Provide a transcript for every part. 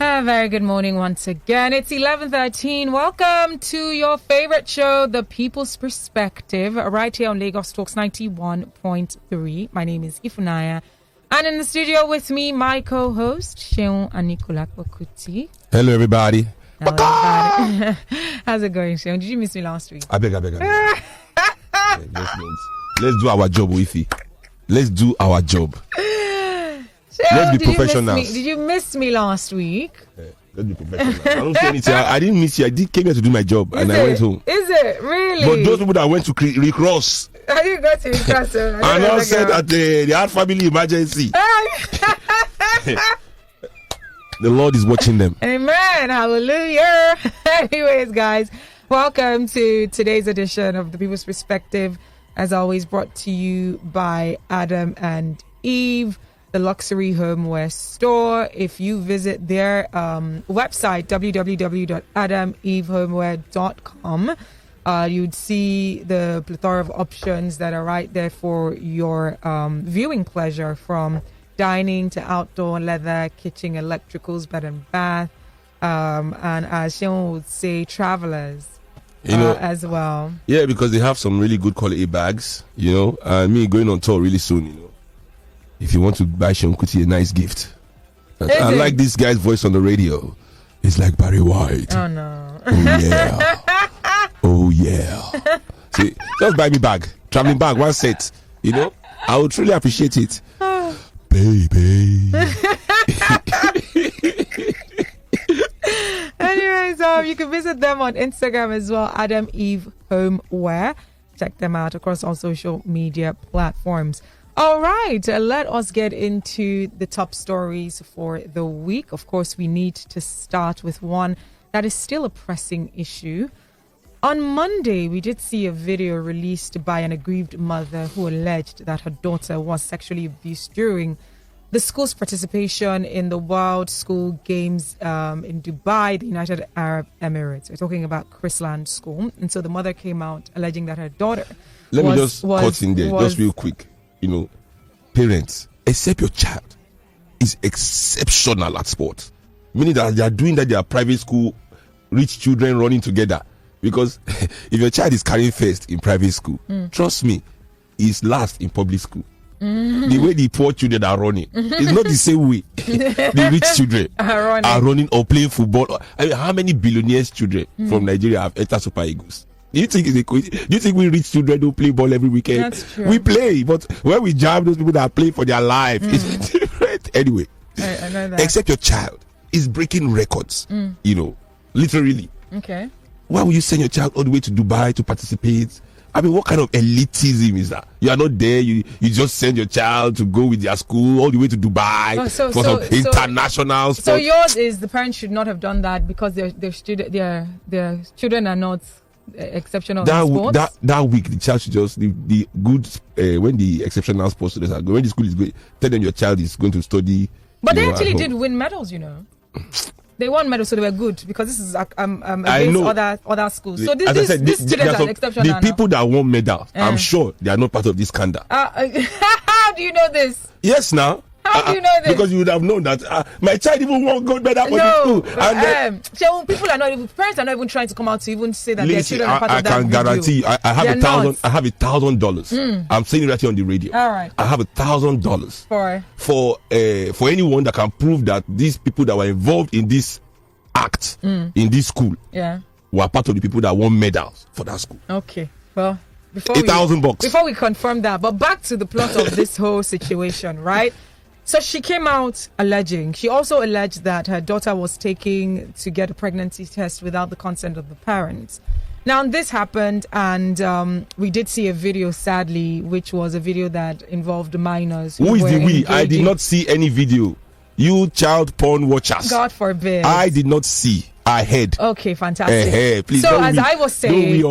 Very good morning once again. It's 11:13. Welcome to your favorite show, The People's Perspective, right here on Lagos Talks 91.3. My name is Ifunaya. And in the studio with me, my co-host, SEUN Kuti. Hello, everybody. Hello, everybody. How's it going, SEUN? Did you miss me last week? I beg. Let's do our job, Wifi. Let's do our job. Let's be professional. Did you miss me last week? Let's be professional. I don't say anything. I didn't miss you. I came here to do my job, I went home. Is it really? But those people that went to recross, I didn't go to recross. I now said that they had family emergency. The Lord is watching them. Amen. Hallelujah. Anyways, guys, welcome to today's edition of The People's Perspective. As always, brought to you by Adam and Eve, the luxury homeware store. If you visit their website, www.adamevehomeware.com, you'd see the plethora of options that are right there for your viewing pleasure, from dining to outdoor leather, kitchen, electricals, bed and bath, and as Sean would say, travelers. As well. Yeah, because they have some really good quality bags, and me going on tour really soon, If you want to buy SEUN Kuti a nice gift. I like this guy's voice on the radio. It's like Barry White. Oh, no. Oh, yeah. Oh, yeah. See, just buy me bag. Traveling bag, one set. I would truly appreciate it. Baby. Anyways, you can visit them on Instagram as well, Adam Eve Homeware. Check them out across all social media platforms. All right, let us get into the top stories for the week. Of course, we need to start with one that is still a pressing issue. On Monday, we did see a video released by an aggrieved mother who alleged that her daughter was sexually abused during the school's participation in the World School Games in Dubai, the United Arab Emirates. We're talking about Chrisland School. And so the mother came out alleging that her daughter Let me just cut in there, just real quick. Parents, except your child is exceptional at sports. Meaning that they are doing that, they are private school, rich children running together. Because if your child is carrying first in private school, trust me, he's last in public school. The way the poor children are running, it's not the same way the rich children are running or playing football. I mean, how many billionaires children from Nigeria have entered Super Eagles? Do you think we rich children don't play ball every weekend? That's true. We play, but when we jam those people that are playing for their life, it's different. Anyway, I know that. Except your child is breaking records, literally. Okay. Why would you send your child all the way to Dubai to participate? I mean, what kind of elitism is that? You are not there. You just send your child to go with their school all the way to Dubai for some international sport. So yours is the parents should not have done that because their children are not exceptional in sports. That week, the child should just the good when the exceptional sports students are going. When the school is going, tell them your child is going to study. But they actually did win medals, They won medals, so they were good, because this is against other schools. So these students are exceptional. The people that won medals, I'm sure they are not part of this scandal. How do you know this? Yes, now. How do you know this? Because you would have known that my child even won gold medal for the school. So parents are not even trying to come out to even say that their children are part of that. I can guarantee you, I have $1,000. I'm saying it right here on the radio. All right. I have $1,000 for anyone that can prove that these people that were involved in this act in this school were part of the people that won medals for that school. Okay. Well, $1,000 before we confirm that, but back to the plot of this whole situation, right? So she came out alleging. She also alleged that her daughter was taking to get a pregnancy test without the consent of the parents. Now, this happened, and we did see a video, sadly, which was a video that involved minors. Who is the we? I did not see any video. You child porn watchers. God forbid. I did not see. I heard. Okay, fantastic. Please, so as I was saying,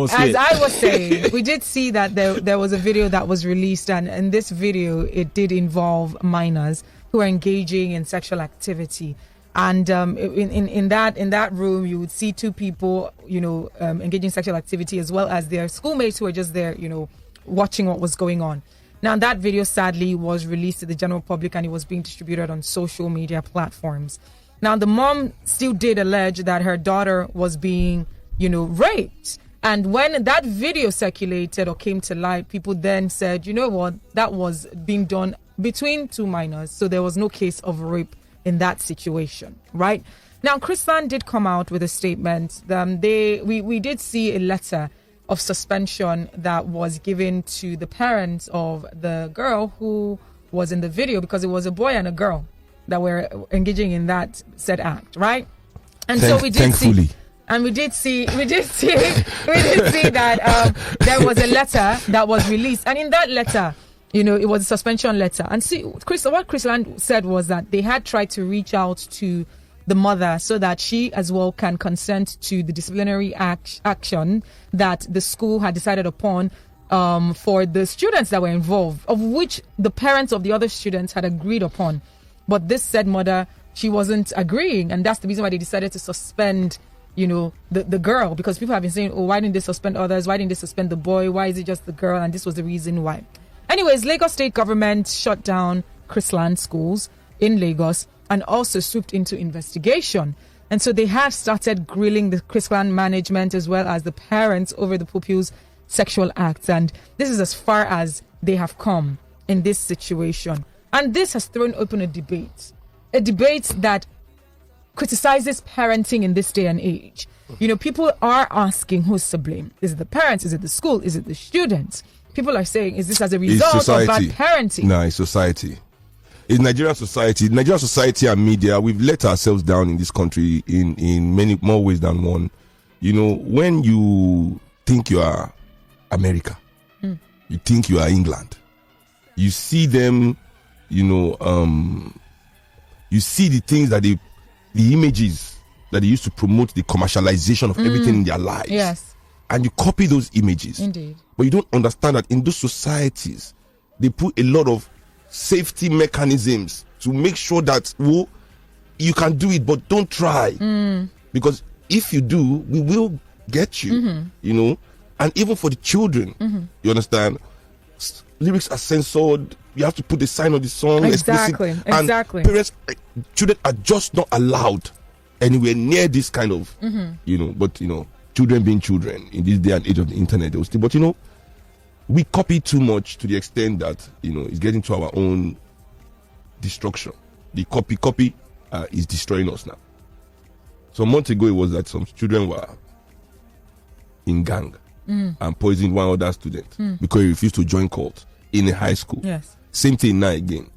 we did see that there was a video that was released, and in this video, it did involve minors who are engaging in sexual activity. And in that room, you would see two people, engaging in sexual activity, as well as their schoolmates who were just there, watching what was going on. Now, that video sadly was released to the general public, and it was being distributed on social media platforms. Now, the mom still did allege that her daughter was being, raped. And when that video circulated or came to light, people then said, you know what, that was being done between two minors. So there was no case of rape in that situation, right? Now, Chrisland did come out with a statement. We did see a letter of suspension that was given to the parents of the girl who was in the video, because it was a boy and a girl that were engaging in that said act, right? And so we did see, and we did see that there was a letter that was released, and in that letter, it was a suspension letter. And see, what Chrisland said was that they had tried to reach out to the mother so that she as well can consent to the disciplinary action that the school had decided upon for the students that were involved, of which the parents of the other students had agreed upon. But this said mother, she wasn't agreeing, and that's the reason why they decided to suspend, the girl, because people have been saying, oh, why didn't they suspend others? Why didn't they suspend the boy? Why is it just the girl? And this was the reason why. Anyways, Lagos state government shut down Chrisland schools in Lagos and also swooped into investigation. And so they have started grilling the Chrisland management as well as the parents over the pupils' sexual acts. And this is as far as they have come in this situation. And this has thrown open a debate that criticizes parenting in this day and age. People are asking who's to blame. Is it the parents? Is it the school? Is it the students? People are saying, is this as a result of bad parenting? No, it's society. It's Nigerian society and media. We've let ourselves down in this country in many more ways than one. When you think you are America, you think you are England, you see them, you see the things that the images that they used to promote the commercialization of everything in their lives. Yes. And you copy those images. Indeed. But you don't understand that in those societies, they put a lot of safety mechanisms to make sure that you can do it, but don't try. Because if you do, we will get you, and even for the children, you understand, lyrics are censored. You have to put the sign on the song. Exactly. And children are just not allowed anywhere near this kind of, but children being children in this day and age of the internet, they will still, but we copy too much to the extent that it's getting to our own destruction. The copy is destroying us now. Some months ago, it was that some children were in gang and poisoned one other student because he refused to join cult in a high school. Yes. Same thing now again.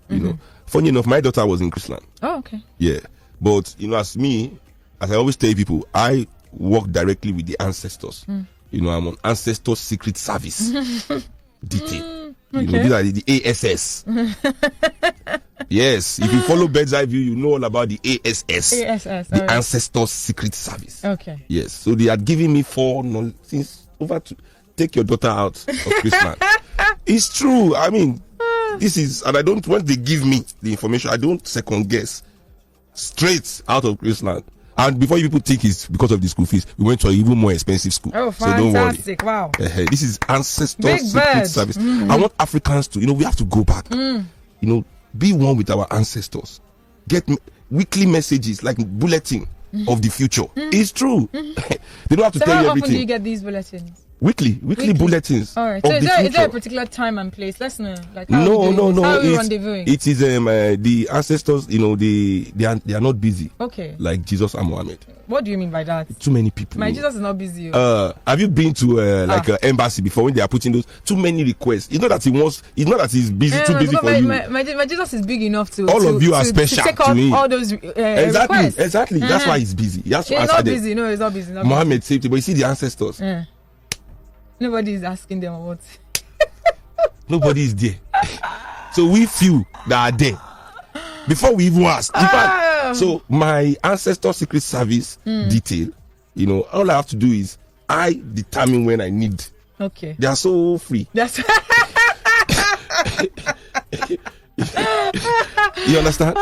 Funny enough, my daughter was in Chrisland. Oh, okay. Yeah, but as I always tell people, I work directly with the ancestors. I'm on Ancestor Secret Service detail. Okay. These are the ASS. Yes, if you follow Bird's Eye View, you know all about the ASS. The Ancestor Secret Service. Okay. Yes, so they had given me since over to take your daughter out of Chrisland. It's true. I mean, this is, and I don't, once they give me the information, I don't second guess. Straight out of Chrisland. And before you people think it's because of the school fees, we went to an even more expensive school. Oh, fantastic. So don't worry. Wow. This is Ancestor Secret Service. I want Africans to, we have to go back. Be one with our ancestors. Get weekly messages like bulletin of the future. It's true. They don't have to tell you everything. How often do you get these bulletins? Weekly bulletins. All right. So is there a particular time and place? Let's know. Like how no. How are we rendezvousing? It is the ancestors. They are not busy. Okay. Like Jesus and Muhammad. What do you mean by that? Too many people. My Jesus is not busy. Have you been to an embassy before when they are putting those too many requests? It's not that he wants. It's not that he's busy. Too busy for you. My Jesus is big enough to. All of you are special to take to me. All those requests. Exactly. That's why he's busy. He has to answer not them. busy. No, he's not busy. Muhammad saved it, but you see the ancestors. Nobody is asking them what. Nobody is there. So we few that are there before we even ask. In fact, so my Ancestor Secret Service detail, all I have to do is I determine when I need. Okay. They are so free. That's You understand?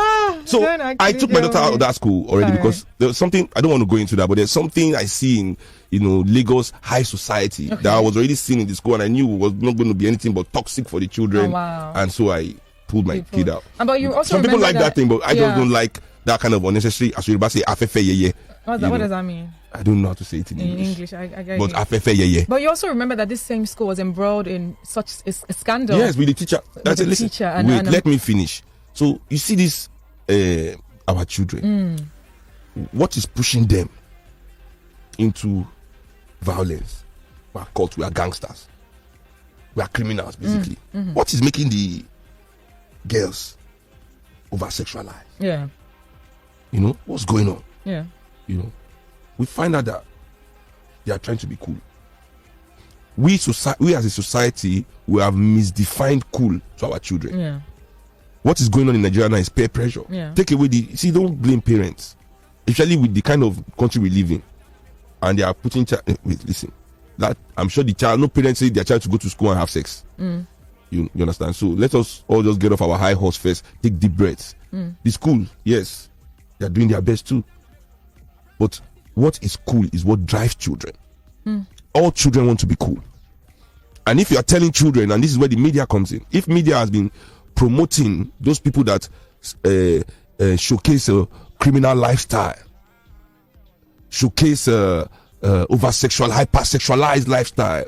So I took my daughter out of that school already because there was something, I don't want to go into that, but there's something I see in Lagos high society that I was already seeing in the school, and I knew it was not going to be anything but toxic for the children. Oh, wow. And so I pulled my kid out. But you also some people like that thing, but I just don't like that kind of unnecessary, as you say, afefe yeye. What does that mean? I don't know how to say it in English. I get but it. afefe yeye. But you also remember that this same school was embroiled in such a scandal. Yes, with the teacher. That's it. Listen, wait, let me finish. So you see this, our children. What is pushing them into violence? We are caught. We are gangsters. We are criminals, basically. What is making the girls over sexualized? Yeah. You know, what's going on? Yeah. You know, we find out that they are trying to be cool. We as a society, we have misdefined cool to our children. Yeah. What is going on in Nigeria now is peer pressure. Yeah. Take away don't blame parents, especially with the kind of country we live in, and they are putting listen, that I'm sure no parents say their child to go to school and have sex. You understand? So let us all just get off our high horse first, take deep breaths. The school, yes, they are doing their best too, but what is cool is what drives children. All children want to be cool, and if you are telling children, and this is where the media comes in, if media has been promoting those people that showcase a criminal lifestyle, showcase over-sexual, hyper-sexualized lifestyle,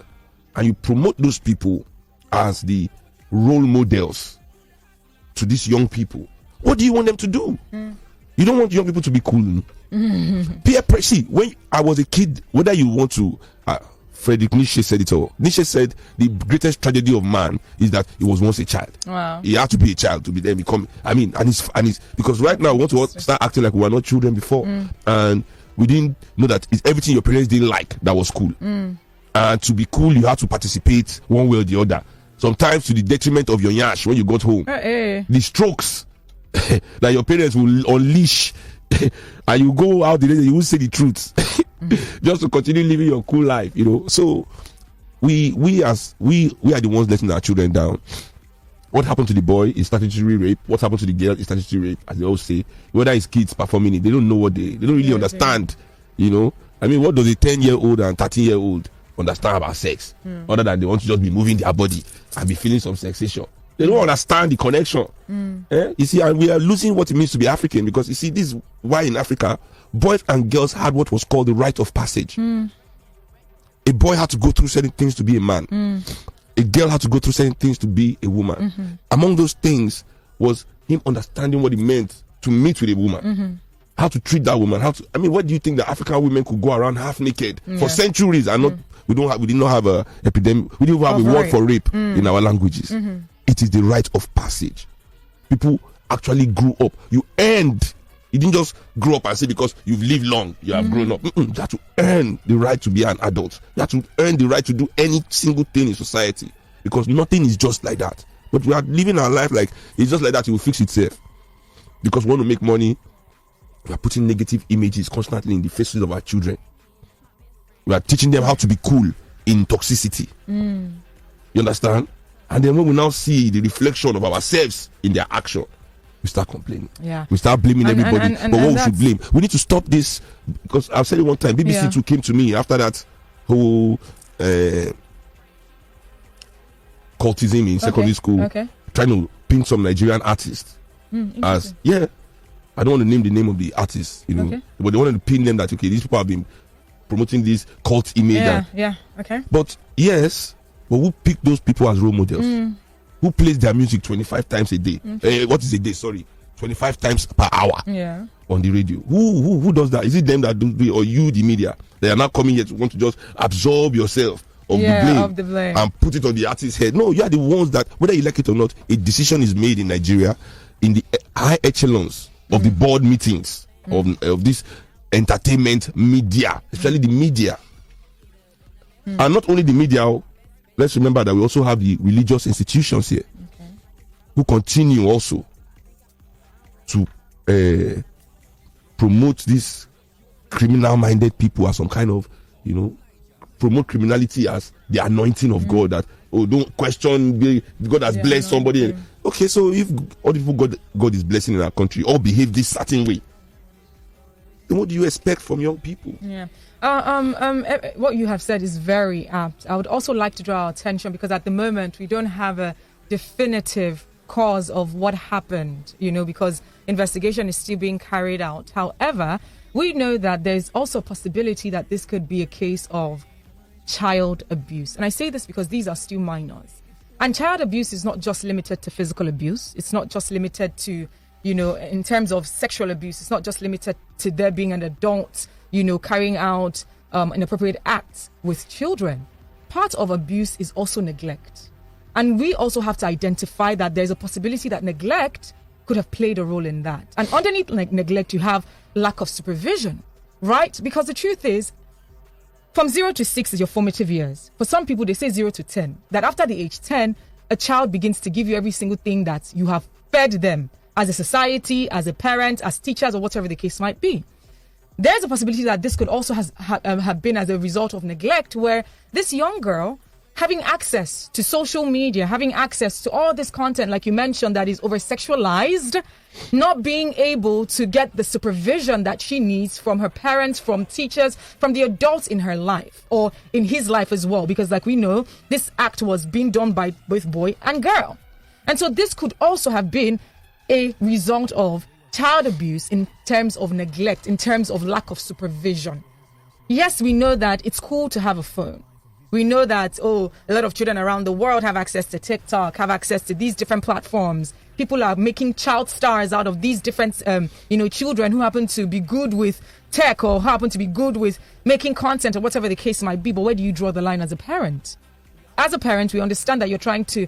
and you promote those people as the role models to these young people, what do you want them to do? You don't want young people to be cool. Peer pressure. See, when I was a kid, whether you want to, Friedrich Nietzsche said it all. Nietzsche said the greatest tragedy of man is that he was once a child. Wow. He had to be a child to be then become. And it's because right now we want to start acting like we were not children before, and we didn't know that it's everything your parents didn't like that was cool. And to be cool, you have to participate one way or the other. Sometimes to the detriment of your nyash when you got home. The strokes that your parents will unleash, and you go out the day you will say the truth, just to continue living your cool life, you know. So we are the ones letting our children down. What happened to the boy is statutory rape. What happened to the girl is statutory rape, as they all say. Whether it's kids performing it, they don't know what they don't really understand. You know, I mean, what does a 10-year-old and 13-year-old understand about sex, other than they want to just be moving their body and be feeling some sensation? They don't understand the connection. You see, and we are losing what it means to be African, because you see, this is why in Africa, boys and girls had what was called the rite of passage. A boy had to go through certain things to be a man. A girl had to go through certain things to be a woman. Among those things was him understanding what it meant to meet with a woman. How to treat that woman. What do you think that African women could go around half naked for centuries and not? We did not have a epidemic. We didn't have a word for rape in our languages. It is the rite of passage. People actually grew up. You didn't just grow up and say because you've lived long, you have grown up. You have to earn the right to be an adult. You have to earn the right to do any single thing in society, because nothing is just like that. But we are living our life like it's just like that. It will fix itself. Because we want to make money, we are putting negative images constantly in the faces of our children. We are teaching them how to be cool in toxicity. You understand? And then when we now see the reflection of ourselves in their action, we start complaining. We start blaming everybody. But what we should blame? We need to stop this, because I've said it one time. BBC Two came to me after that whole cultism in secondary school, trying to pin some Nigerian artists as I don't want to name the name of the artists, you know, but they wanted to pin them that these people have been promoting this cult image. But yes. But who picked those people as role models? Who plays their music 25 times a day? What is a day? Sorry, 25 times per hour on the radio. Who does that? Is it them that do it, or you, the media? They are not coming here to want to just absorb yourself of the blame and put it on the artist's head. No, you are the ones that, whether you like it or not, a decision is made in Nigeria in the high echelons of the board meetings of this entertainment media, especially the media. And not only the media. Let's remember that we also have the religious institutions here who continue also to promote these criminal-minded people as some kind of, promote criminality as the anointing of God, that, don't question, God has blessed somebody. Okay, so if all the people God is blessing in our country all behave this certain way, then what do you expect from young people? What you have said is very apt. I would also like to draw our attention, because at the moment we don't have a definitive cause of what happened, because investigation is still being carried out. However, we know that there's also a possibility that this could be a case of child abuse. And I say this because these are still minors. And child abuse is not just limited to physical abuse. It's not just limited to, in terms of sexual abuse, it's not just limited to there being an adult, carrying out inappropriate acts with children. Part of abuse is also neglect. And we also have to identify that there's a possibility that neglect could have played a role in that. And underneath neglect, you have lack of supervision, right? Because the truth is, from 0 to 6 is your formative years. For some people, they say 0 to 10. That after the age 10, a child begins to give you every single thing that you have fed them as a society, as a parent, as teachers, or whatever the case might be. There's a possibility that this could also have been as a result of neglect, where this young girl, having access to social media, having access to all this content, like you mentioned, that is over-sexualized, not being able to get the supervision that she needs from her parents, from teachers, from the adults in her life, or in his life as well. Because like we know, this act was being done by both boy and girl. And so this could also have been a result of child abuse in terms of neglect, in terms of lack of supervision. Yes, we know that it's cool to have a phone. We know that, a lot of children around the world have access to TikTok, have access to these different platforms. People are making child stars out of these different, children who happen to be good with tech or happen to be good with making content or whatever the case might be. But where do you draw the line as a parent? As a parent, we understand that you're trying to,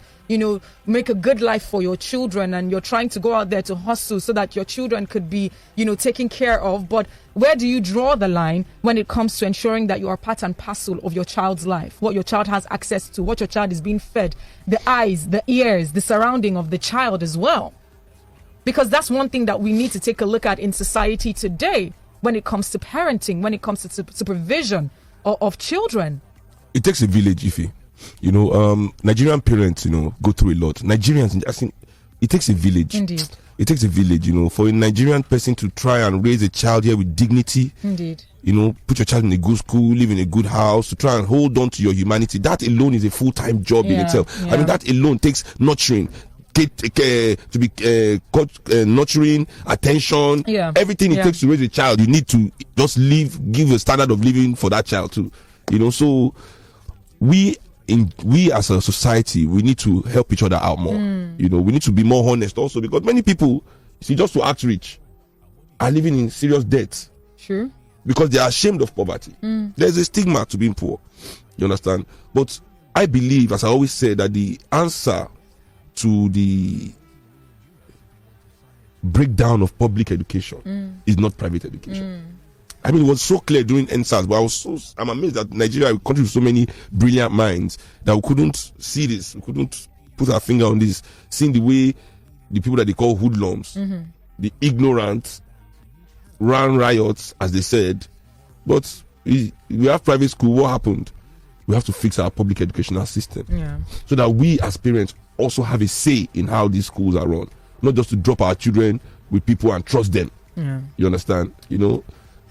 make a good life for your children, and you're trying to go out there to hustle so that your children could be, taken care of. But where do you draw the line when it comes to ensuring that you are part and parcel of your child's life, what your child has access to, what your child is being fed, the eyes, the ears, the surrounding of the child as well? Because that's one thing that we need to take a look at in society today when it comes to parenting, when it comes to supervision of children. It takes a village, Ife. Nigerian parents, go through a lot. Nigerians, I think it takes a village. Indeed. It takes a village, for a Nigerian person to try and raise a child here with dignity. Indeed. Put your child in a good school, live in a good house, to try and hold on to your humanity. That alone is a full-time job in itself. Yeah. I mean, that alone takes nurturing. To be nurturing, attention, everything it takes to raise a child. You need to just give a standard of living for that child too. So we as a society, we need to help each other out more. We need to be more honest also, because many people, just to act rich, are living in serious debt. Sure. Because they are ashamed of poverty. There's a stigma to being poor. You understand? But I believe, as I always say, that the answer to the breakdown of public education is not private education. I mean, it was so clear during NSAS, but I'm amazed that Nigeria, a country with so many brilliant minds, that we couldn't see this, we couldn't put our finger on this, seeing the way the people that they call hoodlums, the ignorant, ran riots, as they said. But we have private school. What happened? We have to fix our public educational system, so that we as parents also have a say in how these schools are run, not just to drop our children with people and trust them. You understand?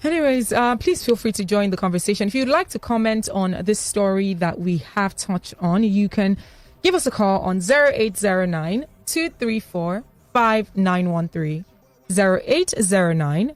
Anyways, please feel free to join the conversation. If you'd like to comment on this story that we have touched on, you can give us a call on 0809 234 5913, 0809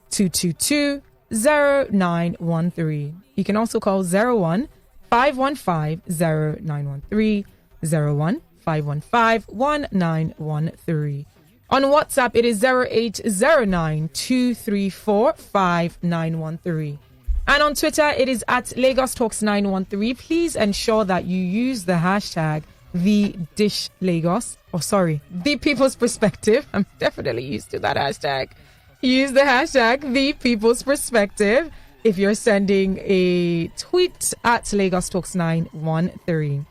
222 0913. You can also call 01 515 0913, 01 515 1913. On WhatsApp, it is 0809 234 5913. And on Twitter, it is at Lagos Talks 913. Please ensure that you use the hashtag #TheDishLagos. The People's Perspective. I'm definitely used to that hashtag. Use the hashtag #ThePeoplesPerspective if you're sending a tweet at Lagos Talks 913.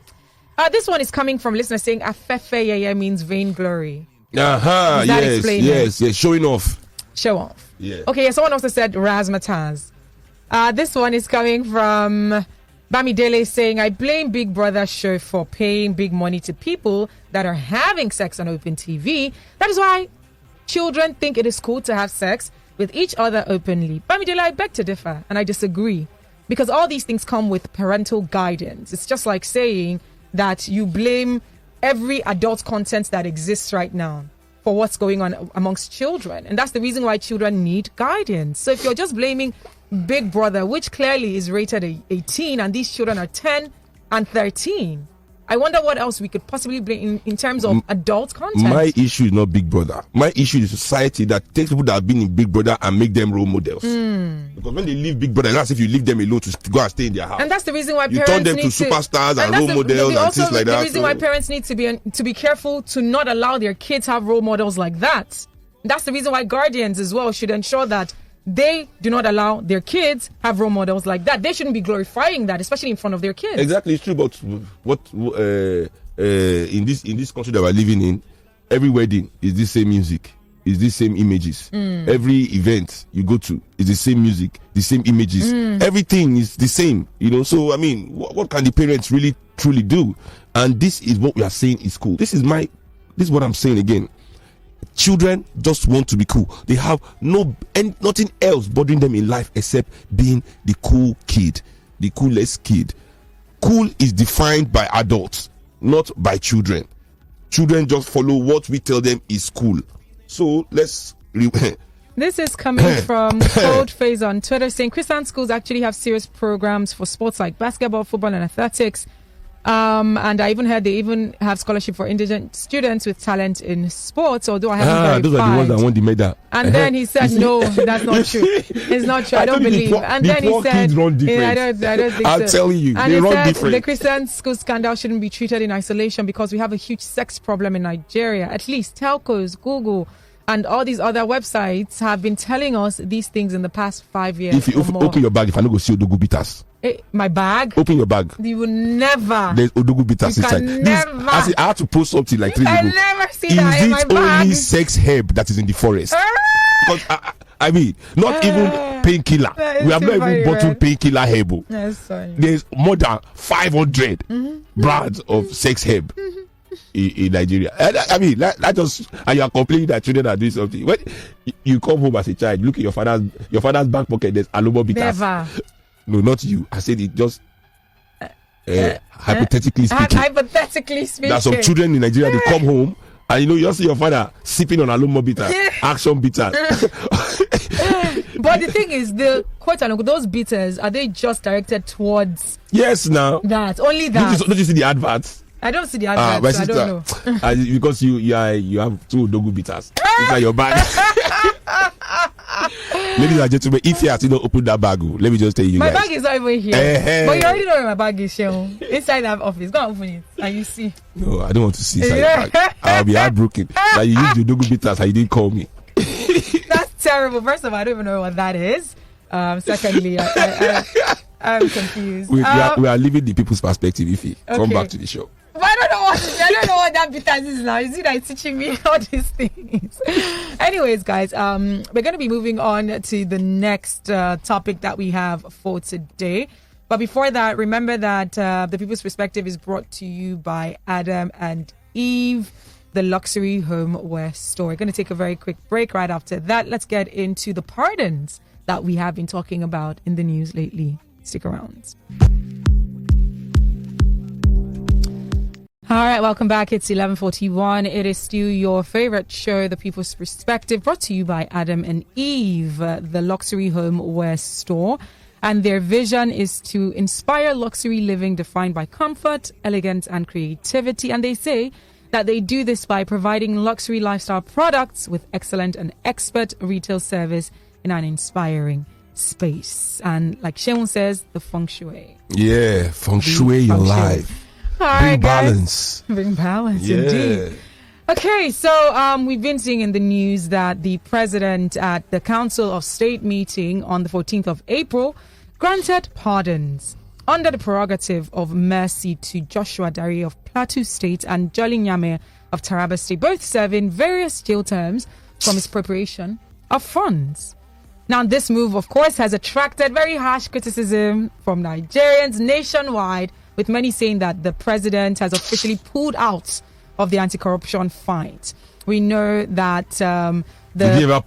This one is coming from listeners saying Afefe Yeye means vainglory. Yes, showing off. Show off. Yeah. Okay, someone also said razzmatazz. This one is coming from Bamidele saying, I blame Big Brother show for paying big money to people that are having sex on open TV. That is why children think it is cool to have sex with each other openly. Bamidele, I beg to differ, and I disagree. Because all these things come with parental guidance. It's just like saying that you blame every adult content that exists right now for what's going on amongst children. And that's the reason why children need guidance. So if you're just blaming Big Brother, which clearly is rated 18, and these children are 10 and 13, I wonder what else we could possibly blame in terms of adult content. My issue is not Big Brother. My issue is society that takes people that have been in Big Brother and make them role models. Because when they leave Big Brother, that's if you leave them alone to go and stay in their house. And that's the reason why you parents turn them need to superstars and role models and things like that. The reason why parents need to be careful to not allow their kids have role models like that. That's the reason why guardians as well should ensure that they do not allow their kids have role models like that. They shouldn't be glorifying that, especially in front of their kids. Exactly, it's true. But what in this country that we're living in, every wedding is the same music, is the same images. Every event you go to is the same music, the same images. Everything is the same, So I mean, what can the parents really truly do? And this is what we are saying is cool. This is what I'm saying again. Children just want to be cool. They have nothing else bothering them in life except being the cool kid, the coolest kid. Cool is defined by adults, not by children. Children just follow what we tell them is cool. So let's. This is coming from Cold Phase on Twitter saying Chrisland schools actually have serious programs for sports like basketball, football, and athletics. And I even heard they even have scholarship for indigent students with talent in sports, although I haven't verified. Those are the ones that won the medal. And then he said, no, that's not true. It's not true. I don't believe. And then he said, I don't think I'll tell you, and they he run said different. The Christian school scandal shouldn't be treated in isolation because we have a huge sex problem in Nigeria. At least telcos, Google, and all these other websites have been telling us these things in the past 5 years. If you open your bag, if I don't go see Odogu bitters. My bag? Open your bag. You will never. There's Odogu bitters inside. Never. I had to post something like 3 days ago. I never see that in my bag. Is it only sex herb that is in the forest? Because I mean, not even painkiller. We have not even bottled painkiller herb. There's more than 500 brands of sex herb in Nigeria. I mean, that just, and you are complaining that children are doing something. When you come home as a child, look at your father's back pocket. There's alomo bitters. Never. No, not you. I said it just hypothetically speaking. Hypothetically speaking. There are some children in Nigeria, they come home and you see your father sipping on alomo bitters, action bitters. But the thing is, the quote unquote, those bitters, are they just directed towards? Yes, now. That only that. Don't you see the adverts? I don't see the adverts. My sister, I don't know. Because you have 2 Odogu bitters inside your bag. Ladies and gentlemen, if you have to open that bag, let me just tell you my guys. bag is not even here. But you already know where my bag is, Sheon. Inside that office. Go and open it and you see. No, I don't want to see inside the bag. I'll be heartbroken. That you used the Odogu bitters and you didn't call me. That's terrible. First of all, I don't even know what that is. Secondly, I'm confused. We are leaving the people's perspective. If you come back to the show. But I don't know what that bitters is now. Is it that it's teaching me all these things? Anyways, guys, we're going to be moving on to the next topic that we have for today. But before that, remember that the People's Perspective is brought to you by Adam and Eve, the luxury homeware store. We're going to take a very quick break. Right after that, let's get into the pardons that we have been talking about in the news lately. Stick around. All right, welcome back. It's 11:41. It is still your favorite show, The People's Perspective, brought to you by Adam and Eve, the luxury homeware store. And their vision is to inspire luxury living defined by comfort, elegance, and creativity. And they say that they do this by providing luxury lifestyle products with excellent and expert retail service in an inspiring space. And like Sheon says, the feng shui. Yeah, feng shui your life. Bring balance. Bring balance, indeed. Okay, so we've been seeing in the news that the president at the Council of State meeting on the 14th of April granted pardons under the prerogative of mercy to Joshua Dari of Plateau State and Jolly Nyame of Taraba State, both serving various jail terms for misappropriation of funds. Now, this move, of course, has attracted very harsh criticism from Nigerians nationwide, with many saying that the president has officially pulled out of the anti-corruption fight. We know that the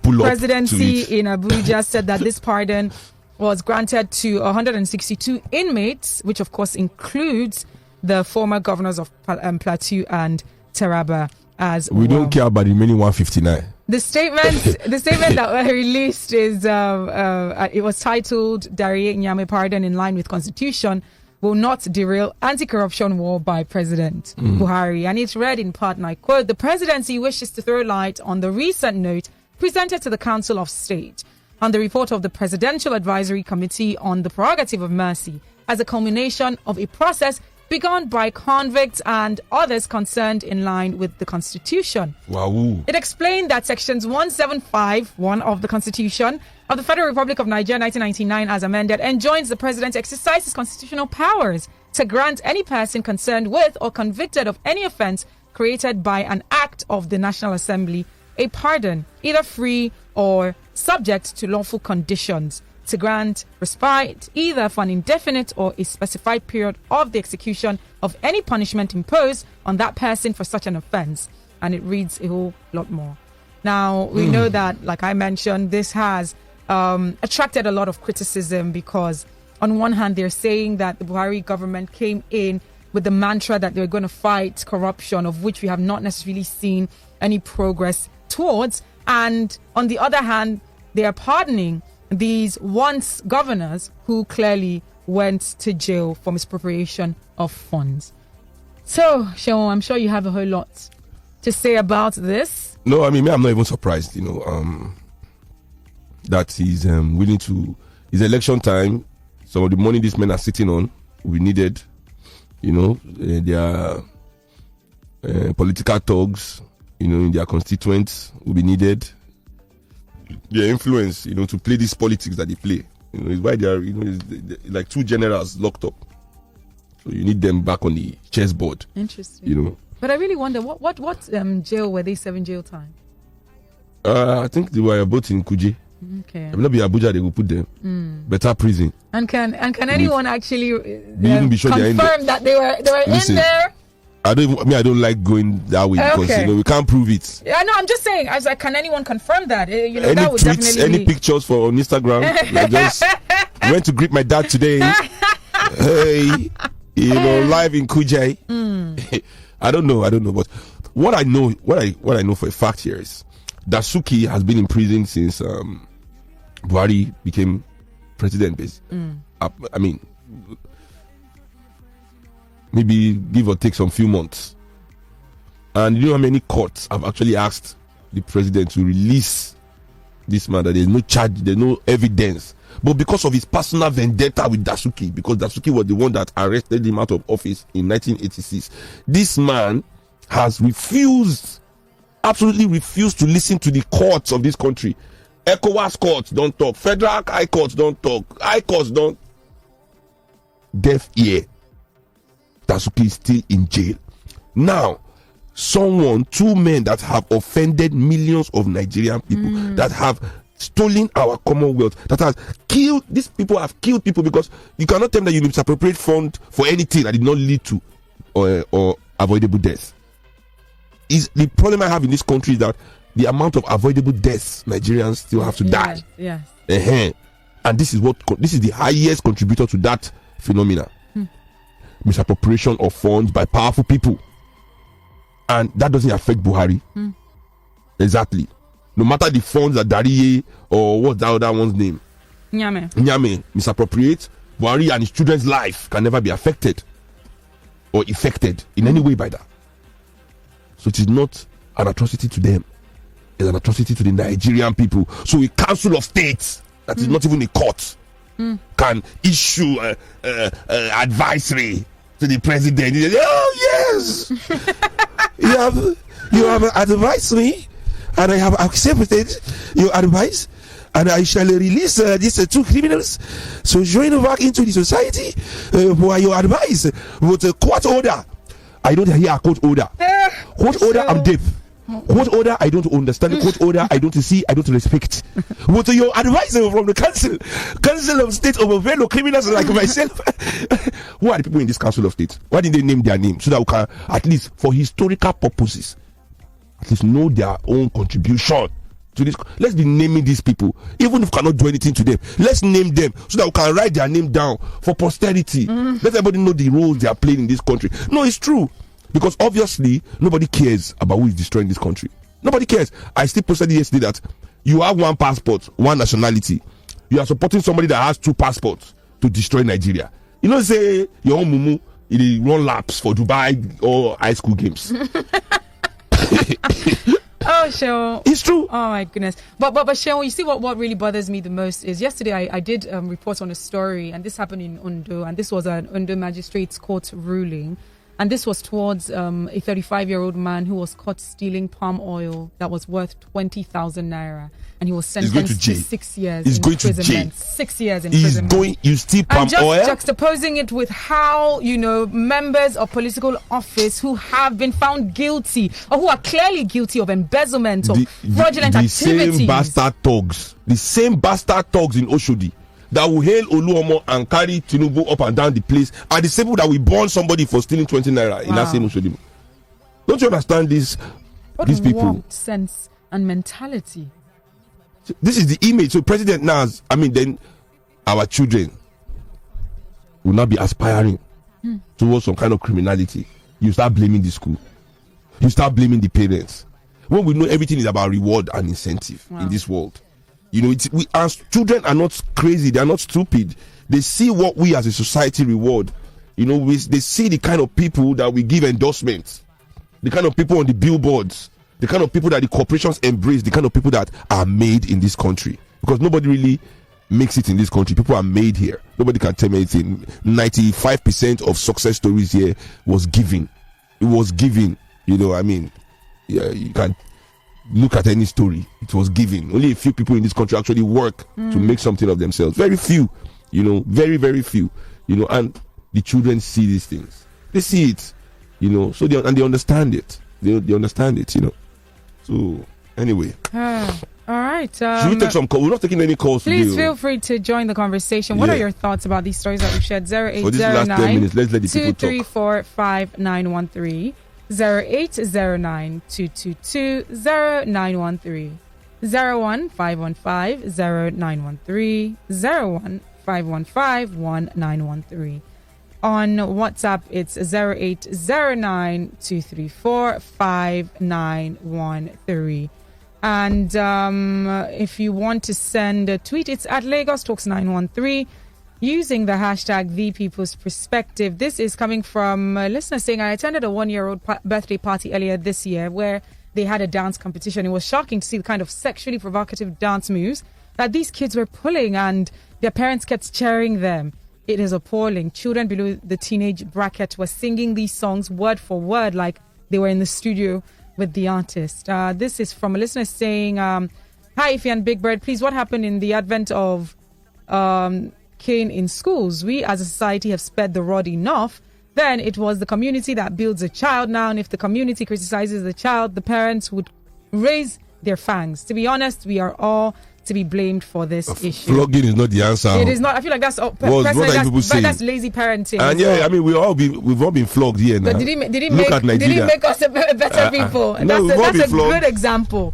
presidency in Abuja said that this pardon was granted to 162 inmates, which of course includes the former governors of Plateau and Taraba as we don't care about the remaining 159. The statement that was released is it was titled "Darie Nyame Pardon in line with Constitution will not derail anti-corruption war by President Buhari," and it read in part, and I quote, "The presidency wishes to throw light on the recent note presented to the Council of State on the report of the Presidential Advisory Committee on the Prerogative of Mercy as a culmination of a process begun by convicts and others concerned in line with the Constitution." Wow. It explained that Sections 175(1) of the Constitution of the Federal Republic of Nigeria 1999 as amended enjoins the President to exercise his constitutional powers to grant any person concerned with or convicted of any offense created by an act of the National Assembly a pardon, either free or subject to lawful conditions, to grant respite either for an indefinite or a specified period of the execution of any punishment imposed on that person for such an offense. And it reads a whole lot more. Now, we know that, like I mentioned, this has attracted a lot of criticism because on one hand, they're saying that the Buhari government came in with the mantra that they're going to fight corruption, of which we have not necessarily seen any progress towards. And on the other hand, they are pardoning these once governors who clearly went to jail for misappropriation of funds. So, Seun, I'm sure you have a whole lot to say about this. No, I mean, I'm not even surprised, that he's willing to. It's election time. Some of the money these men are sitting on will be needed. Their political thugs, in their constituents will be needed. Their influence, to play these politics that they play. Is why they are, like two generals locked up. So you need them back on the chessboard. Interesting. But I really wonder, what jail were they serving jail time? I think they were both in Kuje. Okay. It will not be Abuja, they will put them. Better prison. And can anyone actually be sure confirm that they were in there? I don't like going that way because we can't prove it. Yeah, no, I'm just saying. I was like, can anyone confirm that? Any that would tweets, definitely any pictures for on Instagram? I just went to greet my dad today. Hey, live in Kuje. I don't know, but what I know for a fact here is Dasuki has been in prison since Buhari became president. I mean, maybe give or take some few months. And you know how many courts have actually asked the president to release this man, that there's no charge, there's no evidence. But because of his personal vendetta with Dasuki, because Dasuki was the one that arrested him out of office in 1986, this man has absolutely refused to listen to the courts of this country. ECOWAS courts don't talk. Federal High Courts don't talk. High Courts don't. Deaf ear. Dasuki is still in jail. Now, two men that have offended millions of Nigerian people, that have stolen our commonwealth, that has killed, these people have killed people, because you cannot tell them that you misappropriate fund for anything that did not lead to or avoidable death. The problem I have in this country is that the amount of avoidable deaths Nigerians still have to die. Yes. And this is the highest contributor to that phenomena. Misappropriation of funds by powerful people. And that doesn't affect Buhari. Exactly. No matter the funds that Darie or what's the other one's name? Nyame misappropriate, Buhari and his children's life can never be affected or affected in any way by that. So it is not an atrocity to them. It's an atrocity to the Nigerian people. So a council of states that is not even a court can issue advisory to the president. He says, oh yes, you have advised me, and I have accepted your advice, and I shall release these two criminals. So join back into the society for your advice. With a court order, I don't hear a court order. Court order, I'm deaf. Court order, I don't understand. Court order, I don't see, I don't respect. What are your advisor from the council of state of fellow criminals like myself? Who are the people in this council of state? Why didn't they name their name, so that we can, at least for historical purposes, at least know their own contribution to this. Let's be naming these people, even if we cannot do anything to them. Let's name them so that we can write their name down for posterity. Let everybody know the roles they are playing in this country. No, it's true, because obviously nobody cares about who is destroying this country. Nobody cares. I still posted yesterday that you have one passport, one nationality. You are supporting somebody that has two passports to destroy Nigeria. You know, say your own mumu, he run laps for Dubai or high school games. Oh, sure. It's true. Oh, my goodness. But Sean, you see what really bothers me the most is yesterday I did report on a story, and this happened in Ondo, and this was an Ondo Magistrates Court ruling. And this was towards a 35-year-old man who was caught stealing palm oil that was worth 20,000 naira. And he was sentenced to 6 years He's in going to jail. 6 years in imprisonment. You steal palm oil? And just juxtaposing it with how, members of political office who have been found guilty or who are clearly guilty of embezzlement or fraudulent activities. The same bastard thugs in Oshodi that will hail Oluomo and carry Tinubu up and down the place are the same people that will burn somebody for stealing 20 naira in that same Oshodi. Don't you understand these people? What sense and mentality? This is the image. So president now, then our children will not be aspiring towards some kind of criminality. You start blaming the school. You start blaming the parents. When we know everything is about reward and incentive in this world. Our children are not crazy. They are not stupid. They see what we as a society reward. They see the kind of people that we give endorsements, the kind of people on the billboards, the kind of people that the corporations embrace, the kind of people that are made in this country. Because nobody really makes it in this country. People are made here. Nobody can tell me anything. 95% of success stories here was given. It was given. Yeah, you can look at any story. It was given. Only a few people in this country actually work to make something of themselves. Very few. Very, very few. And the children see these things. They see it. So they understand it. They understand it. So anyway, all right. Should we take some calls? We're not taking any calls today. Please feel free to join the conversation. What are your thoughts about these stories that we've shared? 0809 for this last 10 minutes, let's let the people talk. 2345913, 0809 222 0913, 01515 0913, 01515 1913. On WhatsApp, it's 0809 234 5913. And if you want to send a tweet, it's at Lagos Talks 913 using the hashtag The People's Perspective. This is coming from a listener saying, I attended a 1-year-old birthday party earlier this year where they had a dance competition. It was shocking to see the kind of sexually provocative dance moves that these kids were pulling, and their parents kept cheering them. It is appalling. Children below the teenage bracket were singing these songs word for word like they were in the studio with the artist. This is from a listener saying, hi, Ify and Big Bird. Please, what happened in the advent of cane in schools? We as a society have sped the rod enough. Then it was the community that builds a child now. And if the community criticizes the child, the parents would raise their fangs. To be honest, we are all to be blamed for this issue. Flogging is not the answer. It is not. I feel like that's that's lazy parenting. And we've all been flogged here now. But did he make us a better people? That's a good example.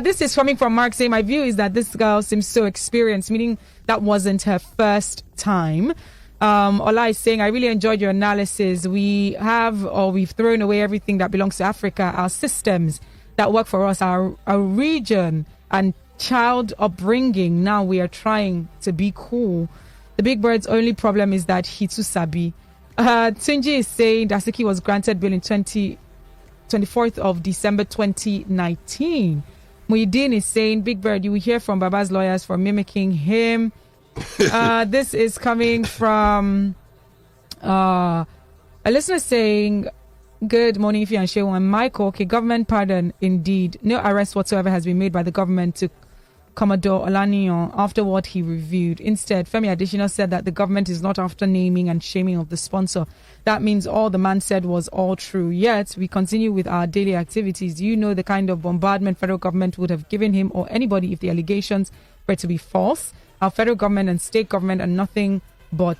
This is coming from Mark saying, my view is that this girl seems so experienced, meaning that wasn't her first time. Ola is saying, I really enjoyed your analysis. We've thrown away everything that belongs to Africa, our systems that work for us, our region and child upbringing. Now we are trying to be cool. The Big Bird's only problem is that he too sabi. Tunji is saying Dasiki was granted bail in 24th of December 2019. Muhyiddin is saying, Big Bird, you will hear from Baba's lawyers for mimicking him. This is coming from a listener saying, good morning, Ify and Shehu and Michael. Okay, government pardon indeed. No arrest whatsoever has been made by the government to Commodore Olaniyan after what he reviewed. Instead, Femi Adesina said that the government is not after naming and shaming of the sponsor. That means all the man said was all true. Yet, we continue with our daily activities. Do you know the kind of bombardment federal government would have given him or anybody if the allegations were to be false? Our federal government and state government are nothing but ...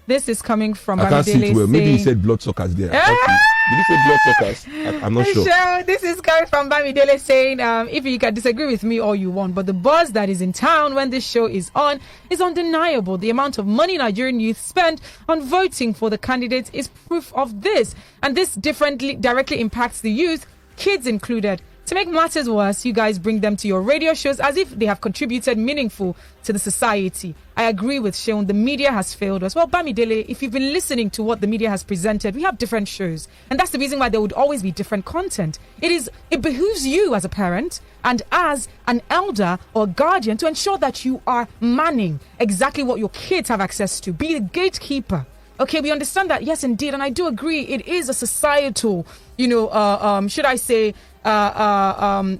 This is coming from I can't see it well. Maybe he said bloodsuckers there. Did he say bloodsuckers? I'm not sure. This is coming from Bamidele saying, if you can disagree with me all you want, but the buzz that is in town when this show is on is undeniable. The amount of money Nigerian youth spend on voting for the candidates is proof of this. And this directly impacts the youth, kids included. To make matters worse, you guys bring them to your radio shows as if they have contributed meaningful to the society. I agree with Seun. The media has failed us. Well, Bamidele, if you've been listening to what the media has presented, we have different shows. And that's the reason why there would always be different content. It behooves you as a parent and as an elder or guardian to ensure that you are manning exactly what your kids have access to. Be the gatekeeper. Okay, we understand that. Yes, indeed. And I do agree. It is a societal, should I say,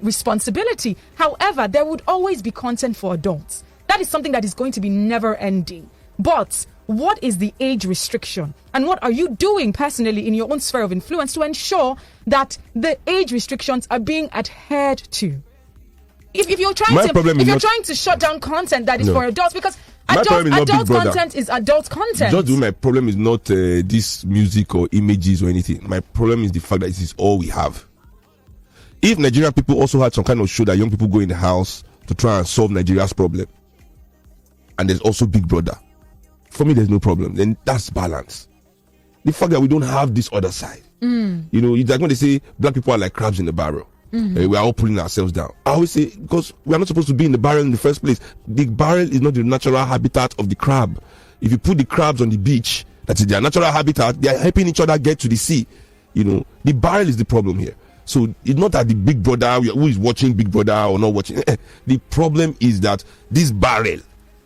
responsibility. However, there would always be content for adults. That is something that is going to be never ending. But what is the age restriction? And what are you doing personally in your own sphere of influence to ensure that the age restrictions are being adhered to? If you're trying to shut down content that is for adults, because adult content is adult content. Just my problem is not this music or images or anything. My problem is the fact that it is all we have. If Nigerian people also had some kind of show that young people go in the house to try and solve Nigeria's problem, and there's also Big Brother, for me there's no problem. Then that's balance. The fact that we don't have this other side, it's like when they say black people are like crabs in the barrel. We are all pulling ourselves down. I always say, because we are not supposed to be in the barrel in the first place. The barrel is not the natural habitat of the crab. If you put the crabs on the beach, that is their natural habitat, they are helping each other get to the sea. The barrel is the problem here. So it's not that the Big Brother, who is watching Big Brother or not watching. The problem is that this barrel,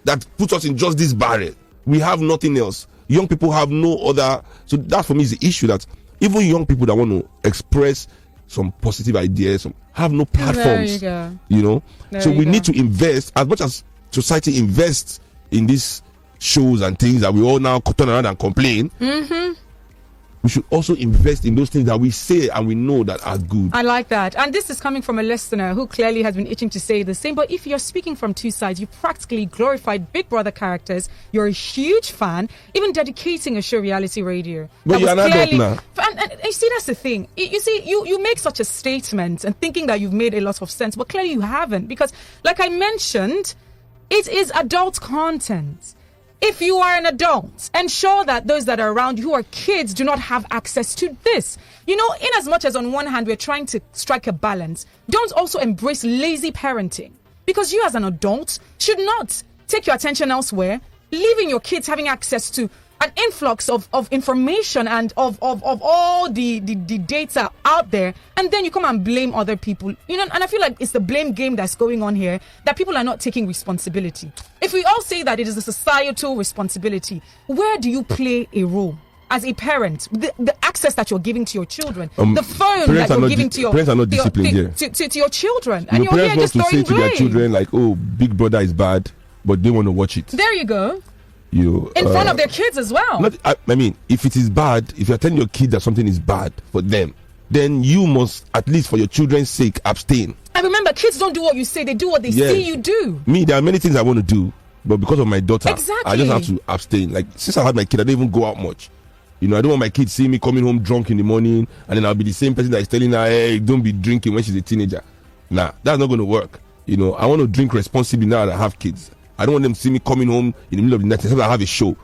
that puts us in just this barrel. We have nothing else. Young people have no other. So that for me is the issue, that even young people that want to express some positive ideas have no platforms. There you go. So we need to invest as much as society invests in these shows and things that we all now turn around and complain. We should also invest in those things that we say and we know that are good. I like that. And this is coming from a listener who clearly has been itching to say the same. But if you're speaking from two sides, you practically glorified Big Brother characters. You're a huge fan, even dedicating a show, reality radio. But you're an adult now. And you see, that's the thing. You see, you make such a statement and thinking that you've made a lot of sense, but clearly you haven't. Because, like I mentioned, it is adult content. If you are an adult, ensure that those that are around you who are kids do not have access to this. In as much as on one hand we're trying to strike a balance, don't also embrace lazy parenting. Because you as an adult should not take your attention elsewhere, leaving your kids having access to an influx of information and of all the data out there, and then you come and blame other people. And I feel like it's the blame game that's going on here, that people are not taking responsibility. If we all say that it is a societal responsibility, where do you play a role? As a parent, the access that you're giving to your children, the phone that you're giving to your parents are not disciplined here. To your children, and you're here just throwing blame. To their children like, "Oh, Big Brother is bad," but they want to watch it. There you go. In front of their kids as well. If it is bad, if you're telling your kid that something is bad for them, then you must, at least for your children's sake, abstain. And remember, kids don't do what you say, they do what they see you do. Me, there are many things I want to do, but because of my daughter, exactly, I just have to abstain. Like, since I had my kid, I don't even go out much. I don't want my kids seeing me coming home drunk in the morning, and then I'll be the same person that is telling her, "Hey, don't be drinking," when she's a teenager. Nah, that's not going to work. I want to drink responsibly now that I have kids. I don't want them to see me coming home in the middle of the night except I have a show.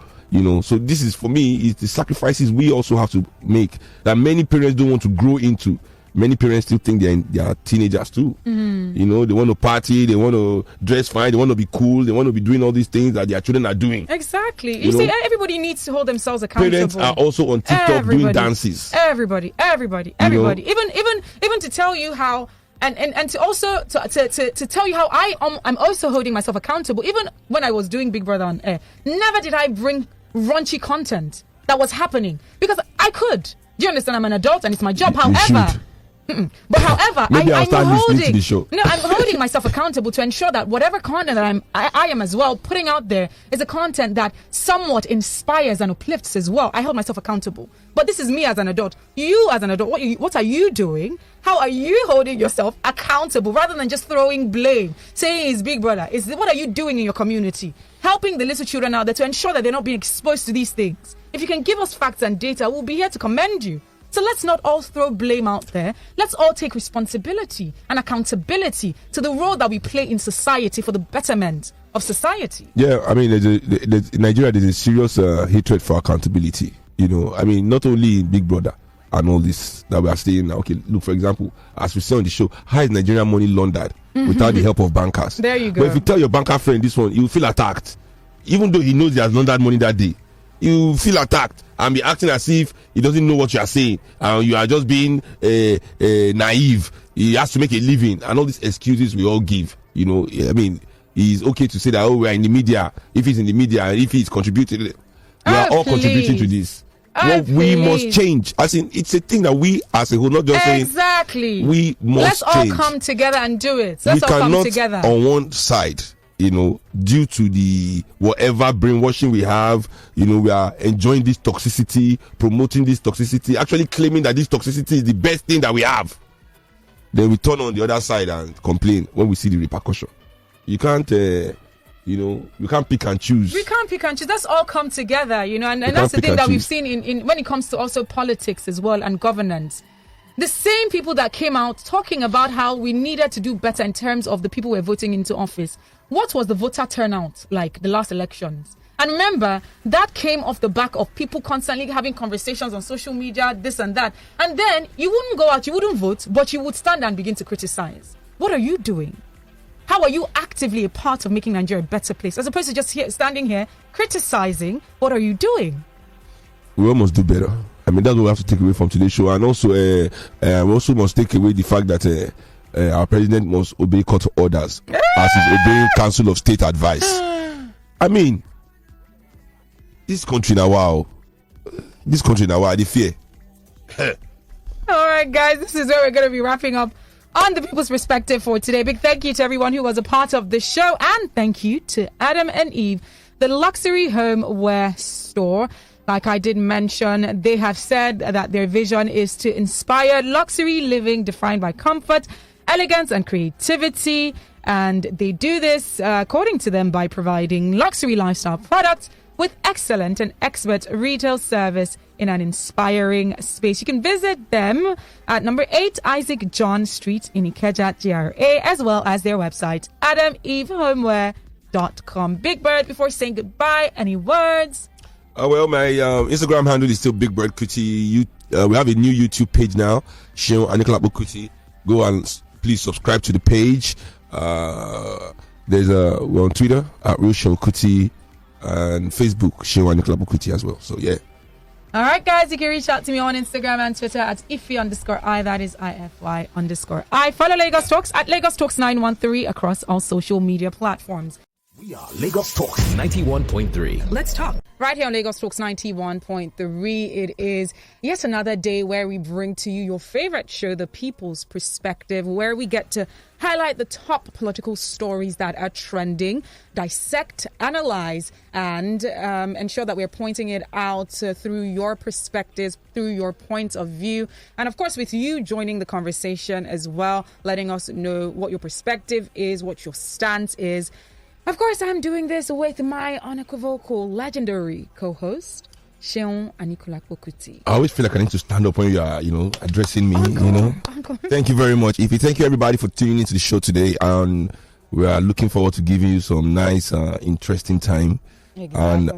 So this is, for me, is the sacrifices we also have to make that many parents don't want to grow into. Many parents still think they are teenagers too. They want to party, they want to dress fine, they want to be cool, they want to be doing all these things that their children are doing. Exactly. You see, everybody needs to hold themselves accountable. Parents are also on TikTok doing dances. Everybody. Even to tell you how. And to also to tell you how I'm also holding myself accountable. Even when I was doing Big Brother on air, never did I bring raunchy content that was happening, because I could. Do you understand? I'm an adult and it's my job. However, But however, maybe I'll start listening to the show. No, I'm holding myself accountable to ensure that whatever content that I am as well putting out there is a content that somewhat inspires and uplifts as well. I hold myself accountable. But this is me as an adult. You as an adult, what are you doing? How are you holding yourself accountable rather than just throwing blame, saying it's Big Brother? What are you doing in your community? Helping the little children out there to ensure that they're not being exposed to these things. If you can give us facts and data, we'll be here to commend you. So let's not all throw blame out there. Let's all take responsibility and accountability to the role that we play in society for the betterment of society. Yeah, I mean, in Nigeria, there's a serious hatred for accountability. I mean, not only in Big Brother and all this that we are saying now. Okay, look, for example, as we say on the show, how is Nigerian money laundered without the help of bankers? There you go. But if you tell your banker friend this one, he will feel attacked. Even though he knows he has laundered money that day, he will feel attacked and be acting as if he doesn't know what you are saying. You are just being naive. He has to make a living and all these excuses we all give. I mean, it's okay to say that, we're in the media. If he's in the media and if he's contributing, we are all contributing to this. We must change. As in, it's a thing that we as a whole, not just saying. Exactly. We must change. Let's all come together and do it. Let's all come together. On one side, due to the whatever brainwashing we have, we are enjoying this toxicity, promoting this toxicity, actually claiming that this toxicity is the best thing that we have. Then we turn on the other side and complain when we see the repercussion. You can't, you can't pick and choose. We can't pick and choose. Let's all come together, and that's the thing that we've seen in when it comes to also politics as well and governance. The same people that came out talking about how we needed to do better in terms of the people we're voting into office. What was the voter turnout like the last elections? And remember, that came off the back of people constantly having conversations on social media, this and that. And then you wouldn't go out, you wouldn't vote, but you would stand and begin to criticize. What are you doing? How are you actively a part of making Nigeria a better place? As opposed to just standing here criticizing, what are you doing? We all must do better. I mean, that's what we have to take away from today's show. And also, we also must take away the fact that our president must obey court orders as he's obeying Council of State advice. I mean, this country now, the fear. All right, guys, this is where we're going to be wrapping up on the People's Perspective for today. Big thank you to everyone who was a part of the show, and thank you to Adam and Eve, the luxury homeware store. Like I did mention, they have said that their vision is to inspire luxury living defined by comfort, elegance, and creativity. And they do this, according to them, by providing luxury lifestyle products with excellent and expert retail service in an inspiring space. You can visit them at number 8 Isaac John Street in Ikeja, GRA, as well as their website, adamevehomeware.com. Big Bird, before saying goodbye, any words? Well, my Instagram handle is still Big Bird Kuti. We have a new YouTube page now, SEUN Kuti. Go and please subscribe to the page. We're on Twitter at Real SEUN Kuti, and Facebook SEUN Kuti as well. So yeah. All right, guys, you can reach out to me on Instagram and Twitter at Ify_I. That is IFY_I. Follow Lagos Talks at Lagos Talks 913 across all social media platforms. We are Lagos Talks 91.3. Let's talk. Right here on Lagos Talks 91.3, it is yet another day where we bring to you your favorite show, The People's Perspective, where we get to highlight the top political stories that are trending, dissect, analyze, and ensure that we're pointing it out through your perspectives, through your point of view. And of course, with you joining the conversation as well, letting us know what your perspective is, what your stance is. Of course, I'm doing this with my unequivocal, legendary co-host, SEUN Kuti. I always feel like I need to stand up when you are, addressing me, Uncle. Thank you very much. Thank you, everybody, for tuning into the show today. And we are looking forward to giving you some nice, interesting time. Exactly. And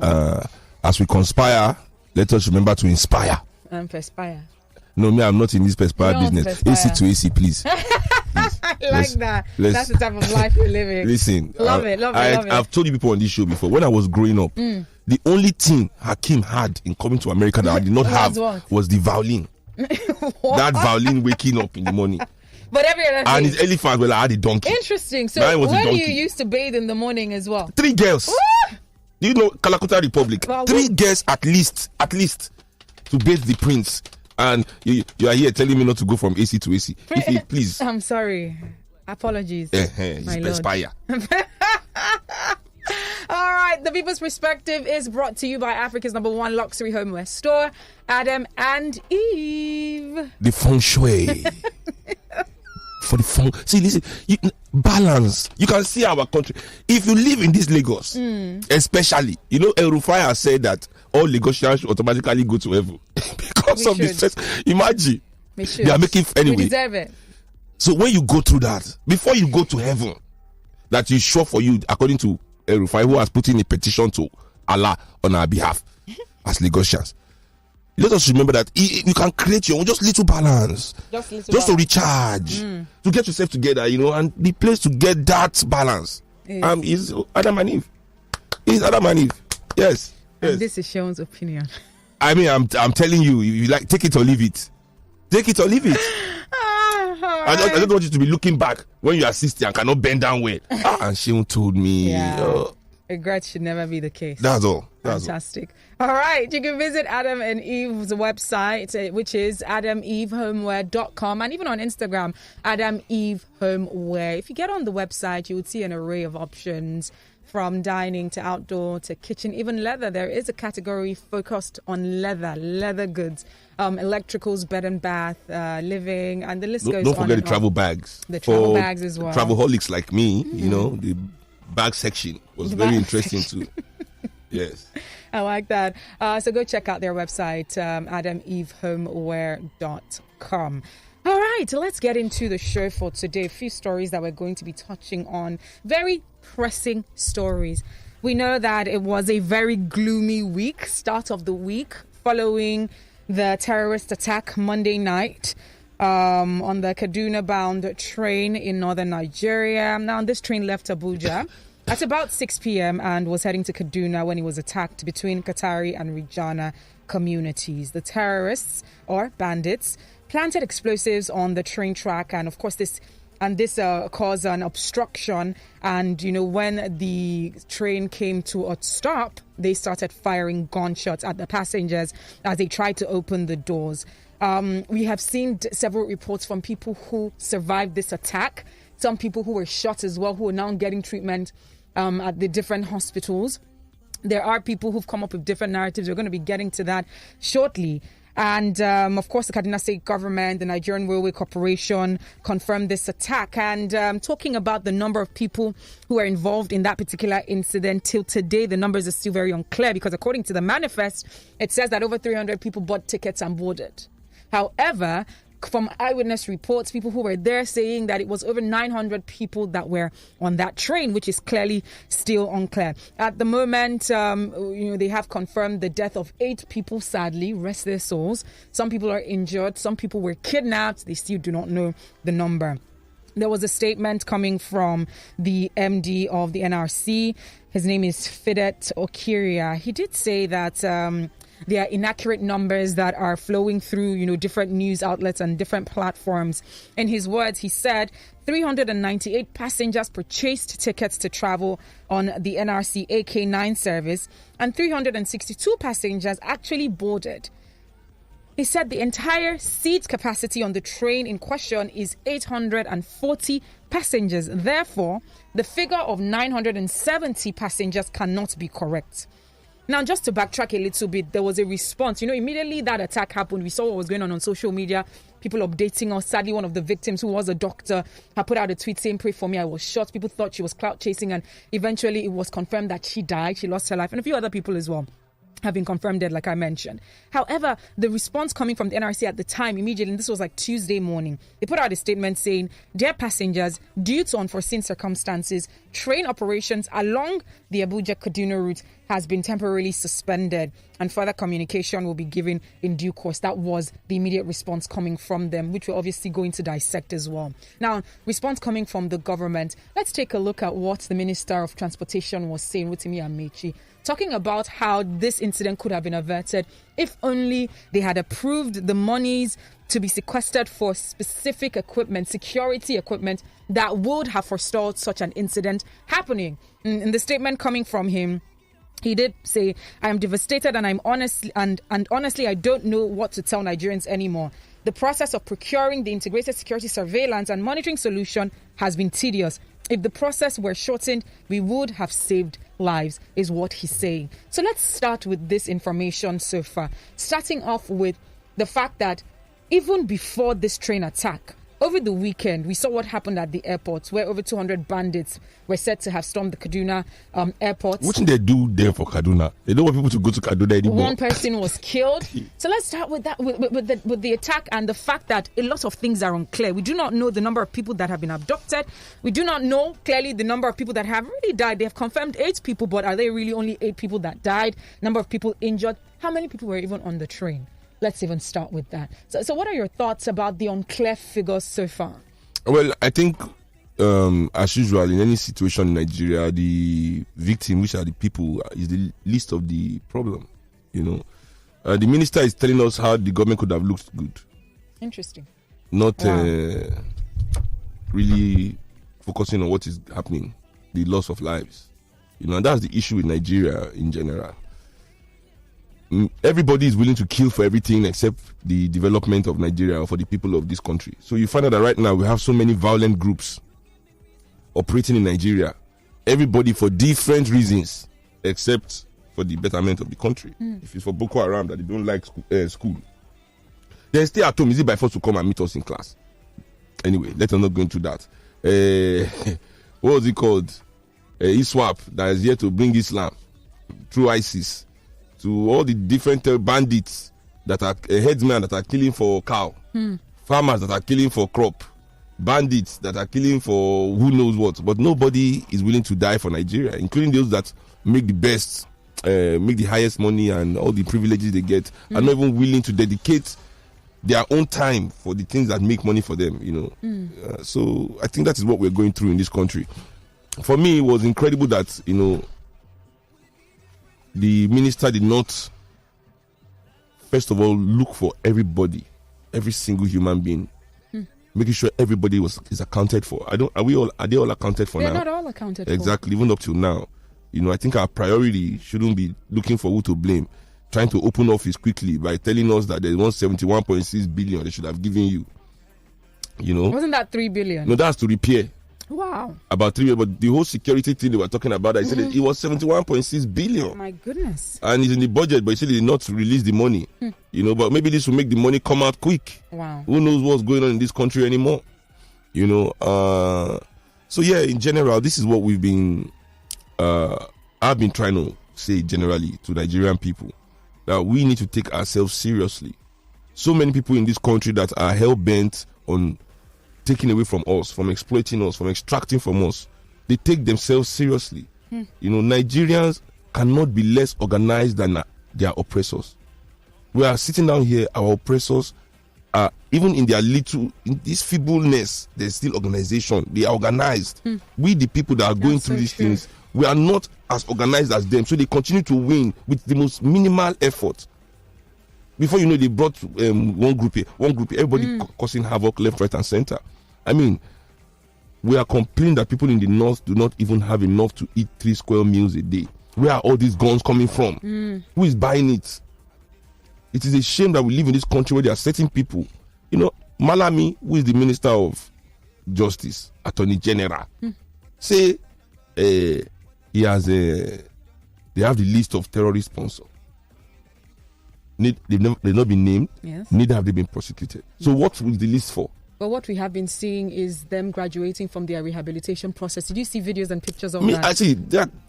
as we conspire, let us remember to inspire. Perspire. No, I'm not in this perspire business. Perspire. AC to AC, please. I like that. That's the type of life we're living. Listen, love it. I've told you people on this show before. When I was growing up, the only thing Hakeem had in coming to America that I did not have was the violin. That violin waking up in the morning. But every other and his elephant, I had a donkey. Interesting. So when you used to bathe in the morning as well? 3 girls. Do you know Kalakuta Republic? 3 girls at least to bathe the prince. And you are here telling me not to go from AC to AC. Please. I'm sorry. Apologies. My Lord. All right, the People's Perspective is brought to you by Africa's #1 luxury homeware store, Adam and Eve. The feng shui. For the feng. See, listen, balance. You can see our country. If you live in this Lagos, especially, El Rufai has said that all Lagosians should automatically go to heaven because of this stress. Imagine. They are making anyway. We deserve it. So when you go through that, before you go to heaven, that is sure for you, according to Rufai, who has put in a petition to Allah on our behalf as Lagosians. Let us remember that you can create your own just little balance, just to recharge, to get yourself together, and the place to get that balance is Adam and Eve. It's Adam and Eve. Yes. And this is Sean's opinion. I mean, I'm telling you, you like take it or leave it. Take it or leave it. I don't want you to be looking back when you are 60 and cannot bend down well. And Sean told me. Yeah. Regret should never be the case. That's all. Fantastic. All right. You can visit Adam and Eve's website, which is adamevehomeware.com, and even on Instagram, Adam Eve Homeware. If you get on the website, you would see an array of options from dining to outdoor to kitchen, even leather. There is a category focused on leather goods, electricals, bed and bath, living, and the list goes on. Don't forget the travel bags. The travel bags as well. Travelholics like me, the bag section was very interesting too. Yes. I like that. So go check out their website, adamevehomeware.com. All right, let's get into the show for today. A few stories that we're going to be touching on. Very pressing stories. We know that it was a very gloomy week, start of the week, following the terrorist attack Monday night on the Kaduna-bound train in northern Nigeria. Now, this train left Abuja at about 6 p.m. and was heading to Kaduna when it was attacked between Qatari and Rijana communities. The terrorists, or bandits, planted explosives on the train track, and of course this caused an obstruction. And when the train came to a stop, they started firing gunshots at the passengers as they tried to open the doors. We have seen several reports from people who survived this attack, some people who were shot as well, who are now getting treatment at the different hospitals. There are people who've come up with different narratives. We're going to be getting to that shortly. And, of course, the Kaduna State government, the Nigerian Railway Corporation confirmed this attack. And talking about the number of people who are involved in that particular incident, till today, the numbers are still very unclear because according to the manifest, it says that over 300 people bought tickets and boarded. However, from eyewitness reports, people who were there saying that it was over 900 people that were on that train, which is clearly still unclear. At the moment, they have confirmed the death of 8 people, sadly, rest their souls. Some people are injured. Some people were kidnapped. They still do not know the number. There was a statement coming from the MD of the NRC. His name is Fidet Okiria. He did say that there are inaccurate numbers that are flowing through, different news outlets and different platforms. In his words, he said 398 passengers purchased tickets to travel on the NRC AK9 service, and 362 passengers actually boarded. He said the entire seat capacity on the train in question is 840 passengers. Therefore, the figure of 970 passengers cannot be correct. Now, just to backtrack a little bit, there was a response. Immediately that attack happened, we saw what was going on social media, people updating us. Sadly, one of the victims, who was a doctor, had put out a tweet saying, "Pray for me, I was shot." People thought she was clout chasing, and eventually it was confirmed that she died. She lost her life, and a few other people as well have been confirmed dead, like I mentioned. However, the response coming from the NRC at the time, immediately, and this was like Tuesday morning, they put out a statement saying, "Dear passengers, due to unforeseen circumstances, train operations along the Abuja-Kaduna route has been temporarily suspended, and further communication will be given in due course." That was the immediate response coming from them, which we're obviously going to dissect as well. Now, response coming from the government. Let's take a look at what the Minister of Transportation was saying, Rotimi Amechi, talking about how this incident could have been averted if only they had approved the monies to be sequestered for specific equipment, security equipment, that would have forestalled such an incident happening. In the statement coming from him, He did say, I am devastated and honestly, I don't know what to tell Nigerians anymore. The process of procuring the integrated security surveillance and monitoring solution has been tedious. If the process were shortened, we would have saved lives, is what he's saying. So let's start with this information so far. Starting off with the fact that even before this train attack, over the weekend, we saw what happened at the airport, where over 200 bandits were said to have stormed the Kaduna airport. What did they do there for Kaduna? They don't want people to go to Kaduna anymore. One person was killed. So let's start with that, with the attack and the fact that a lot of things are unclear. We do not know the number of people that have been abducted. We do not know clearly the number of people that have really died. They have confirmed 8 people, but are they really only 8 people that died? Number of people injured. How many people were even on the train? Let's even start with that. So what are your thoughts about the unclear figures so far? Well, I think, as usual, in any situation in Nigeria, the victim, which are the people, is the least of the problem. The minister is telling us how the government could have looked good. Interesting. Not really focusing on what is happening, the loss of lives. And that's the issue with Nigeria in general. Everybody is willing to kill for everything except the development of Nigeria or for the people of this country. So you find out that right now we have so many violent groups operating in Nigeria. Everybody for different reasons except for the betterment of the country. If it's for Boko Haram that they don't like school, then stay at home. Is it by force to come and meet us in class? Anyway, let us not go into that. What was it called? ISWAP that is here to bring Islam through ISIS. To all the different bandits that are headsmen that are killing for cow, farmers that are killing for crop, bandits that are killing for who knows what. But nobody is willing to die for Nigeria, including those that make the best, make the highest money and all the privileges they get, are not even willing to dedicate their own time for the things that make money for them. So I think that is what we're going through in this country. For me, it was incredible that the minister did not, first of all, look for everybody, every single human being, making sure everybody is accounted for. Are they all accounted for now? They're not all accounted for. Exactly, even up till now. I think our priority shouldn't be looking for who to blame, trying to open office quickly by telling us that there's 171.6 billion they should have given you. Wasn't that 3 billion? No, that's to repair. Wow. About 3 billion, but the whole security thing they were talking about, I said it was 71.6 billion. My goodness. And it's in the budget, but he said they did not release the money. But maybe this will make the money come out quick. Wow. Who knows what's going on in this country anymore? So yeah, in general, this is what we've been, I've been trying to say generally to Nigerian people, that we need to take ourselves seriously. So many people in this country that are hell-bent on taking away from us, from exploiting us, from extracting from us, they take themselves seriously. Nigerians cannot be less organized than their oppressors. We are sitting down here, our oppressors are, even in their in this feebleness, there's still organization. They are organized. We, the people that are going through these things, we are not as organized as them. So they continue to win with the most minimal effort. Before you know, they brought one group here, everybody causing havoc left, right, and center. I mean, we are complaining that people in the north do not even have enough to eat 3 square meals a day. Where are all these guns coming from? Who is buying it? It is a shame that we live in this country where there are certain people. Malami, who is the Minister of Justice, Attorney General, say he has they have the list of terrorist sponsors. They've not been named. Yes. Neither have they been prosecuted. So what was the list for? But what we have been seeing is them graduating from their rehabilitation process. Did you see videos and pictures of that? Actually,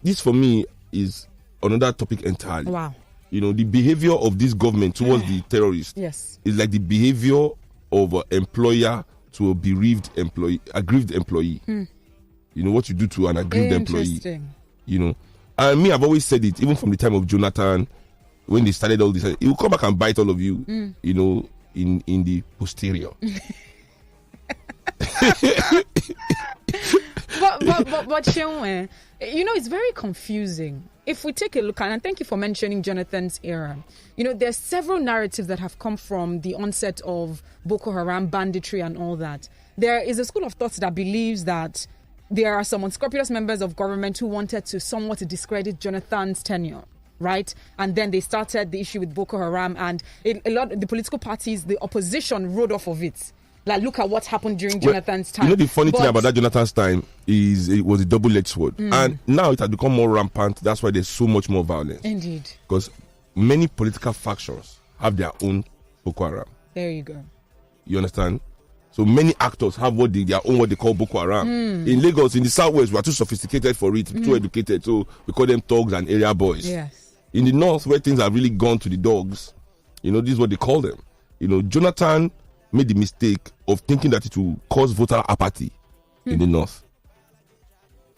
this for me is another topic entirely. Wow. The behavior of this government towards the terrorists is like the behavior of an employer to a aggrieved employee. What you do to an aggrieved employee. And me, I've always said it, even from the time of Jonathan, when they started all this, he will come back and bite all of you, in the posterior. but Seun, it's very confusing. If we take a look, and thank you for mentioning Jonathan's era, there's several narratives that have come from the onset of Boko Haram banditry and all that. There is a school of thought that believes that there are some unscrupulous members of government who wanted to somewhat discredit Jonathan's tenure. Right, and then they started the issue with Boko Haram, and a lot of the political parties, the opposition, rode off of it. Like, look at what happened during Jonathan's time. You know, the funny thing about that Jonathan's time is it was a double-edged sword, and now it has become more rampant. That's why there's so much more violence. Indeed, because many political factions have their own Boko Haram. There you go. You understand? So many actors have what they call Boko Haram. In Lagos, in the southwest, we are too sophisticated for it, too educated, so we call them thugs and area boys. Yes. In the north, where things have really gone to the dogs, this is what they call them. Jonathan made the mistake of thinking that it will cause voter apathy in the north.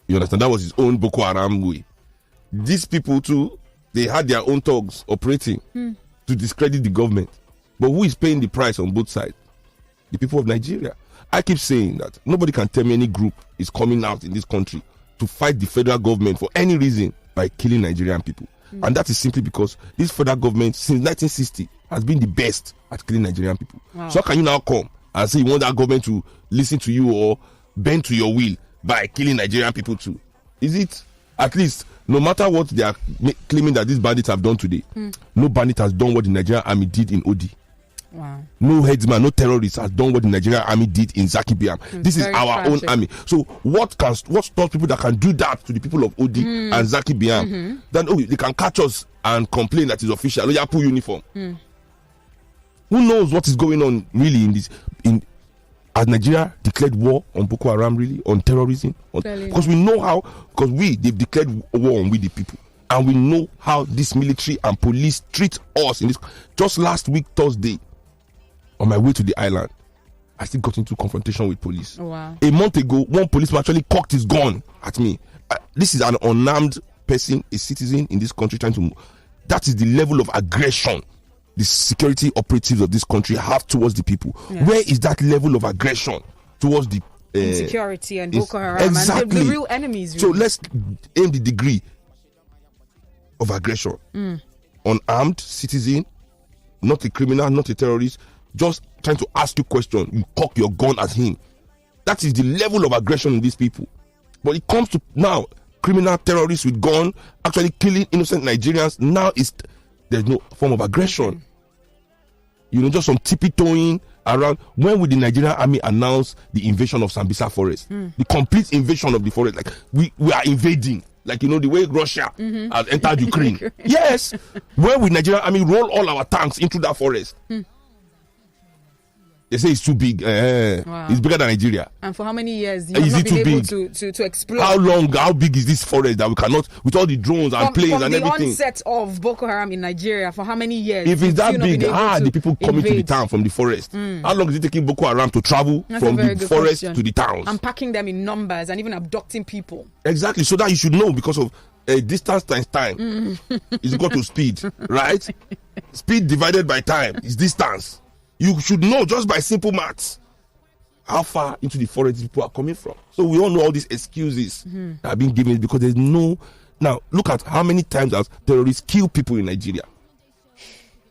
You understand? That was his own Boko Haram way. These people too, they had their own thugs operating to discredit the government. But who is paying the price on both sides? The people of Nigeria. I keep saying that nobody can tell me any group is coming out in this country to fight the federal government for any reason by killing Nigerian people. And that is simply because this federal government since 1960 has been the best at killing Nigerian people. Wow. So how can you now come and say you want that government to listen to you or bend to your will by killing Nigerian people too? Is it, at least, no matter what they are claiming that these bandits have done today, no bandit has done what the Nigerian army did in Odi. Wow. No headsman, no terrorist has done what the Nigerian army did in Zaki Biam. This is our own army. So what stops people that can do that to the people of Odi and Zaki Biam? Then they can catch us and complain that it's official. Yapu uniform. Who knows what is going on really in this? Has Nigeria declared war on Boko Haram, really, on terrorism? Because we know how. Because they've declared war on we the people. And we know how this military and police treat us in this. Just last week, Thursday, on my way to the island, I still got into confrontation with police. Oh, wow. A month ago, one policeman actually cocked his gun at me. This is an unarmed person, a citizen in this country trying to move. That is the level of aggression the security operatives of this country have towards the people. Yes. Where is that level of aggression towards the insecurity and Boko Haram? Exactly. And the real enemies. Really. So let's aim the degree of aggression. Unarmed citizen, not a criminal, not a terrorist, just trying to ask you question, you cock your gun at him. That is the level of aggression in these people. But it comes to now, criminal terrorists with gun actually killing innocent Nigerians. Now there's no form of aggression. Just some tippy-toeing around. When will the Nigerian army announce the invasion of Sambisa forest? The complete invasion of the forest. Like we are invading. Like, the way Russia has entered Ukraine. Yes. When will Nigerian army roll all our tanks into that forest? They say it's too big. Wow. It's bigger than Nigeria. And for how many years? You have not been able to explore. How big is this forest that we cannot, with all the drones and planes and everything? From the onset of Boko Haram in Nigeria, for how many years? If it's that big, the people coming to the town from the forest? How long is it taking Boko Haram to travel from the forest to the towns? And packing them in numbers and even abducting people. Exactly. So that you should know, because of distance times time is equal to speed, right? Speed divided by time is distance. You should know just by simple maths how far into the forest people are coming from. So we all know all these excuses that are being given because there's no. Now look at how many times has terrorists killed people in Nigeria.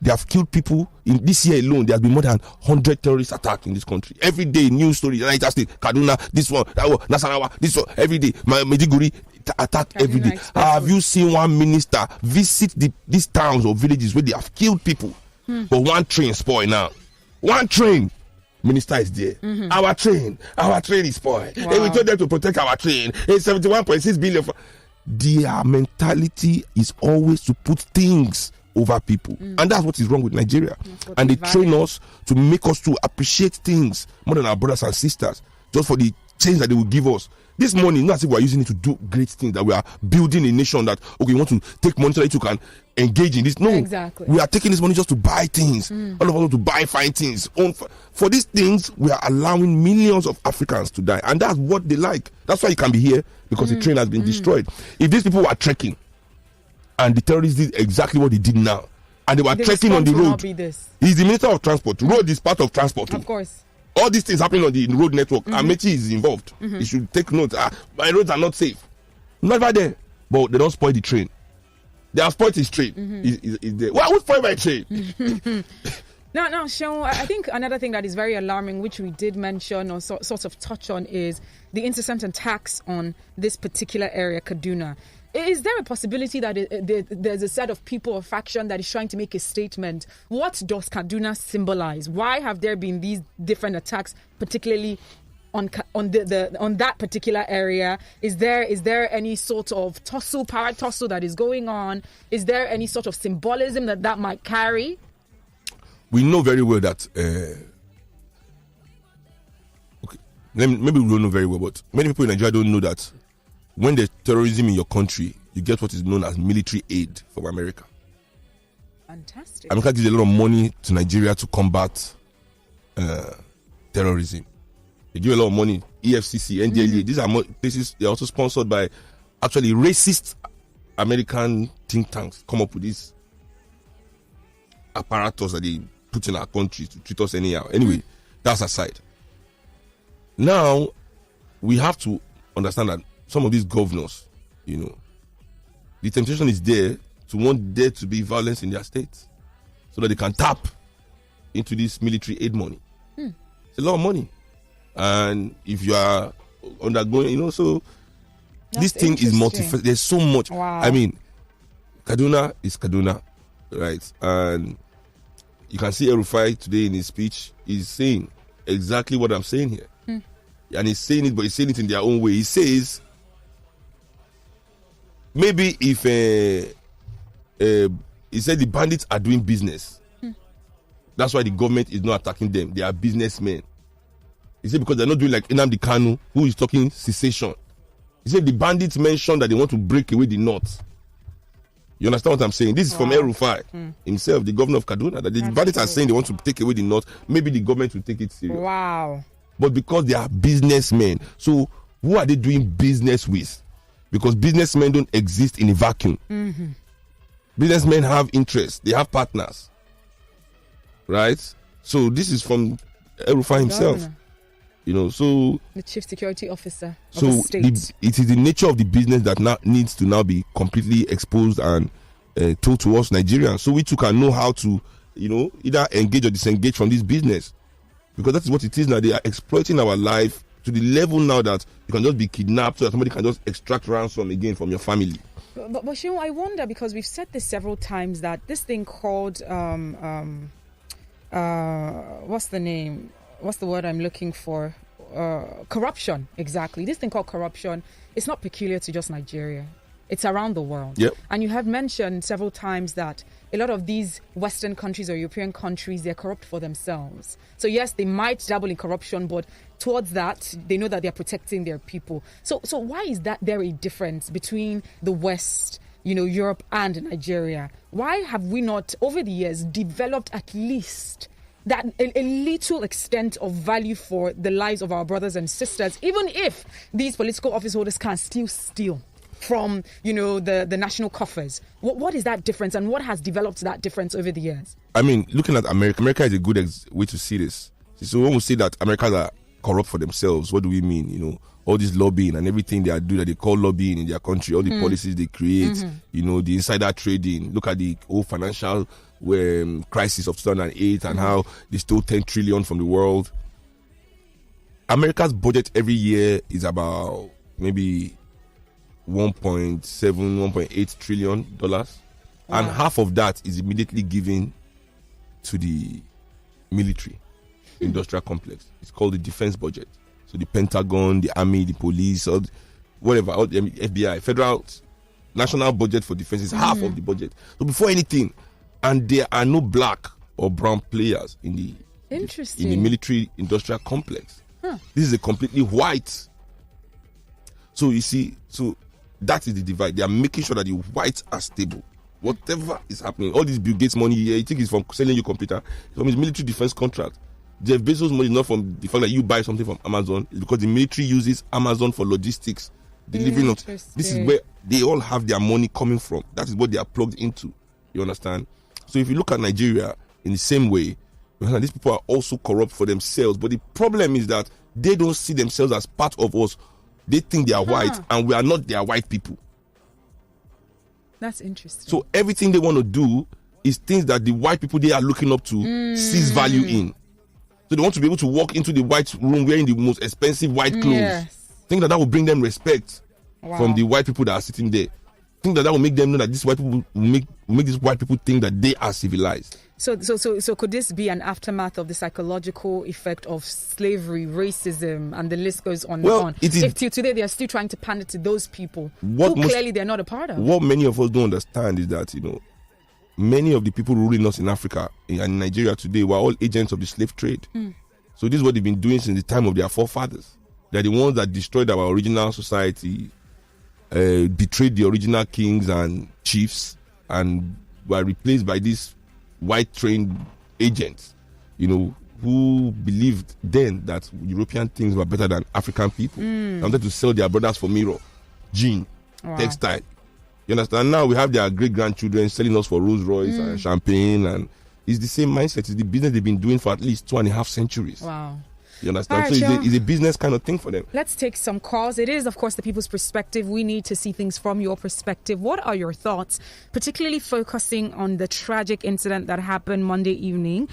They have killed people in this year alone. There has been more than 100 terrorist attacks in this country. Every day, news stories. United States, Kaduna, this one, that one, Nasarawa, this one. Every day, Maiduguri attack every day. Have you seen one minister visit these towns or villages where they have killed people? But one train spoiled now. One train, minister is there. Our train is spoiled. Wow. And we told them to protect our train. It's 71.6 billion. Their mentality is always to put things over people. And that's what is wrong with Nigeria. And they train us to make us to appreciate things more than our brothers and sisters, just for the change that they will give us. This money, not as if we are using it to do great things, that we are building a nation that, we want to take money so that you can engage in this. No, exactly. We are taking this money just to buy things. All of us want to buy fine things. For these things, we are allowing millions of Africans to die. And that's what they like. That's why you can be here, because the train has been destroyed. If these people were trekking, and the terrorists did exactly what they did now, and they were trekking on the road, he's the Minister of Transport. Road is part of transport too. Of course. All these things happening on the road network, Amechi is involved. You should take note. My roads are not safe. Never there. But they don't spoil the train. They have spoiled his train. Is there. Why would spoil my train? No, Sean, I think another thing that is very alarming, which we did mention or sort of touch on, is the incessant attacks on this particular area, Kaduna. Is there a possibility that there's a set of people or faction that is trying to make a statement? What does Kaduna symbolize? Why have there been these different attacks, particularly on that particular area? Is there any sort of power tussle that is going on? Is there any sort of symbolism that might carry? We know very well that maybe we don't know very well, but many people in Nigeria don't know that when there's terrorism in your country, you get what is known as military aid from America. Fantastic. America gives a lot of money to Nigeria to combat terrorism. They give a lot of money. EFCC, NDLEA. These are places. They're also sponsored by actually racist American think tanks. Come up with this apparatus that they put in our country to treat us anyhow. Anyway, that's aside. Now, we have to understand that some of these governors, the temptation is there to want there to be violence in their states so that they can tap into this military aid money. It's a lot of money. And if you are undergoing, so this thing is multifaceted. There's so much. Wow. I mean, Kaduna is Kaduna, right? And you can see El-Rufai today in his speech is saying exactly what I'm saying here. And he's saying it, but he's saying it in their own way. He says, maybe if he said the bandits are doing business, that's why the government is not attacking them. They are businessmen. He said because they're not doing like Nnamdi Kanu, who is talking secession. He said the bandits mentioned that they want to break away the North. You understand what I'm saying? This is from El-Rufai himself, the governor of Kaduna, that the bandits are saying they want to take away the North. Maybe the government will take it serious. Wow. But because they are businessmen. So who are they doing business with? Because businessmen don't exist in a vacuum. Businessmen have interests. They have partners. Right? So this is from El-Rufai himself. So the chief security officer of so the state. It is the nature of the business that now needs to now be completely exposed and told to us Nigerians, so we too can know how to either engage or disengage from this business, because that is what it is now. They are exploiting our life to the level now that you can just be kidnapped so that somebody can just extract ransom again from your family. But Shion, I wonder, because we've said this several times, that this thing called what's the name? What's the word I'm looking for? Corruption, exactly. This thing called corruption, it's not peculiar to just Nigeria. It's around the world. Yep. And you have mentioned several times that a lot of these Western countries or European countries, they're corrupt for themselves. So yes, they might dabble in corruption, but towards that, they know that they're protecting their people. So why is that there a difference between the West, Europe and Nigeria? Why have we not, over the years, developed at least that a little extent of value for the lives of our brothers and sisters, even if these political office holders can still steal from, the national coffers? What is that difference, and what has developed that difference over the years? I mean, looking at America is a good way to see this. So when we say that Americans are corrupt for themselves, what do we mean? All this lobbying and everything they are doing that they call lobbying in their country, all the policies they create, the insider trading. Look at the whole financial crisis of 2008 and how they stole 10 trillion from the world. America's budget every year is about maybe $1.8 trillion, and half of that is immediately given to the military industrial complex. It's called the defense budget. So the Pentagon, the Army, the police, or whatever, all the FBI, federal national budget for defense is half of the budget. So before anything, and there are no black or brown players in the military industrial complex. This is a completely white. So you see, that is the divide. They are making sure that the whites are stable. Whatever is happening, all this Bill Gates money here, you think it's from selling your computer, it's from his military defense contract. Jeff Bezos' money is not from the fact that you buy something from Amazon, it's because the military uses Amazon for logistics, delivering of. This is where they all have their money coming from. That is what they are plugged into. You understand? So if you look at Nigeria in the same way, these people are also corrupt for themselves. But the problem is that they don't see themselves as part of us. They think they are white, and we are not their white people. That's interesting. So everything they want to do is things that the white people they are looking up to sees value in. So they want to be able to walk into the white room wearing the most expensive white clothes. Yes. Think that will bring them respect from the white people that are sitting there. Think that will make them know that these white people will make these white people think that they are civilized. So could this be an aftermath of the psychological effect of slavery, racism, and the list goes on and on? If till today they are still trying to pander to those people who clearly they're not a part of. What many of us don't understand is that, many of the people ruling us in Africa and Nigeria today were all agents of the slave trade. So this is what they've been doing since the time of their forefathers. They're the ones that destroyed our original society, betrayed the original kings and chiefs, and were replaced by these white trained agents, who believed then that European things were better than African people. They wanted to sell their brothers for mirror, jean, textile. You understand? Now we have their great-grandchildren selling us for Rolls Royce and champagne, and it's the same mindset. It's the business they've been doing for at least 2.5 centuries. Wow. You understand? Right, so it's a business kind of thing for them. Let's take some calls. It is, of course, the people's perspective. We need to see things from your perspective. What are your thoughts, particularly focusing on the tragic incident that happened Monday evening,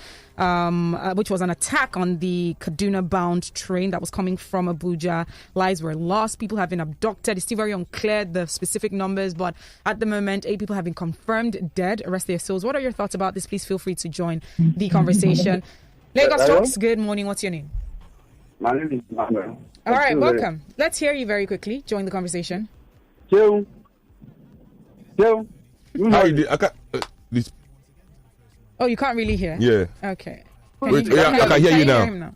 which was an attack on the Kaduna-bound train that was coming from Abuja? Lives were lost. People have been abducted. It's still very unclear, the specific numbers, but at the moment, 8 people have been confirmed dead, arrest their souls. What are your thoughts about this? Please feel free to join the conversation. Lagos Talks, good morning. What's your name? My name is Manuel. All right, welcome. Let's hear you very quickly. Join the conversation. Joe. How you do? I can't. Oh, you can't really hear? Yeah. Okay. I can hear you now.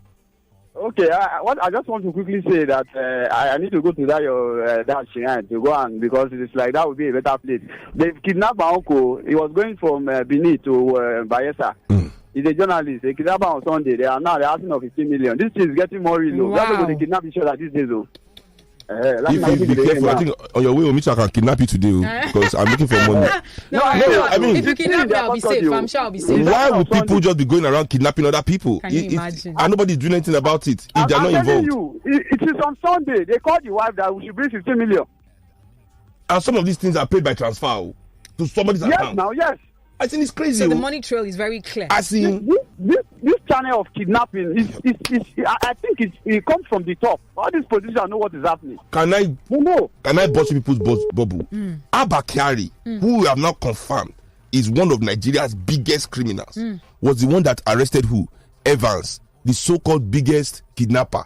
Okay, I just want to quickly say that I need to go to that shrine to go on, because it's like that would be a better place. They've kidnapped my uncle. He was going from Benin to Bayelsa. He's a journalist. They kidnapped him on Sunday. They are asking for 15 million. This is getting more real. Wow. That's why they kidnap each other these days, though. Be careful. I think on your way, Omicha can kidnap you today because I'm looking for money. I mean, if you kidnap me, I'll be safe. I'm sure I'll be safe. Why would people just be going around kidnapping other people? Can you imagine? And nobody's doing anything about it if they're not involved. It is on Sunday. They called the wife that we should bring 15 million. And some of these things are paid by transfer to somebody's account. Yes. I think it's crazy. So the money trail is very clear. I see. This channel of kidnapping I think it comes from the top. All these politicians know what is happening. Can I burst people's bubble? Abba Kyari, who we have now confirmed is one of Nigeria's biggest criminals, was the one that arrested who? Evans, the so-called biggest kidnapper.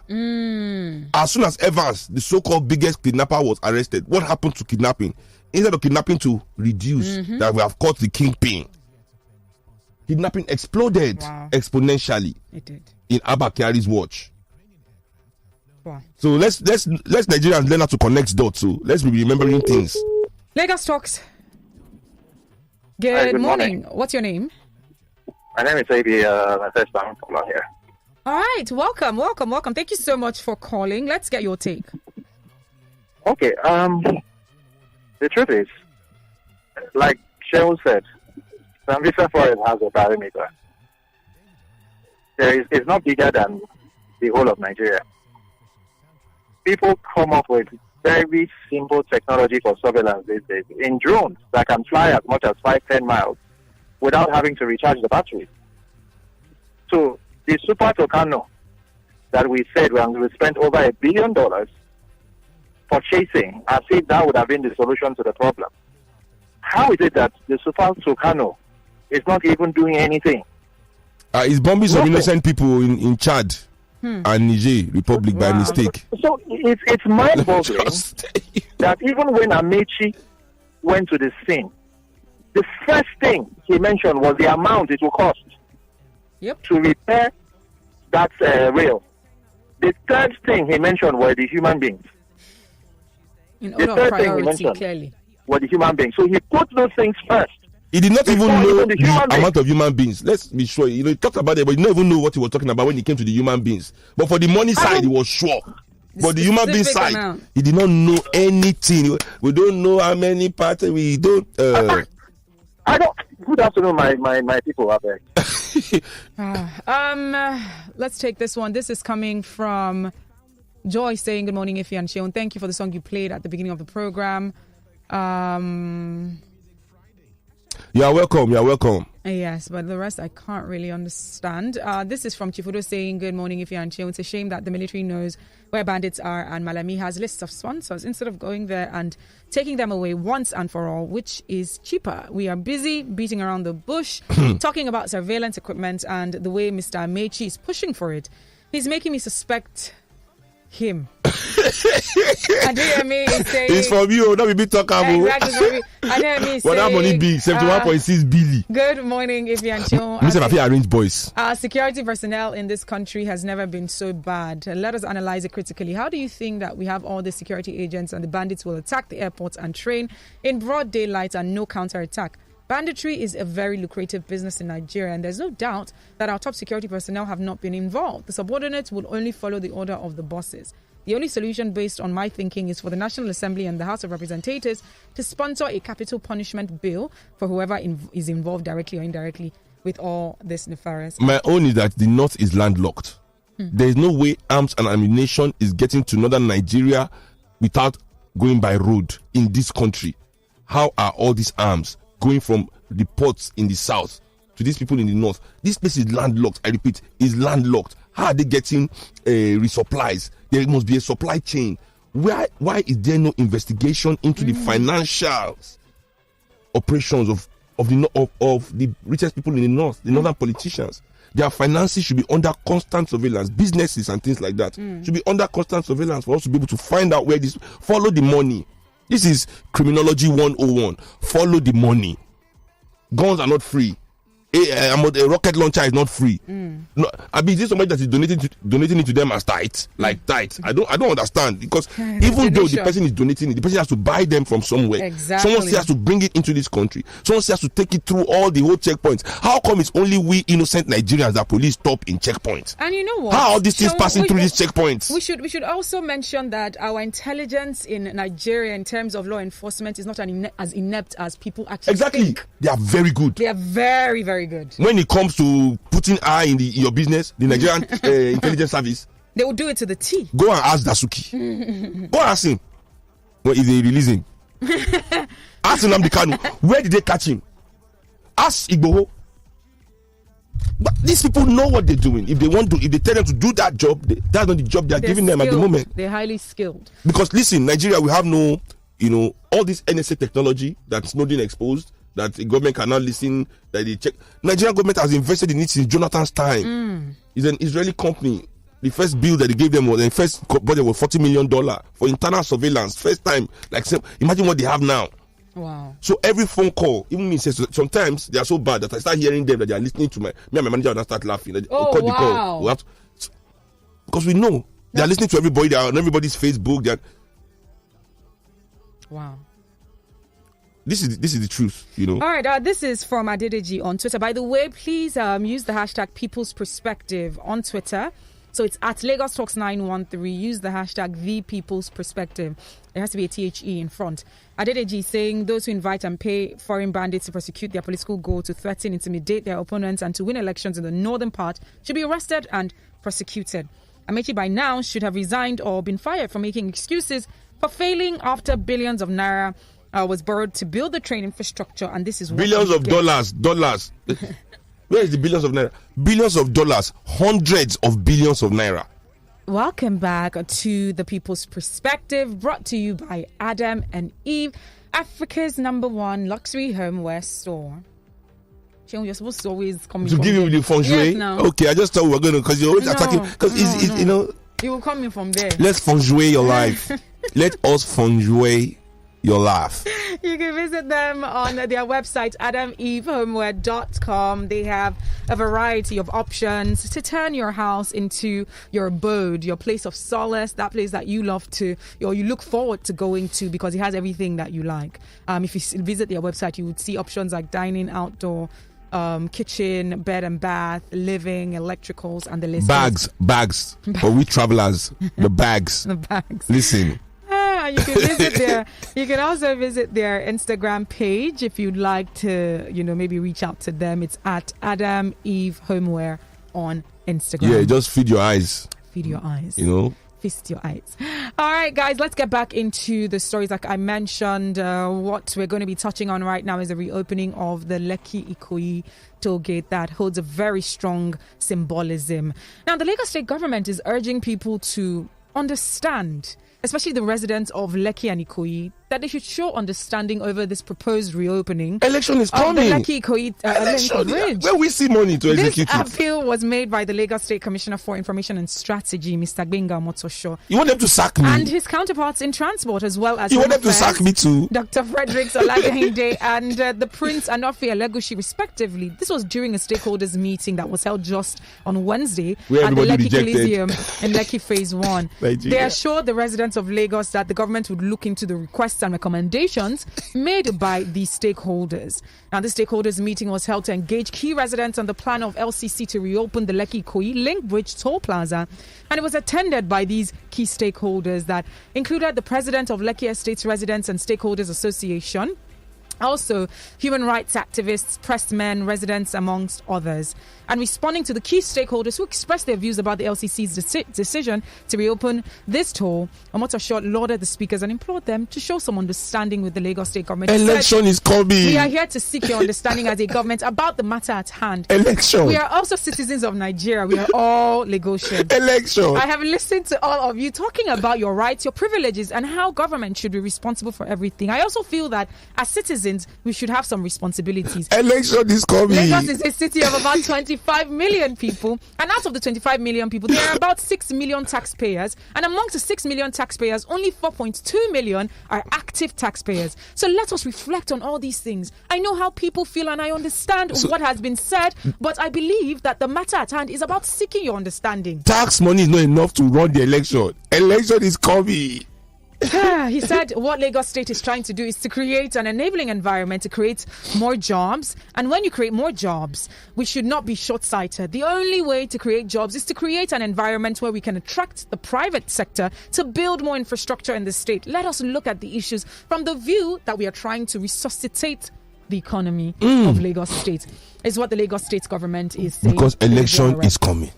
As soon as Evans, the so-called biggest kidnapper, was arrested, what happened to kidnapping? Instead of kidnapping to reduce, that we have caught the kingpin, kidnapping exploded exponentially. It did. In Abba Kyari's watch. Wow. So let's Nigerians learn how to connect dots. So let's be remembering things. Lagos Talks. Good morning. What's your name? My name is AB. My first time calling here. All right. Welcome. Thank you so much for calling. Let's get your take. Okay. The truth is, like Cheryl said, Sambisa Forest has a parameter. It's not bigger than the whole of Nigeria. People come up with very simple technology for surveillance these days. In drones that can fly as much as 5-10 miles without having to recharge the battery. So the Super Tucano that we said we spent over $1 billion purchasing, as if that would have been the solution to the problem. How is it that the Super Tucano is not even doing anything? It's bombing some innocent people in Chad and Niger Republic by mistake. So it's mind-boggling that even when Amechi went to the scene, the first thing he mentioned was the amount it will cost to repair that rail. The third thing he mentioned were the human beings. In order of priority, clearly. Were the human beings. So he put those things first. He did not even know the amount of human beings. Let's be sure. He talked about it, but he didn't even know what he was talking about when he came to the human beings. But for the money side, he was sure. But the human being side, he did not know anything. We don't know how many parts. We don't. I don't. Good afternoon, my people out there. Let's take this one. This is coming from Joy saying, "Good morning, Ife and Sheon. Thank you for the song you played at the beginning of the program." You are welcome. Yes, but the rest I can't really understand. This is from Chifudo saying, good morning, Ify and Chill. It's a shame that the military knows where bandits are and Malami has lists of sponsors instead of going there and taking them away once and for all, which is cheaper. We are busy beating around the bush, talking about surveillance equipment and the way Mr. Amechi is pushing for it. He's making me suspect him. Adeyemi is saying it's from you, not be talkable. Exactly. Adeyemi is what that money be? 71.6 billion. Good morning, Ify and Chill. Mr. Rafi arrange boys. Security personnel in this country has never been so bad. Let us analyze it critically. How do you think that we have all the security agents and the bandits will attack the airports and train in broad daylight and no counterattack? Banditry is a very lucrative business in Nigeria, and there's no doubt that our top security personnel have not been involved. The subordinates will only follow the order of the bosses. The only solution, based on my thinking, is for the National Assembly and the House of Representatives to sponsor a capital punishment bill for whoever is involved directly or indirectly with all this nefarious. My own is that the North is landlocked. There is no way arms and ammunition is getting to northern Nigeria without going by road in this country. How are all these arms going from the ports in the south to these people in the north? This place is landlocked. I repeat, is landlocked. How are they getting resupplies? There must be a supply chain. Why is there no investigation into the financial operations of the richest people in the north, the northern politicians? Their finances should be under constant surveillance. Businesses and things like that should be under constant surveillance for us to be able to find out where this, follow the money. This is criminology 101. Follow the money. Guns are not free. A rocket launcher is not free. No, I mean, is this somebody that is donating it to them as tithe? Like tithe? I don't understand, because even though the person is donating it, the person has to buy them from somewhere. Exactly. Someone still has to bring it into this country. Someone still has to take it through all the whole checkpoints. How come it's only we innocent Nigerians that police stop in checkpoints? And you know what? How are these things passing through these checkpoints? We should also mention that our intelligence in Nigeria in terms of law enforcement is not as inept as people actually think. They are very good. They are very, very good. When it comes to putting eye in your business, the Nigerian intelligence service, they will do it to the T. Go and ask Dasuki. Go and ask him. Well, if they release him, ask Nnamdi Kanu. Where did they catch him? Ask Igboho. But these people know what they're doing. If they tell them to do that job, that's not the job they're giving them at the moment. They're highly skilled. Because listen, Nigeria, we have no, all this NSA technology that's not being exposed, that the government cannot listen, that they check. Nigerian government has invested in it since Jonathan's time. It's an Israeli company. The first bill that they gave them the first budget was $40 million for internal surveillance. First time, imagine what they have now. Wow. So every phone call, even me says sometimes they are so bad that I start hearing them that they are listening to me and my manager will start laughing. The call. Because we know they are listening to everybody. They are on everybody's Facebook. Wow. This is the truth, All right, this is from Adedeji on Twitter. By the way, please use the hashtag People's Perspective on Twitter. So it's at Lagos Talks 913. Use the hashtag The People's Perspective. There has to be a THE in front. Adedeji saying those who invite and pay foreign bandits to prosecute their political goal, to threaten, intimidate their opponents, and to win elections in the northern part should be arrested and prosecuted. Amechi by now should have resigned or been fired for making excuses for failing after billions of naira was borrowed to build the train infrastructure, and this is what billions of dollars. Where is the billions of naira? Billions of dollars, hundreds of billions of naira. Welcome back to The People's Perspective, brought to you by Adam and Eve, Africa's #1 luxury homeware store. You're supposed to always come to give you the feng shui. Yes, no. Okay, I just thought we were going to, because you're always attacking. Because you will come in from there. Let's feng shui your life. Let us feng shui your life. You can visit them on their website, adamevehomeware.com. They have a variety of options to turn your house into your abode, your place of solace, that place that you love to, or you look forward to going to, because it has everything that you like. If you visit their website, you would see options like dining, outdoor, kitchen, bed and bath, living, electricals, and the list. Bags. For we travelers, the bags. The bags. Listen. You can visit their. You can also visit their Instagram page if you'd like to, maybe reach out to them. It's at Adam Eve Homeware on Instagram. Yeah, just feed your eyes. Feed your eyes. Feast your eyes. All right, guys, let's get back into the stories. Like I mentioned, what we're going to be touching on right now is the reopening of the Lekki-Ikoyi toll gate that holds a very strong symbolism. Now, the Lagos state government is urging people to understand, especially the residents of Lekki and Ikoyi, that they should show understanding over this proposed reopening. Election is coming. The Lekki-Ikoyi link bridge. Where we see money to execute this it. appeal was made by the Lagos State Commissioner for Information and Strategy, Mr. Gbenga Omotosho. You want them to sack me? And his counterparts in transport, as well as... You want them to sack me too? Dr. Frederick Olagahinde and the Prince Anofi Elegushi, respectively. This was during a stakeholders meeting that was held just on Wednesday at the Lekki Coliseum in Lekki Phase 1. They assured the residents of Lagos that the government would look into the requests and recommendations made by the stakeholders. Now, the stakeholders meeting was held to engage key residents on the plan of LCC to reopen the Lekki-Ikoyi Link Bridge Toll Plaza, and it was attended by these key stakeholders that included the president of Lekki Estates Residents and Stakeholders Association, also human rights activists, pressmen, residents, amongst others. And responding to the key stakeholders who expressed their views about the LCC's decision to reopen this toll, Omotosho lauded the speakers and implored them to show some understanding with the Lagos state government. Election is coming. We are here to seek your understanding as a government about the matter at hand. Election. We are also citizens of Nigeria. We are all Lagosians. Election. I have listened to all of you talking about your rights, your privileges, and how government should be responsible for everything. I also feel that as citizens, we should have some responsibilities. Election is coming. Lagos is a city of about 25 million people, and out of the 25 million people, there are about 6 million taxpayers, and amongst the 6 million taxpayers, only 4.2 million are active taxpayers. So let us reflect on all these things. I know how people feel and I understand what has been said, but I believe that the matter at hand is about seeking your understanding. Tax money is not enough to run the election. Election is coming. He said what Lagos State is trying to do is to create an enabling environment to create more jobs. And when you create more jobs, we should not be short-sighted. The only way to create jobs is to create an environment where we can attract the private sector to build more infrastructure in the state. Let us look at the issues from the view that we are trying to resuscitate the economy of Lagos State, is what the Lagos State government is saying. Because election is coming.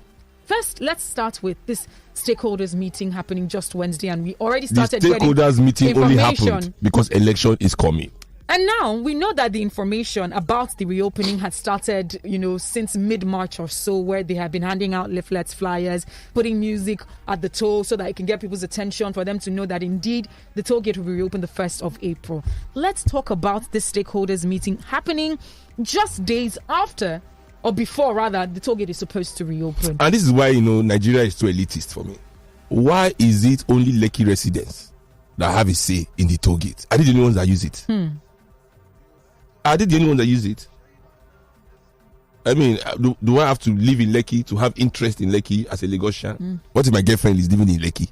First, let's start with this stakeholders meeting happening just Wednesday, and we already started the stakeholders meeting only information. Happened because election is coming. And now we know that the information about the reopening had started, since mid-March or so, where they have been handing out leaflets, flyers, putting music at the toll so that it can get people's attention for them to know that indeed the toll gate will be reopened the 1st of April. Let's talk about this stakeholders meeting happening just days after, or before rather, the toll gate is supposed to reopen. And this is why, Nigeria is too elitist for me. Why is it only Lekki residents that have a say in the toll gate? Are they the only ones that use it? Are they the only ones that use it? I mean, do I have to live in Lekki to have interest in Lekki as a Lagosian? What if my girlfriend is living in Lekki?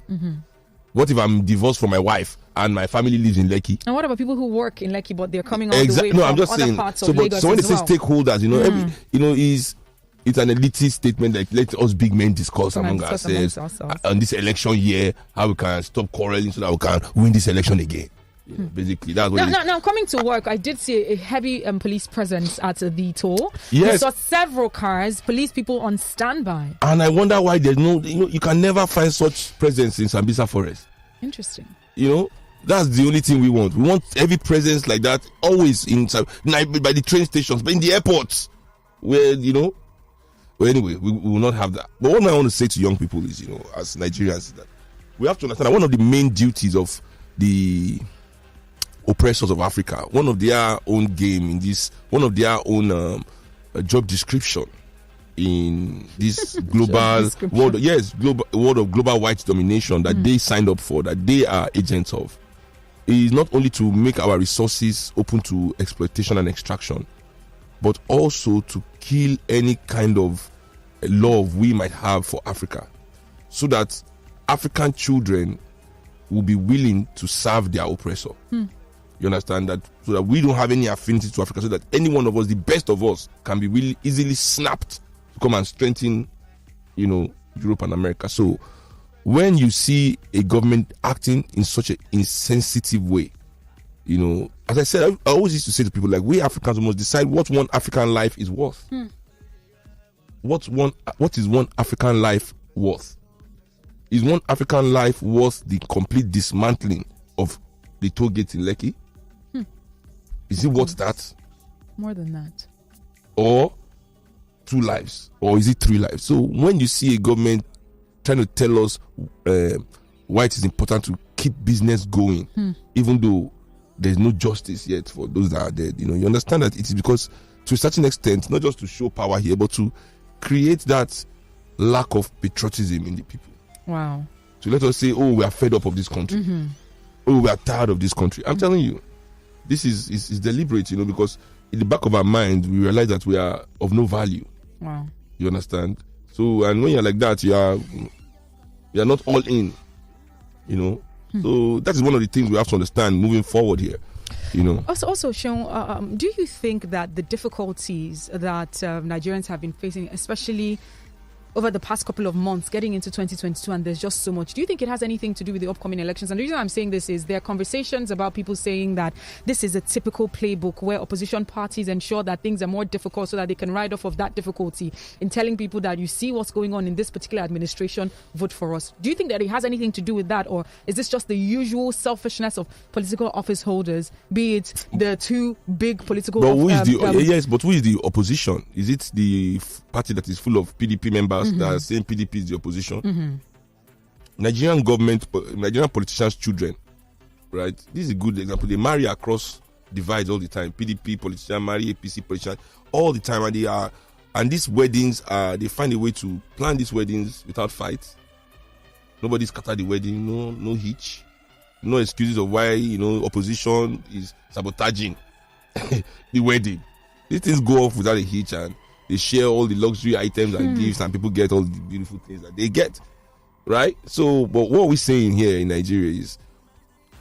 What if I'm divorced from my wife and my family lives in Lekki? And what about people who work in Lekki but they're coming all the way from other parts of Lagos? So when they say stakeholders, it's an elitist statement like let us big men discuss among ourselves on this election year how we can stop quarreling so that we can win this election again. Basically, that's what. Now, coming to work, I did see a heavy police presence at the toll. Yes, we saw several cars, police people on standby. And I wonder why there's no. You can never find such presence in Sambisa Forest. Interesting. That's the only thing we want. We want every presence like that always by the train stations, but in the airports, where Well, anyway, we will not have that. But what I want to say to young people is, as Nigerians, is that we have to understand that one of the main duties of the oppressors of Africa, one of their own game in this, one of their own job description in this global world, world of global white domination that they signed up for, that they are agents of, is not only to make our resources open to exploitation and extraction, but also to kill any kind of love we might have for Africa, so that African children will be willing to serve their oppressor. You understand that? So that we don't have any affinity to Africa, so that any one of us, the best of us, can be really easily snapped to come and strengthen, Europe and America. So when you see a government acting in such an insensitive way, as I said, I always used to say to people, like, we Africans must decide what one African life is worth. What is one African life worth? Is one African life worth the complete dismantling of the toll gate in Lekki? Is it worth that? More than that. Or 2 lives? Or is it 3 lives? So when you see a government trying to tell us why it is important to keep business going, even though there's no justice yet for those that are dead, you understand that it is because, to a certain extent, not just to show power here, but to create that lack of patriotism in the people. Wow. So let us say, oh, we are fed up of this country. Oh, we are tired of this country. I'm telling you, this is deliberate, because in the back of our mind, we realize that we are of no value. Wow. You understand? So, and when you're like that, you are not all in, So that is one of the things we have to understand moving forward here, Also, Seun, do you think that the difficulties that Nigerians have been facing, especially over the past couple of months, getting into 2022, and there's just so much, do you think it has anything to do with the upcoming elections? And the reason I'm saying this is there are conversations about people saying that this is a typical playbook where opposition parties ensure that things are more difficult so that they can ride off of that difficulty in telling people that you see what's going on in this particular administration, vote for us. Do you think that it has anything to do with that, or is this just the usual selfishness of political office holders, be it the 2 big political... But who is who is the opposition? Is it the party that is full of PDP members that are saying PDP is the opposition? Nigerian politicians' children, right? This is a good example. They marry across divides all the time. PDP politician marry APC politician all the time, and these weddings they find a way to plan these weddings without fights. Nobody scatter the wedding, no hitch, no excuses of why opposition is sabotaging the wedding. These things go off without a hitch, and they share all the luxury items and gifts, and people get all the beautiful things that they get, right? So, but what we're saying here in Nigeria is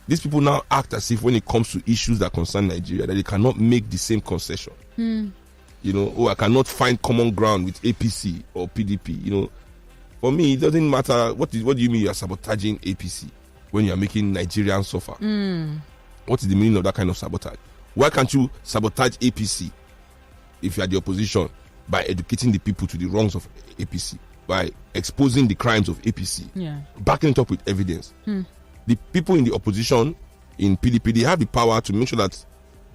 these people now act as if when it comes to issues that concern Nigeria, that they cannot make the same concession. I cannot find common ground with APC or PDP. For me, it doesn't matter. What do you mean you are sabotaging APC when you are making Nigerians suffer? What is the meaning of that kind of sabotage? Why can't you sabotage APC if you are the opposition by educating the people to the wrongs of APC, by exposing the crimes of APC, backing it up with evidence? The people in the opposition in PDP, they have the power to make sure that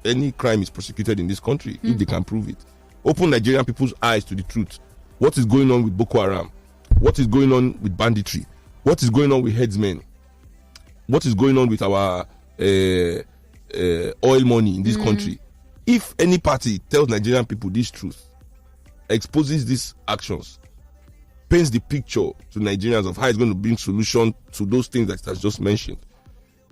any crime is prosecuted in this country if they can prove it. Open Nigerian people's eyes to the truth. What is going on with Boko Haram? What is going on with banditry? What is going on with headsmen? What is going on with our oil money in this country? If any party tells Nigerian people this truth, exposes these actions, paints the picture to Nigerians of how it's going to bring solution to those things that it has just mentioned,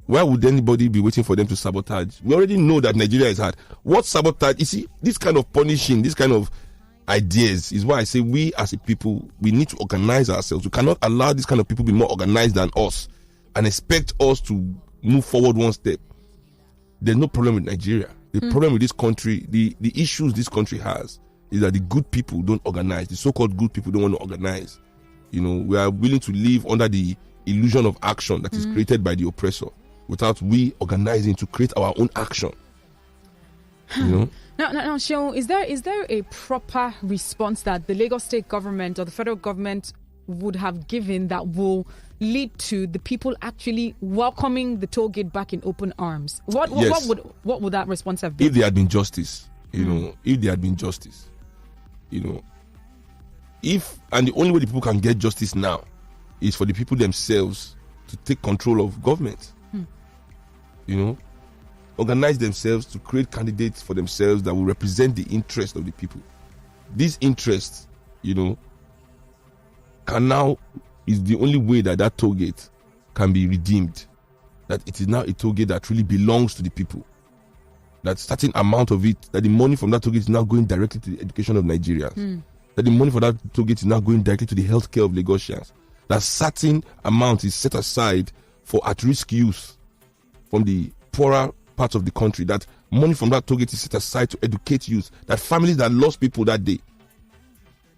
why would anybody be waiting for them to sabotage? We already know that Nigeria is hard. What sabotage? You see, this kind of punishing, this kind of ideas is why I say we as a people, we need to organize ourselves. We cannot allow this kind of people to be more organized than us and expect us to move forward one step. There's no problem with Nigeria. The problem with this country, the issues this country has, is that the good people don't organize. The so-called good people don't want to organize. We are willing to live under the illusion of action that is created by the oppressor without we organizing to create our own action. Now, Seun, is there a proper response that the Lagos state government or the federal government would have given that will lead to the people actually welcoming the toll gate back in open arms? What would that response have been? If there had been justice, if there had been justice, and the only way the people can get justice now is for the people themselves to take control of government. Organize themselves to create candidates for themselves that will represent the interest of the people. This interest, can now is the only way that toll gate can be redeemed. That it is now a toll gate that really belongs to the people. That certain amount of it, that the money from that toll gate is now going directly to the education of Nigerians. That the money for that toll gate is now going directly to the healthcare of Lagosians. That certain amount is set aside for at-risk youth from the poorer parts of the country. That money from that toll gate is set aside to educate youth. That families that lost people that day,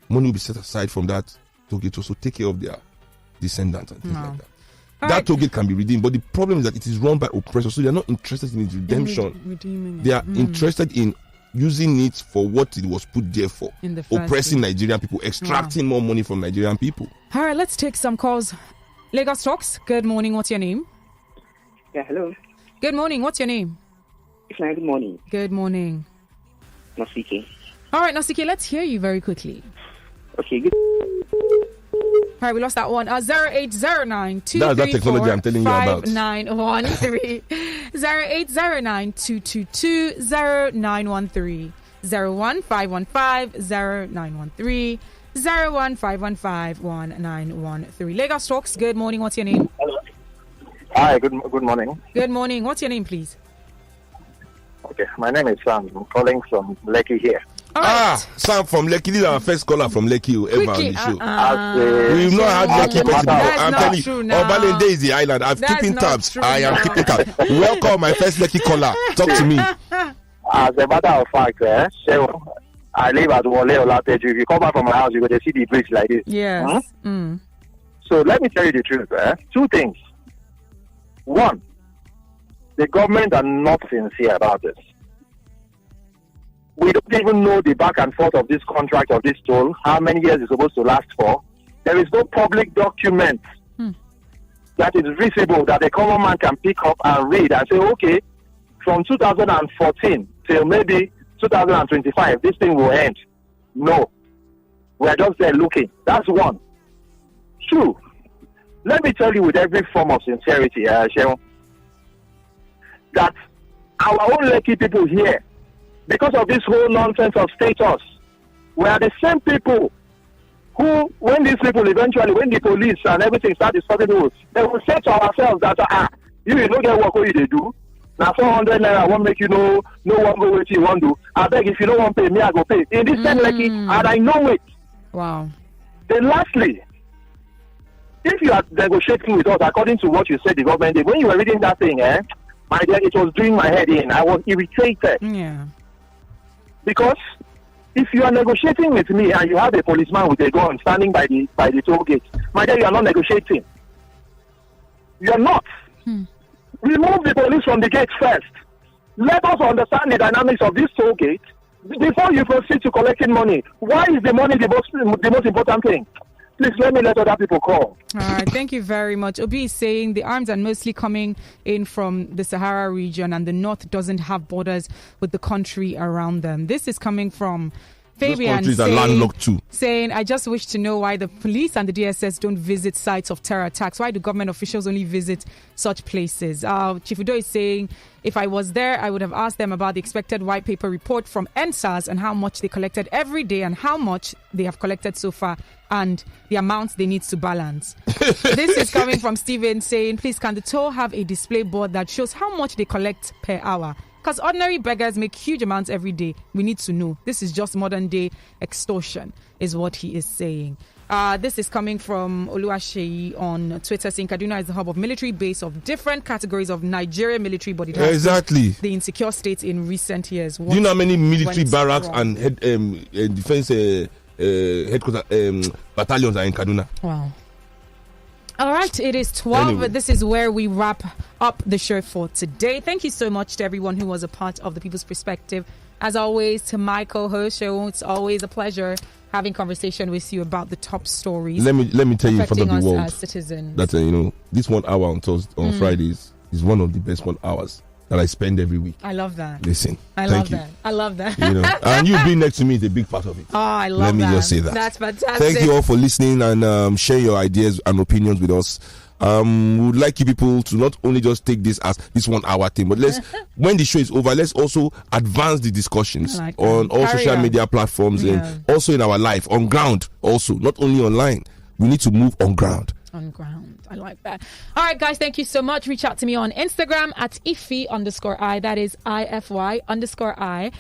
money will be set aside from that toll gate to also take care of their descendants and things like that. That toll gate can be redeemed, but the problem is that it is run by oppressors, so they are not interested in its redemption. They are interested in using it for what it was put there for, oppressing Nigerian people, extracting more money from Nigerian people. All right, let's take some calls. Lagos Talks, good morning. What's your name? Yeah, hello. Good morning. What's your name? Good morning. Good morning. Nasike. All right, Nasike, let's hear you very quickly. Okay, good. All right, we lost that one. 0809 That's that technology I'm telling you about. 5913. 0809 222 0913. 01515 0913. 01515 Lagos Talks, good morning. What's your name? Hello. Hi, good morning. Good morning. What's your name, please? Okay, my name is Sam. I'm calling from Lekki here. All right. Sam from Lekki. This is our first caller from Lekki ever on the show. We've not had Lekki person. I'm telling you, Obalende is the island. I'm keeping tabs. I am keeping tabs. Welcome, my first Lekki caller. Talk to me. As a matter of fact, I live at Wole Olateju. If you come back from my house, you're going to see the bridge like this. Yes. So let me tell you the truth. Two things. One, the government are not sincere about this. We don't even know the back and forth of this contract of this toll, how many years it's supposed to last for. There is no public document that is visible that a common man can pick up and read and say, okay, from 2014 till maybe 2025, this thing will end. No. We're just there looking. That's one. Two, let me tell you with every form of sincerity, Sheon, that our own Lekki people here, because of this whole nonsense of status, we are the same people who, when these people eventually, when the police and everything start discussing rules, they will say to ourselves that, you don't get what they do. Now 400 naira won't make you no one go what you want to do. I beg, if you don't want to pay me, I go pay. In this same Lekki, and I know it. Wow. Then lastly, if you are negotiating with us according to what you said the government did, when you were reading that thing, my dear, it was doing my head in. I was irritated. Yeah. Because if you are negotiating with me and you have a policeman with a gun standing by the toll gate, my dear, you are not negotiating. You are not. Remove the police from the gate first. Let us understand the dynamics of this toll gate before you proceed to collecting money. Why is the money the most important thing? Please let me let other people call. All right, thank you very much. Obi is saying the arms are mostly coming in from the Sahara region and the north doesn't have borders with the country around them. This is coming from Fabian saying, I just wish to know why the police and the DSS don't visit sites of terror attacks. Why do government officials only visit such places? Chief Udo is saying, if I was there, I would have asked them about the expected white paper report from NSAS and how much they collected every day and how much they have collected so far and the amounts they need to balance. This is coming from Steven saying, please, can the toll have a display board that shows how much they collect per hour? Because ordinary beggars make huge amounts every day. We need to know. This is just modern day extortion, is what he is saying. This is coming from Oluwaseyi on Twitter saying Kaduna is the hub of military base of different categories of Nigerian military, but it has been the insecure states in recent years. Do you know how many military barracks and defense headquarters battalions are in Kaduna? Wow. All right, it is 12. Anyway. This is where we wrap up the show for today. Thank you so much to everyone who was a part of the People's Perspective. As always, to my co-host, it's always a pleasure having conversation with you about the top stories. Let me tell you in front of the world as citizens. That this 1 hour on Fridays is one of the best 1 hours that I spend every week. I love that. Listen, I love that. And you being next to me is a big part of it. Oh, I love that. Let me just say that. That's fantastic. Thank you all for listening and share your ideas and opinions with us. We would like you people to not only just take this as this 1 hour thing, but let's when the show is over, let's also advance the discussions on all social media platforms and also in our life on ground. Also, not only online, we need to move on ground. On ground. I like that. All right, guys, thank you so much. Reach out to me on Instagram at Ify_I. That is IFY_I.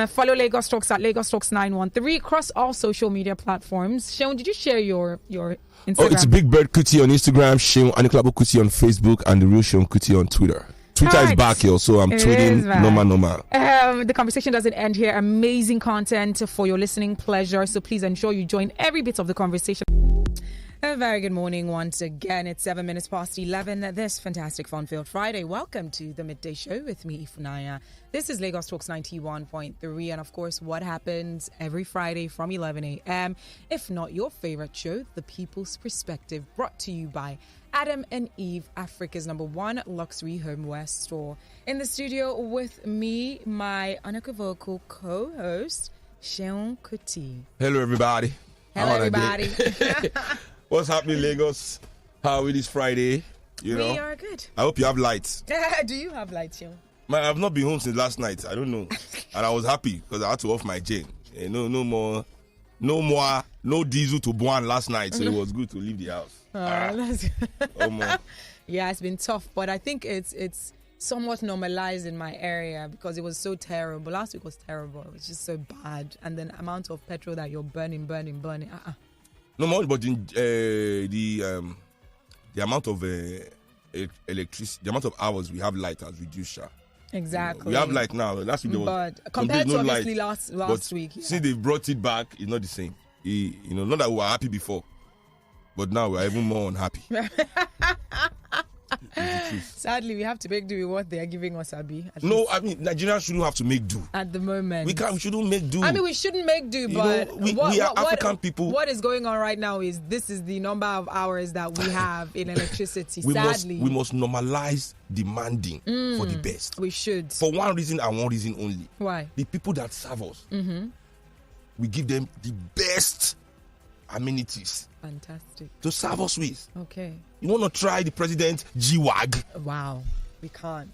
Follow Lagos Talks at Lagos Talks 913 across all social media platforms. Seun, did you share your Instagram? Oh, it's Big Bird Kuti on Instagram, Seun Aniklabo Kuti on Facebook, and the real Seun Kuti on Twitter. Twitter is back here, so I'm tweeting normal. The conversation doesn't end here. Amazing content for your listening pleasure. So please ensure you join every bit of the conversation. A very good morning once again. It's 7 minutes past 11 this fantastic fun-filled Friday. Welcome to the Midday Show with me, Ifunaya. This is Lagos Talks 91.3, and of course, what happens every Friday from 11 a.m. If not your favorite show, The People's Perspective, brought to you by Adam and Eve, Africa's #1 luxury homeware store. In the studio with me, my unequivocal co-host, SEUN Kuti. Hello, everybody. Hello, everybody. What's happening, Lagos? How are we this Friday? We are good. I hope you have lights. Do you have lights, Sean? I've not been home since last night. I don't know. And I was happy because I had to off my chain. No diesel to burn last night, so it was good to leave the house. Yeah, it's been tough, but I think it's somewhat normalized in my area because it was so terrible. Last week was terrible. It was just so bad. And then amount of petrol that you're burning. No more, but in, the amount of electricity, the amount of hours we have light has reduced. Exactly. We have light now. Last week there was but compared to obviously light. last week. Yeah. See, they brought it back. It's not the same. Not that we were happy before, but now we're even more unhappy. Sadly, we have to make do with what they are giving us, Abi. No, I mean, Nigerians shouldn't have to make do. At the moment. We shouldn't make do. I mean, we shouldn't make do, but we are African people. What is going on right now is this is the number of hours that we have in electricity, sadly. We must normalize demanding for the best. We should. For one reason and one reason only. Why? The people that serve us, we give them the best amenities. Fantastic. To serve us with. Okay. You want to try the president G-Wag? Wow. We can't.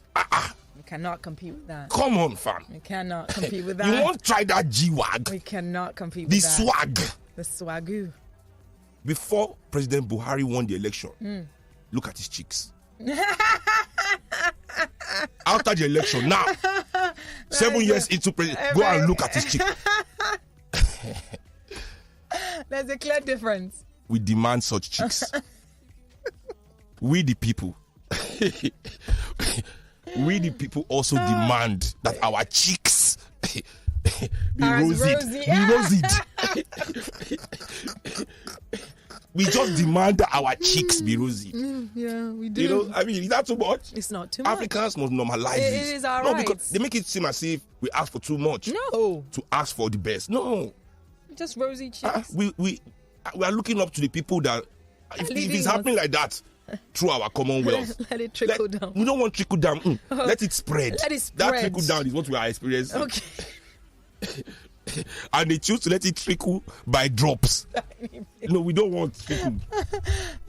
We cannot compete with that. Come on, fam. We cannot compete with that. You want to try that G-Wag? We cannot compete with that. Swag. The swagoo. Before President Buhari won the election, look at his cheeks. After the election, now, 7 years into president, go and look at his cheeks. There's a clear difference. We demand such cheeks. We the people. We the people also demand that our cheeks be rosy. We just demand that our cheeks be rosy. Yeah, we do. I mean, is that too much? It's not too much. Africans must normalize this. It is our right. Because they make it seem as if we ask for too much. No. To ask for the best. No. Just rosy cheeks. We are looking up to the people that if it's happening like that through our commonwealth, let it trickle down. We don't want trickle down. Let it spread. Let it spread. That trickle down is what we are experiencing. Okay. And they choose to let it trickle by drops. No, we don't want trickle.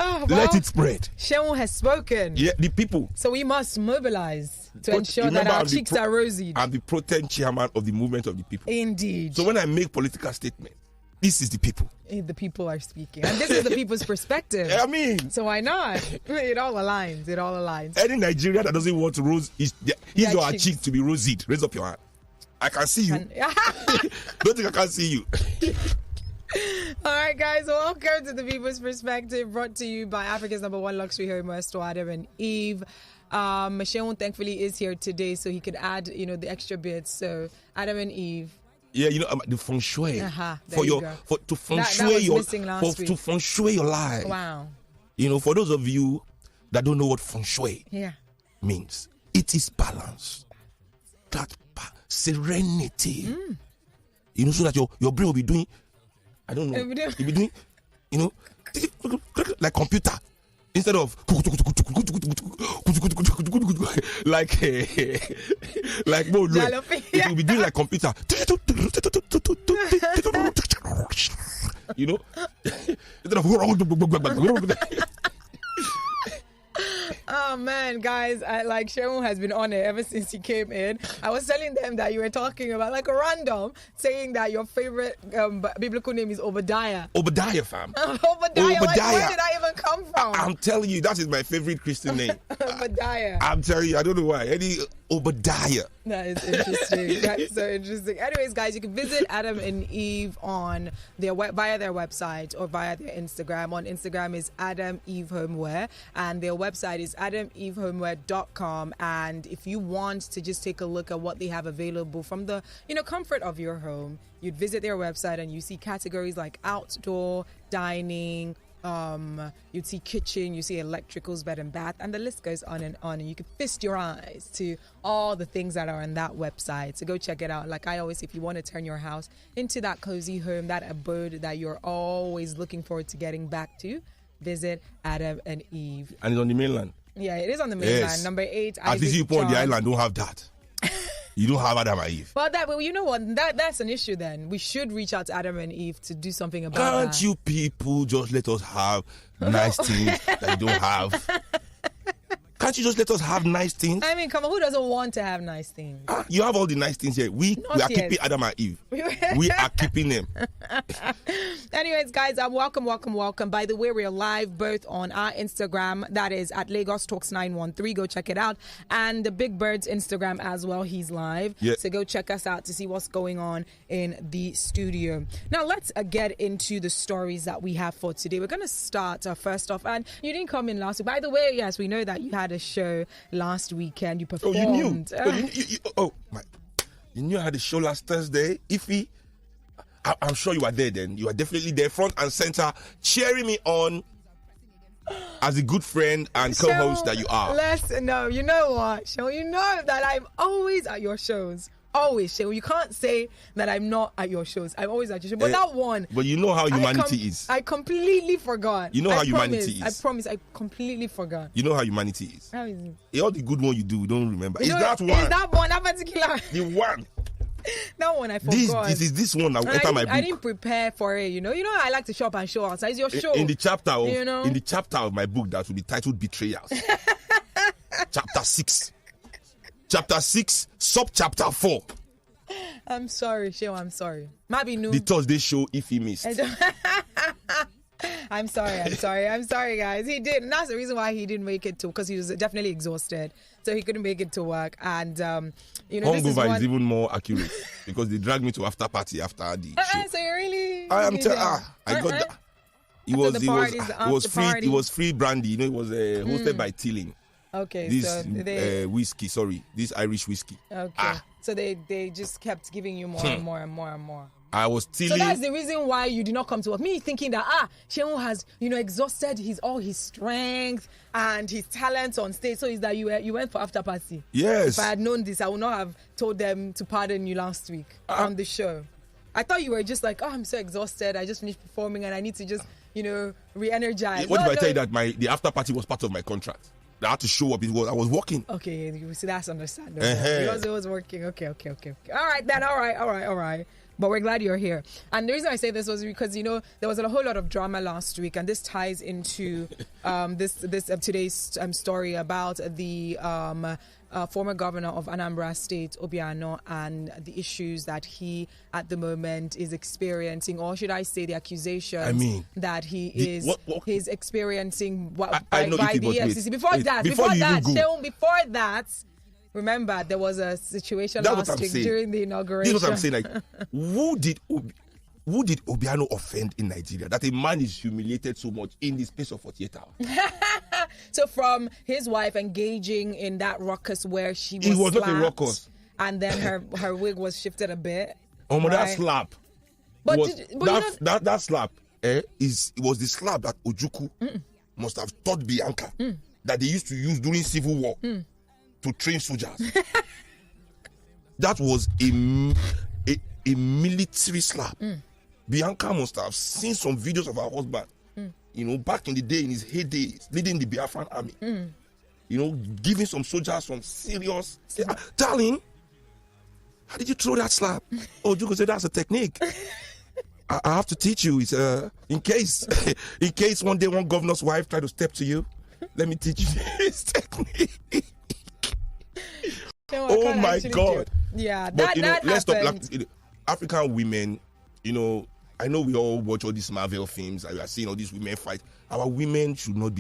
Let it spread. SEUN has spoken. Yeah, the people. So we must mobilize to ensure that our cheeks are rosy. I'm the pro-tem chairman of the movement of the people. Indeed. So when I make political statements, this is the people. The people are speaking. And this is the people's perspective. I mean. So why not? It all aligns. Any Nigerian that doesn't want his or her cheek to be rosied, raise up your hand. I can see you. Don't think I can't see you. All right, guys. Welcome to the People's Perspective, brought to you by Africa's #1 luxury homeware store, Adam and Eve. SEUN thankfully is here today, so he could add, the extra bits. So Adam and Eve. Yeah, the feng shui to feng shui your life. Wow. For those of you that don't know what feng shui means, it is balance, that serenity. So that your brain will be doing, I don't know, you'll be doing, like computer. Instead of like more low, it will be doing like computer. Instead of Oh man, guys, SEUN has been on it ever since he came in. I was telling them that you were talking about like a random saying that your favorite biblical name is Obadiah. Obadiah, fam. Obadiah. Like, where did I even come from? I'm telling you, that is my favorite Christian name. Obadiah. I'm telling you, I don't know why. Obadiah. That is interesting. That's so interesting. Anyways, guys, you can visit Adam and Eve on via their website or via their Instagram. On Instagram is Adam Eve Homeware, and their website is adamevehomeware.com. And if you want to just take a look at what they have available from the comfort of your home, you'd visit their website and you see categories like outdoor, dining, you'd see kitchen, you see electricals, bed and bath, and the list goes on. And you can feast your eyes to all the things that are on that website. So go check it out. Like I always say, if you want to turn your house into that cozy home, that abode that you're always looking forward to getting back to, visit Adam and Eve. And it's on the mainland. Yeah, it is on the mainland. Yes. Number 8. At least you on the island don't have that. You don't have Adam and Eve. Well, you know what? That's an issue then. We should reach out to Adam and Eve to do something about that. Can't you people just let us have nice things that you don't have? Can't you just let us have nice things? I mean, come on, who doesn't want to have nice things? You have all the nice things here. We are keeping Adam and Eve. We are keeping them. Anyways, guys, welcome. By the way, we're live both on our Instagram, that is at Lagos Talks 913. Go check it out. And the Big Bird's Instagram as well. He's live. Yeah. So go check us out to see what's going on in the studio. Now, let's get into the stories that we have for today. We're going to start first off. And you didn't come in last week. By the way, yes, we know that you had a show last weekend. You performed. Oh, you knew? You knew I had a show last Thursday. Ify, I'm sure you were there then. You are definitely there, front and center, cheering me on as a good friend and co-host that you are. No, you know what, Show? You know that I'm always at your shows. Always, Show. You can't say that I'm not at your shows. I'm always at your show. But that one. But you know how humanity is. I completely forgot. You know how humanity is. I promise. I completely forgot. You know how humanity is. How is it? All the good one you do, we don't remember. That particular. The one. That one I forgot. This one that will enter my book. I didn't prepare for it. You know I like to shop and show outside. It's your show. In the chapter of my book that will be titled Betrayals. Chapter 6. Chapter 6, sub-chapter 4. I'm sorry, Sheo. I'm sorry. Maybe no. The Thursday show if he missed. I'm sorry, guys. He did. And that's the reason why he didn't make it because he was definitely exhausted. So he couldn't make it to work. And, Hungover is even more accurate because they dragged me to after party after the show. So you really... I got that. It was free brandy. It was hosted by Tilling. Okay, this Irish whiskey. Okay, so they just kept giving you more and more and more and more. I was Tilling. So that's the reason why you did not come to work. Me thinking that Shehu has exhausted all his strength and his talents on stage. So is that you went for after party? Yes. If I had known this, I would not have told them to pardon you last week on the show. I thought you were just like, I'm so exhausted. I just finished performing and I need to just re-energize. What if I tell you that the after party was part of my contract? I had to show up. I was working. Okay, you see, that's understandable. Because it was working. Okay. All right, then. All right. But we're glad you're here. And the reason I say this was because, there was a whole lot of drama last week. And this ties into today's story about the former governor of Anambra State, Obiano, and the issues that he, at the moment, is experiencing. Or should I say the accusations that he's experiencing by the FCC. Before that, remember, there was a situation last week during the inauguration. This is what I'm saying. Like, who did Obiano offend in Nigeria that a man is humiliated so much in the space of 48 hours? So from his wife engaging in that ruckus where she was it was slapped, not a ruckus. And then her wig was shifted a bit. That slap. But that slap it was the slap that Ojukwu must have taught Bianca that they used to use during Civil War to train soldiers. That was a military slap. Bianca must have seen some videos of her husband, back in the day, in his heyday, leading the Biafran army. Giving some soldiers some serious... Darling, how did you throw that slap? Oh, you could say that's a technique. I have to teach you. It's in case one day one governor's wife try to step to you, let me teach you this technique. Oh my God! Yeah, but let's happened. stop. African women, I know we all watch all these Marvel films. We are seeing all these women fight. Our women should not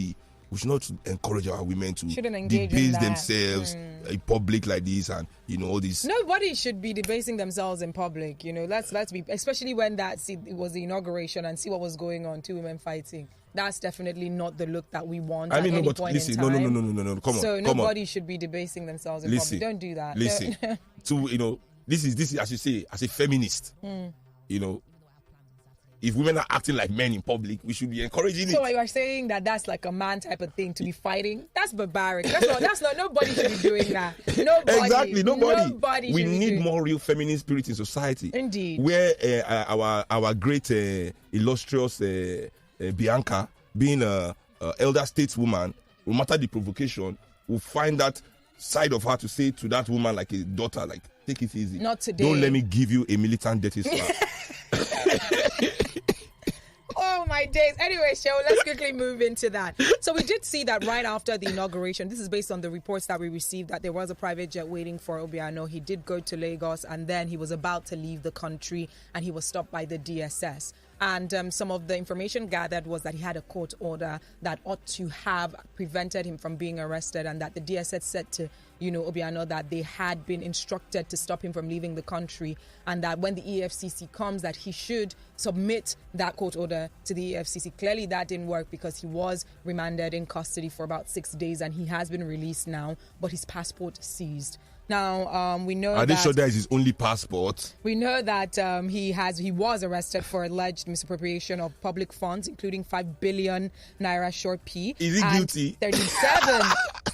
encourage our women to debase themselves in public like this, and all this. Nobody should be debasing themselves in public. Let's be, especially when it was the inauguration and see what was going on. 2 women fighting. That's definitely not the look that we want. Point in time. No. Come on. So nobody should be debasing themselves in public. Don't do that. Listen. This is as you say, as a feminist. if women are acting like men in public, we should be encouraging it. So you are saying that that's like a man type of thing to be fighting? That's barbaric. That's not. Nobody should be doing that. Nobody. Exactly. Nobody. We should be need doing more real feminine spirit in society. Indeed. Where our great illustrious Bianca, being a elder stateswoman, no matter the provocation, will find that side of her to say to that woman like a daughter, like, take it easy. Not today. Don't let me give you a militant dirty slap. Oh my days. Anyway, let's quickly move into that. So we did see that right after the inauguration. This is based on the reports that we received, that there was a private jet waiting for Obiano. He did go to Lagos, and then he was about to leave the country, and he was stopped by the DSS. And some of the information gathered was that he had a court order that ought to have prevented him from being arrested, and that the DSS said to, Obiano, that they had been instructed to stop him from leaving the country, and that when the EFCC comes, that he should submit that court order to the EFCC. Clearly, that didn't work because he was remanded in custody for about 6 days, and he has been released now, but his passport seized. Now, we know Are they sure that is his only passport? We know that he was arrested for alleged misappropriation of public funds, including 5 billion naira short P. Is he guilty?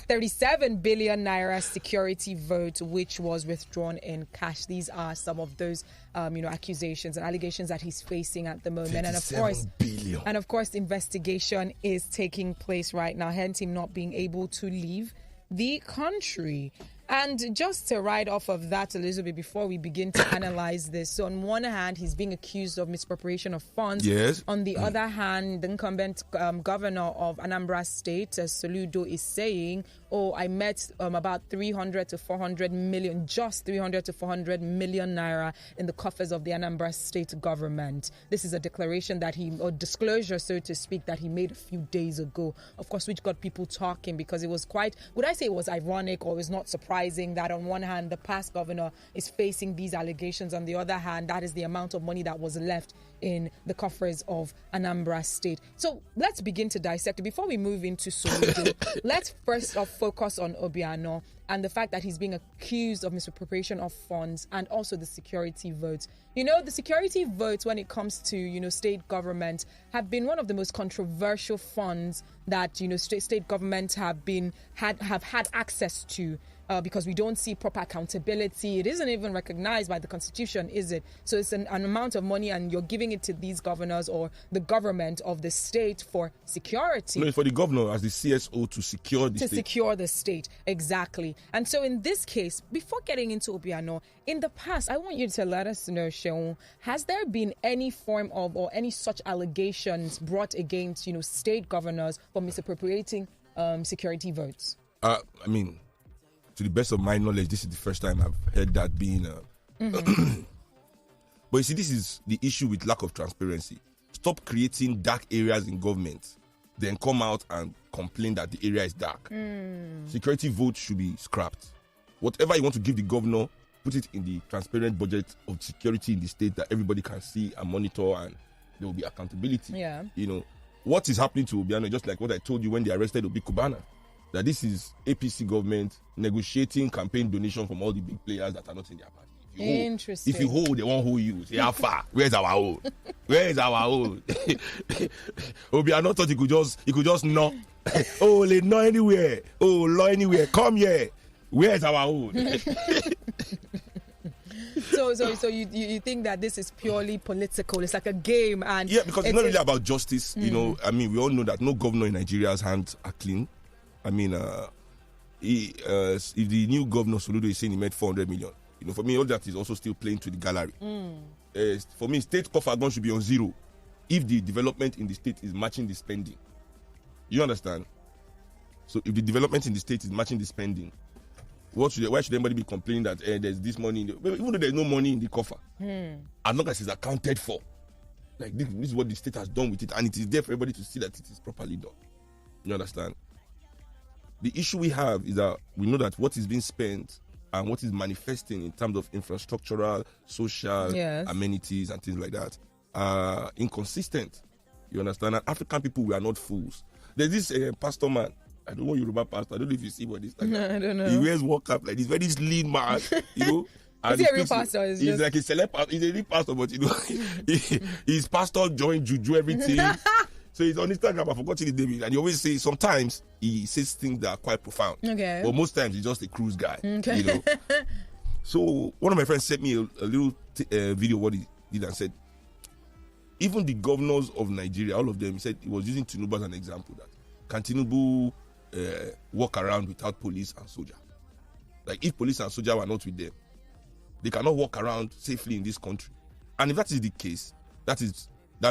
37 billion naira security vote, which was withdrawn in cash. These are some of those, accusations and allegations that he's facing at the moment. And of course, the investigation is taking place right now, hence him not being able to leave the country. And just to ride off of that a little bit before we begin to analyze this. So on one hand, he's being accused of misappropriation of funds. Yes. On the other hand, the incumbent governor of Anambra State, Soludo, is saying, I met about 300 to 400 million, just 300 to 400 million naira in the coffers of the Anambra State government. This is a declaration or disclosure, so to speak, that he made a few days ago. Of course, which got people talking, because it was would I say it was ironic, or it was not surprising that on one hand the past governor is facing these allegations, on the other hand that is the amount of money that was left in the coffers of Anambra State. So let's begin to dissect it. Before we move into Soludo, let's first off focus on Obiano and the fact that he's being accused of misappropriation of funds, and also the security votes. The security votes, when it comes to, state government, have been one of the most controversial funds that, state governments have had access to. Because we don't see proper accountability. It isn't even recognized by the Constitution, is it? So it's an amount of money, and you're giving it to these governors or the government of the state for security. No, it's for the governor as the CSO to secure the state. To secure the state, exactly. And so in this case, before getting into Obiano, in the past, I want you to let us know, Seun, has there been any form of or any such allegations brought against, state governors for misappropriating security votes? To the best of my knowledge, this is the first time I've heard that being. But you see, this is the issue with lack of transparency. Stop creating dark areas in government, then come out and complain that the area is dark. Security votes should be scrapped. Whatever you want to give the governor, put it in the transparent budget of security in the state that everybody can see and monitor, and there will be accountability. Yeah. What is happening to Obiano, just like what I told you when they arrested Obi Kubana, that this is APC government negotiating campaign donation from all the big players that are not in their party. Interesting. If you hold, they won't hold you. Say, how far? Where's our own? Where is our own? Obiano thought he could just knock. They know anywhere. Law anywhere. Come here. Where's our own? So you think that this is purely political? It's like a game, and because it's not really about justice. We all know that no governor in Nigeria's hands are clean. If the new governor Soludo is saying he made 400 million, for me all that is also still playing to the gallery. For me, state coffer account should be on zero if the development in the state is matching the spending. You understand? So if the development in the state is matching the spending, why should anybody be complaining that there's this money even though there's no money in the coffer? As long as it's accounted for, like this is what the state has done with it, and it is there for everybody to see that it is properly done. You understand? The issue we have is that we know that what is being spent and what is manifesting in terms of infrastructural, social amenities and things like that are inconsistent. You understand? And African people, we are not fools. There's this pastor man, I don't know Yoruba pastor, I don't know if you see what this like. No, I don't know. He wears walk up like this very lean man, Is he a real pastor? He's like a celeb. He's a real pastor, but he's pastor, join juju, everything. So he's on Instagram. I forgot his name, and he always says sometimes he says things that are quite profound. Okay. But most times he's just a cruise guy. Okay. You know. So one of my friends sent me a little video what he did and said, even the governors of Nigeria, all of them, he said he was using Tinubu as an example that can Tinubu walk around without police and soldier? Like if police and soldier were not with them, they cannot walk around safely in this country. And if that is the case, that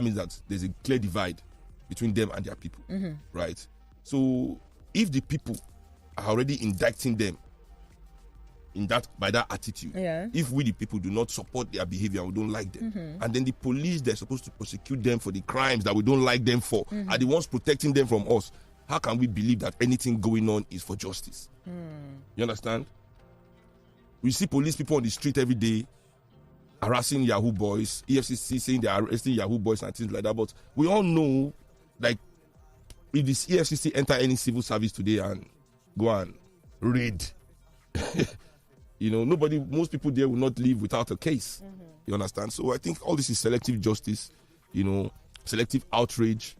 means that there's a clear divide between them and their people, right? So if the people are already indicting them by that attitude, if we the people do not support their behavior and we don't like them, and then the police, they're supposed to prosecute them for the crimes that we don't like them for, are the ones protecting them from us, how can we believe that anything going on is for justice? You understand? We see police people on the street every day harassing Yahoo boys, EFCC saying they are arresting Yahoo boys and things like that, but we all know, like, if this EFCC enter any civil service today and go and raid, you know, most people there will not live without a case. You understand? So I think all this is selective justice, you know, selective outrage,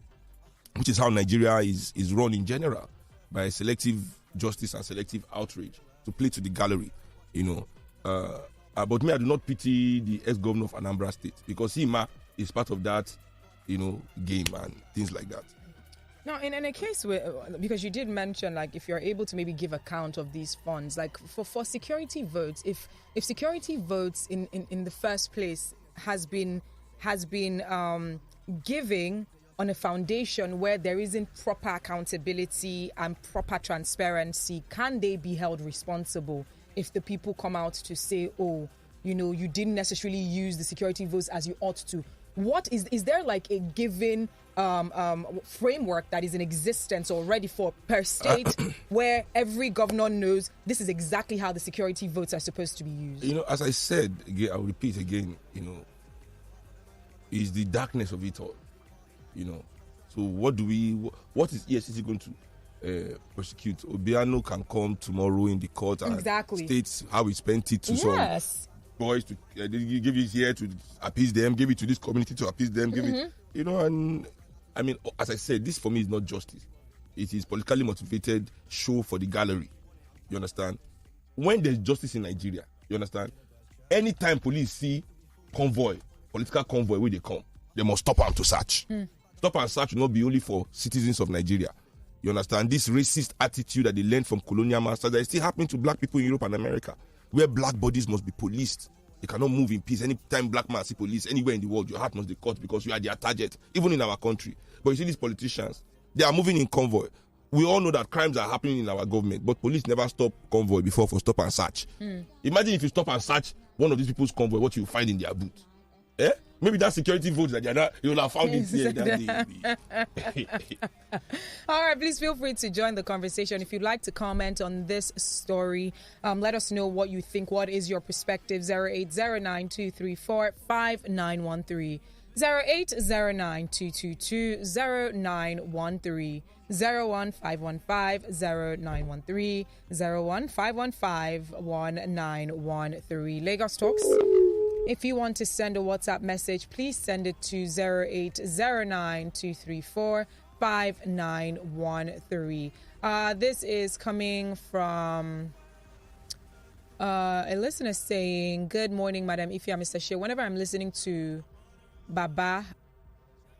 which is how Nigeria is run in general, by selective justice and selective outrage to play to the gallery, you know. But me, I do not pity the ex-governor of Anambra State, because he is part of that, you know, game and things like that. Now, in a case where, because you did mention, like, if you're able to maybe give account of these funds, like for security votes, if security votes in the first place has been giving on a foundation where there isn't proper accountability and proper transparency, can they be held responsible if the people come out to say, oh, you know, you didn't necessarily use the security votes as you ought to? What is there like a given framework that is in existence already for per state where every governor knows this is exactly how the security votes are supposed to be used? You know, as I said, again, I'll repeat again, you know, is the darkness of it all, you know. So what is EFCC going to prosecute? Obiano can come tomorrow in the court and state how he spent it to some boys to give it here to appease them, give it to this community to appease them, give it, you know. And I mean, as I said, this for me is not justice. It is politically motivated show for the gallery. You understand? When there's justice in Nigeria, you understand? Anytime police see political convoy where they come, they must stop them to search. Stop and search will not be only for citizens of Nigeria. You understand? This racist attitude that they learned from colonial masters that is still happening to black people in Europe and America, where black bodies must be policed. They cannot move in peace. Anytime black man see police anywhere in the world, your heart must be cut because you are their target, even in our country. But you see these politicians, they are moving in convoy. We all know that crimes are happening in our government, but police never stop convoy before for stop and search. Imagine if you stop and search one of these people's convoy, what you find in their boot. Maybe that security votes that you will have found it here that day. All right, please feel free to join the conversation. If you'd like to comment on this story, let us know what you think. What is your perspective? 08092345913. 08092220913. 015150913. 015151913. Lagos Talks. If you want to send a WhatsApp message, please send it to 08092345913. This is coming from a listener saying, "Good morning, Madam Ifya, Mr. Shea. Whenever I'm listening to Baba's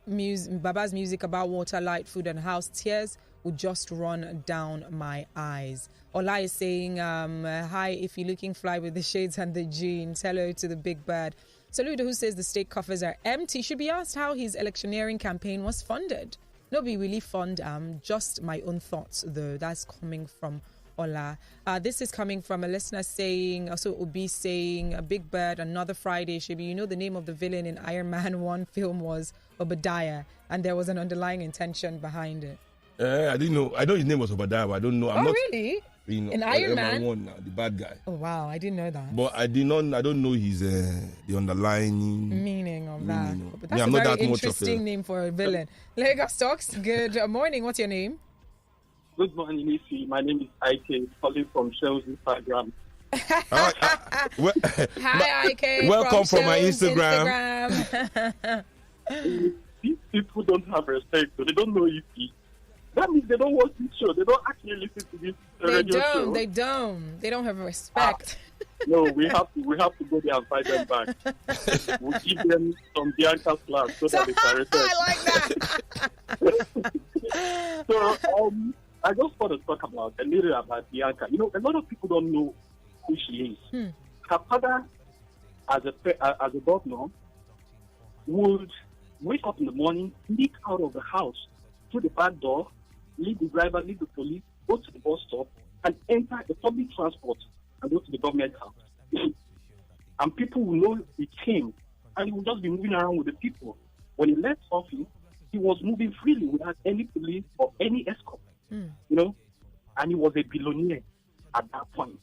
music about water, light, food, and house, tears would just run down my eyes." Ola is saying, hi, if you're looking fly with the shades and the jeans, hello to the big bird. Saludo, who says the state coffers are empty, should be asked how his electioneering campaign was funded. Nobody really fund, just my own thoughts, though. That's coming from Ola. This is coming from a listener saying, also Obi saying, a big bird, another Friday, should be, you know, the name of the villain in Iron Man 1 film was Obadiah, and there was an underlying intention behind it. I didn't know. I know his name was Obadiah, but I don't know. Really? You know, in Iron Man 1 now, the bad guy. Oh wow, I didn't know that. But I don't know his the underlying meaning of that. But that's I'm a not very that much interesting name for a villain. Lagos Talks. Good morning. What's your name? Good morning, Ify. My name is Ike, calling from Shell's Instagram. Hi, IK. Welcome from my Instagram. These people don't have respect, so they don't know if that means they don't watch this show. They don't actually listen to this radio show. They don't have respect. No, we have to go there and fight them back. We'll give them some Bianca's class so that they can respect. I like that. So I just want to talk a little about Bianca. You know, a lot of people don't know who she is. Her father, as a governor, would wake up in the morning, sneak out of the house through the back door, leave the driver, leave the police, go to the bus stop, and enter the public transport and go to the government house. And people will know he came, and he will just be moving around with the people. When he left office, he was moving freely without any police or any escort. You know, and he was a billionaire at that point.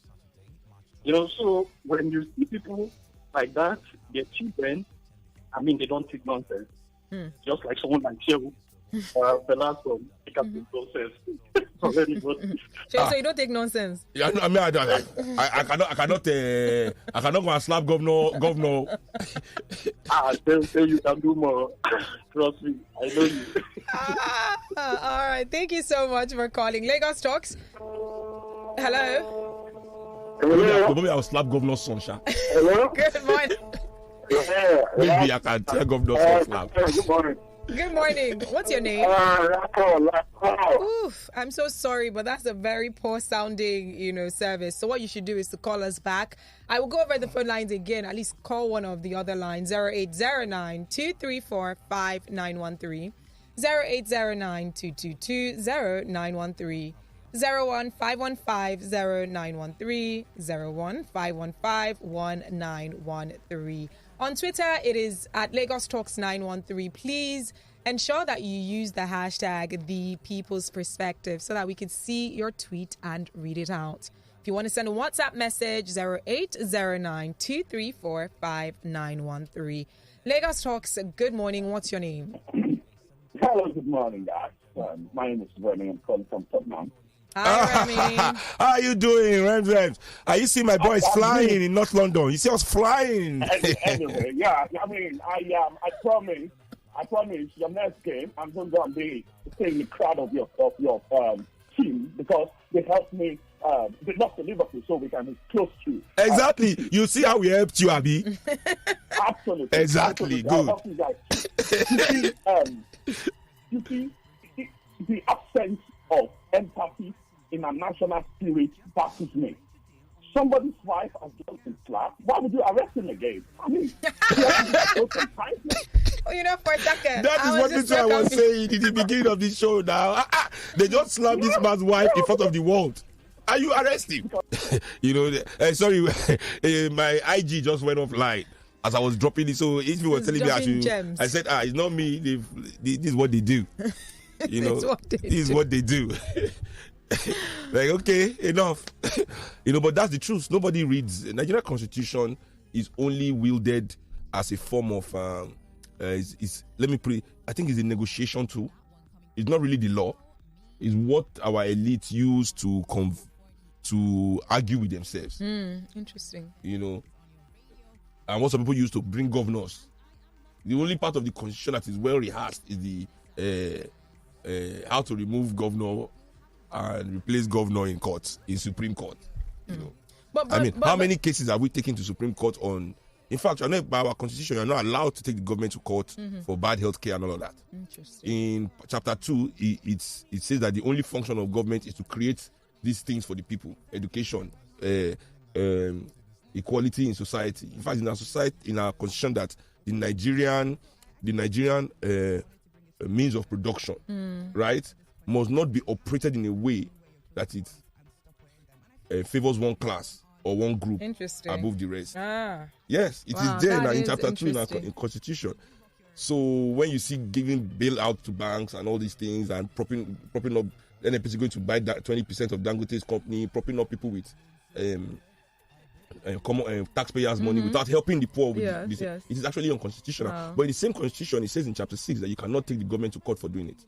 You know, so when you see people like that, their children, I mean, they don't take nonsense. Just like someone like Shehu, the last one, pick up the nonsense. So you don't take nonsense? Yeah, I mean, I cannot go and slap governor. Say you can do more. Trust me, I know you. All right, thank you so much for calling. Lagos Talks. Hello. Maybe I'll slap governor's son, Sha. Hello. Good morning. Maybe I can tell governor's son slap. Good morning. Good morning. What's your name? Oof, I'm so sorry, but that's a very poor sounding, service. So what you should do is to call us back. I will go over the phone lines again. At least call one of the other lines. 0809-234-5913. 0809-222-0913. 01515-0913. 01515-1913. On Twitter, it is at Lagos Talks 913. Please ensure that you use the hashtag The People's Perspective so that we can see your tweet and read it out. If you want to send a WhatsApp message, 0809-234-5913. Lagos Talks, good morning. What's your name? Hello, good morning, guys. My name is Remy. I'm calling from Tottenham. Hi, Remy. How are you doing, Rems? Are you seeing my boys flying in North London? You see us flying. Anyway, yeah, I mean, I promise your next game, I'm going to be in the crowd of your team because they helped me. They lost to Liverpool, so we can be close to. Exactly. You see how we helped you, Abi? Absolutely. Exactly. Absolutely. Good. You see, the absence of empathy in a national spirit baffles me. Somebody's wife has just been slapped. Why would you arrest him again? I mean, for a second. That is what I was saying in the beginning of this show now. They just slapped this man's wife in front of the world. Are you arresting? Sorry, my IG just went offline as I was dropping it. So if you were telling me I said, it's not me. This is what they do. This is what they do. Like, okay, enough. But that's the truth. Nobody reads. The Nigerian Constitution is only wielded as a form of let me put it, I think it's a negotiation tool. It's not really the law. It's what our elites use to argue with themselves. Interesting. And what some people use to bring governors. The only part of the constitution that is well rehearsed is the how to remove governor and replace governor in court, in Supreme Court. But how many cases are we taking to Supreme Court on? In fact, I know by our constitution, you're not allowed to take the government to court for bad health care and all of that. Interesting. In chapter 2, it says that the only function of government is to create these things for the people: education, equality in society. In fact, in our constitution, that the Nigerian means of production, right, must not be operated in a way that it favors one class or one group above the rest. Yes, it is there in chapter 2 in our constitution. So when you see giving bailout to banks and all these things and propping up, NNPC going to buy that 20% of Dangote's company, propping up people with common taxpayers' money without helping the poor. It is actually unconstitutional. Wow. But in the same constitution, it says in chapter 6 that you cannot take the government to court for doing it.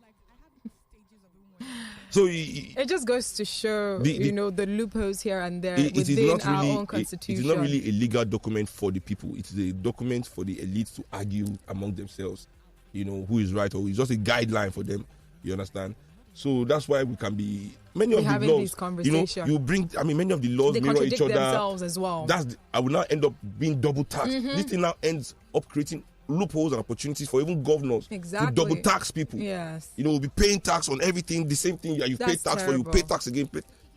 So it just goes to show, the loopholes here and there it within is not our really, own constitution. It is not really a legal document for the people. It is a document for the elites to argue among themselves, who is right or who is, just a guideline for them. You understand? So that's why we can be many of the laws. You bring. Many of the laws they mirror each other. Themselves as well. I will now end up being double taxed. This thing now ends up creating loopholes and opportunities for even governors to double tax people. Yes. We'll be paying tax on everything. The same thing you pay tax for, you pay tax again.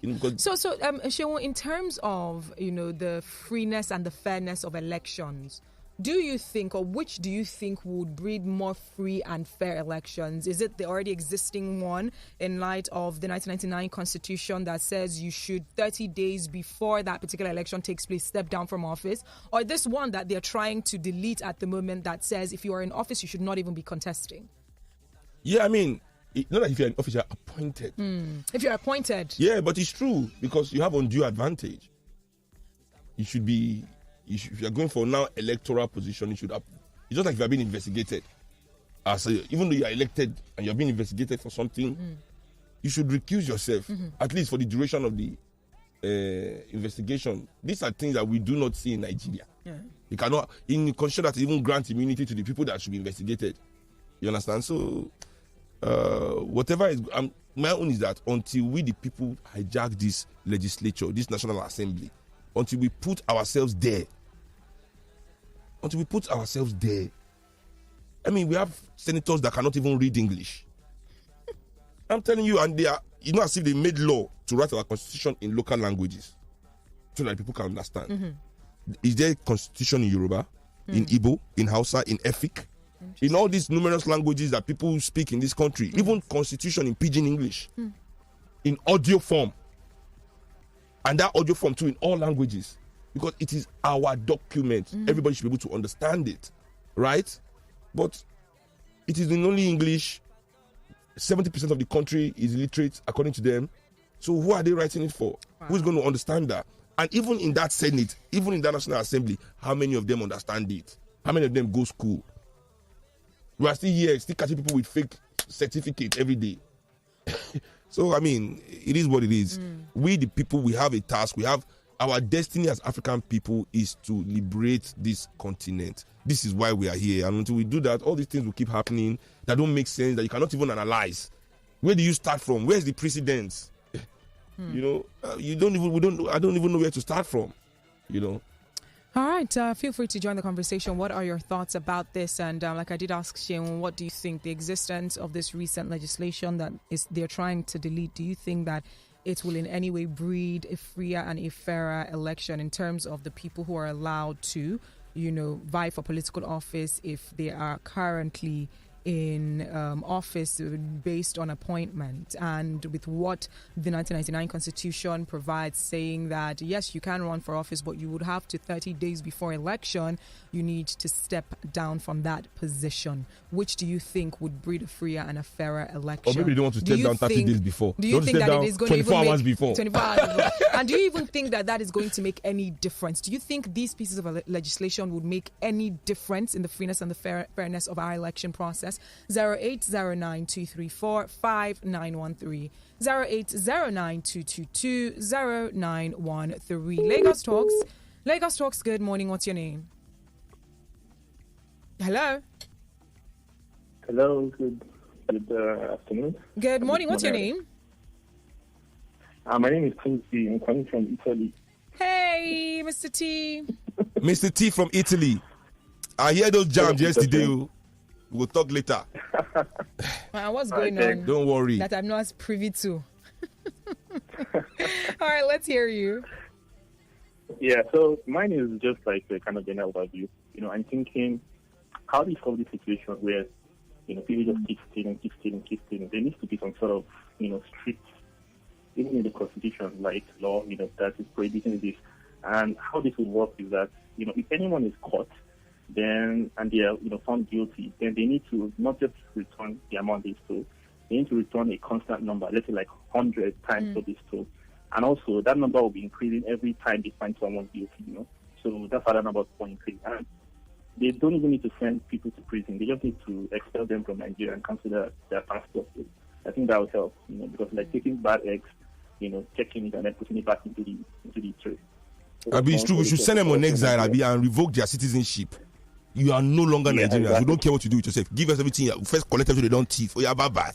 Shehu, in terms of the freeness and the fairness of elections, do you think, or which do you think would breed more free and fair elections? Is it the already existing one in light of the 1999 Constitution that says you should 30 days before that particular election takes place step down from office, or this one that they're trying to delete at the moment that says if you are in office you should not even be contesting? Yeah, not that if you're an officer appointed. If you're appointed. Yeah, but it's true because you have undue advantage. If you're going for now electoral position, it's just like if you're being investigated. Even though you are elected and you're being investigated for something, you should recuse yourself, at least for the duration of the investigation. These are things that we do not see in Nigeria. Yeah. You cannot, in the constitution that even grant immunity to the people that should be investigated. You understand? So, whatever is, my own is that until we, the people, hijack this legislature, this National Assembly, until we put ourselves there, we have senators that cannot even read English. I'm telling you, and they are, as if they made law to write our constitution in local languages so that people can understand. Is there a constitution in Yoruba, in Igbo, in Hausa, in Efik, in all these numerous languages that people speak in this country? Even constitution in Pidgin English, in audio form, and that audio form too in all languages. Because it is our document. Everybody should be able to understand it. Right? But it is in only English. 70% of the country is illiterate, according to them. So who are they writing it for? Wow. Who's going to understand that? And even in that Senate, even in that National Assembly, how many of them understand it? How many of them go school? We are still here, still catching people with fake certificates every day. So, it is what it is. We, the people, we have a task. We have our destiny as African people is to liberate this continent. This is why we are here. And until we do that, all these things will keep happening that don't make sense, that you cannot even analyze. Where do you start from? Where's the precedence? I don't even know where to start from. All right, feel free to join the conversation. What are your thoughts about this? And like I did ask Shehu, what do you think the existence of this recent legislation that they're trying to delete? Do you think that it will in any way breed a freer and a fairer election in terms of the people who are allowed to, vie for political office if they are currently in office based on appointment, and with what the 1999 Constitution provides, saying that yes, you can run for office, but you would have to 30 days before election, you need to step down from that position. Which do you think would breed a freer and a fairer election? Or maybe you don't want to step down 30 days before. Do you think that it is going 24 to even hours before? 24 hours before. And do you even think that is going to make any difference? Do you think these pieces of legislation would make any difference in the freeness and the fairness of our election process? 0809-234-5913, 0809-222-0913. Lagos Talks, good morning. What's your name? Hello? Hello, good afternoon. Good morning. What's your name? My name is Kuti. I'm calling from Italy. Hey, Mr. T. Mr. T from Italy. I hear those jams yesterday. We'll talk later. What's going on? Don't worry. That I'm not privy to. All right, let's hear you. Yeah, so mine is just like a kind of general overview. I'm thinking, how do you solve this situation where, people just keep stealing? There needs to be some sort of, strict, even in the Constitution, like law, that is prohibiting this. And how this would work is that, if anyone is caught, then and they are found guilty, then they need to not just return the amount they stole, they need to return a constant number, let's say like 100 times what they stole. And also that number will be increasing every time they find someone guilty, So that's how that number is increase. And they don't even need to send people to prison. They just need to expel them from Nigeria and consider their passports. I think that would help, because like taking bad eggs, checking it and then putting it back into the tray. So Abi, it's true. We should send them on exile, Abi, and revoke their citizenship. You are no longer Nigerians. Exactly. You don't care what you do with yourself. Give us everything. First collect them so they don't thief. Oh yeah, bye.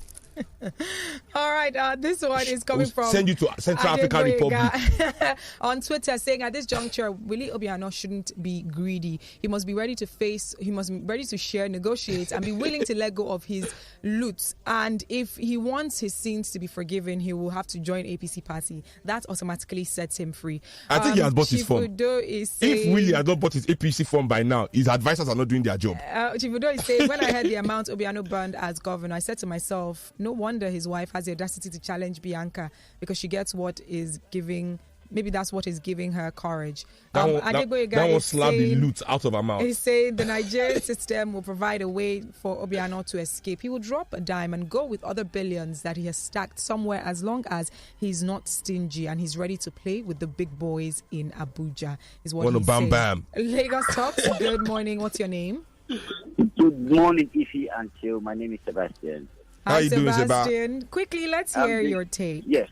All right, this one is coming from send you to Central African Republic on Twitter, saying at this juncture, Willie Obiano shouldn't be greedy. He must be ready to share, negotiate, and be willing to let go of his loot. And if he wants his sins to be forgiven, he will have to join APC party. That automatically sets him free. I think he has bought his form. If Willie had not bought his APC form by now, his advisors are not doing their job. Chief Udo is saying, when I heard the amount Obiano burned as governor, I said to myself, no wonder his wife has the audacity to challenge Bianca, because she gets what is giving. Maybe that's what is giving her courage. That will slap the loot out of her mouth. He said the Nigerian system will provide a way for Obiano to escape. He will drop a dime and go with other billions that he has stacked somewhere, as long as he's not stingy and he's ready to play with the big boys in Abuja. Is what he's saying. Bam. Lagos Talks. Good morning. What's your name? Good morning, Ify and Chill. My name is Sebastian. How you doing, Sebastian? Quickly, let's hear your take. Yes.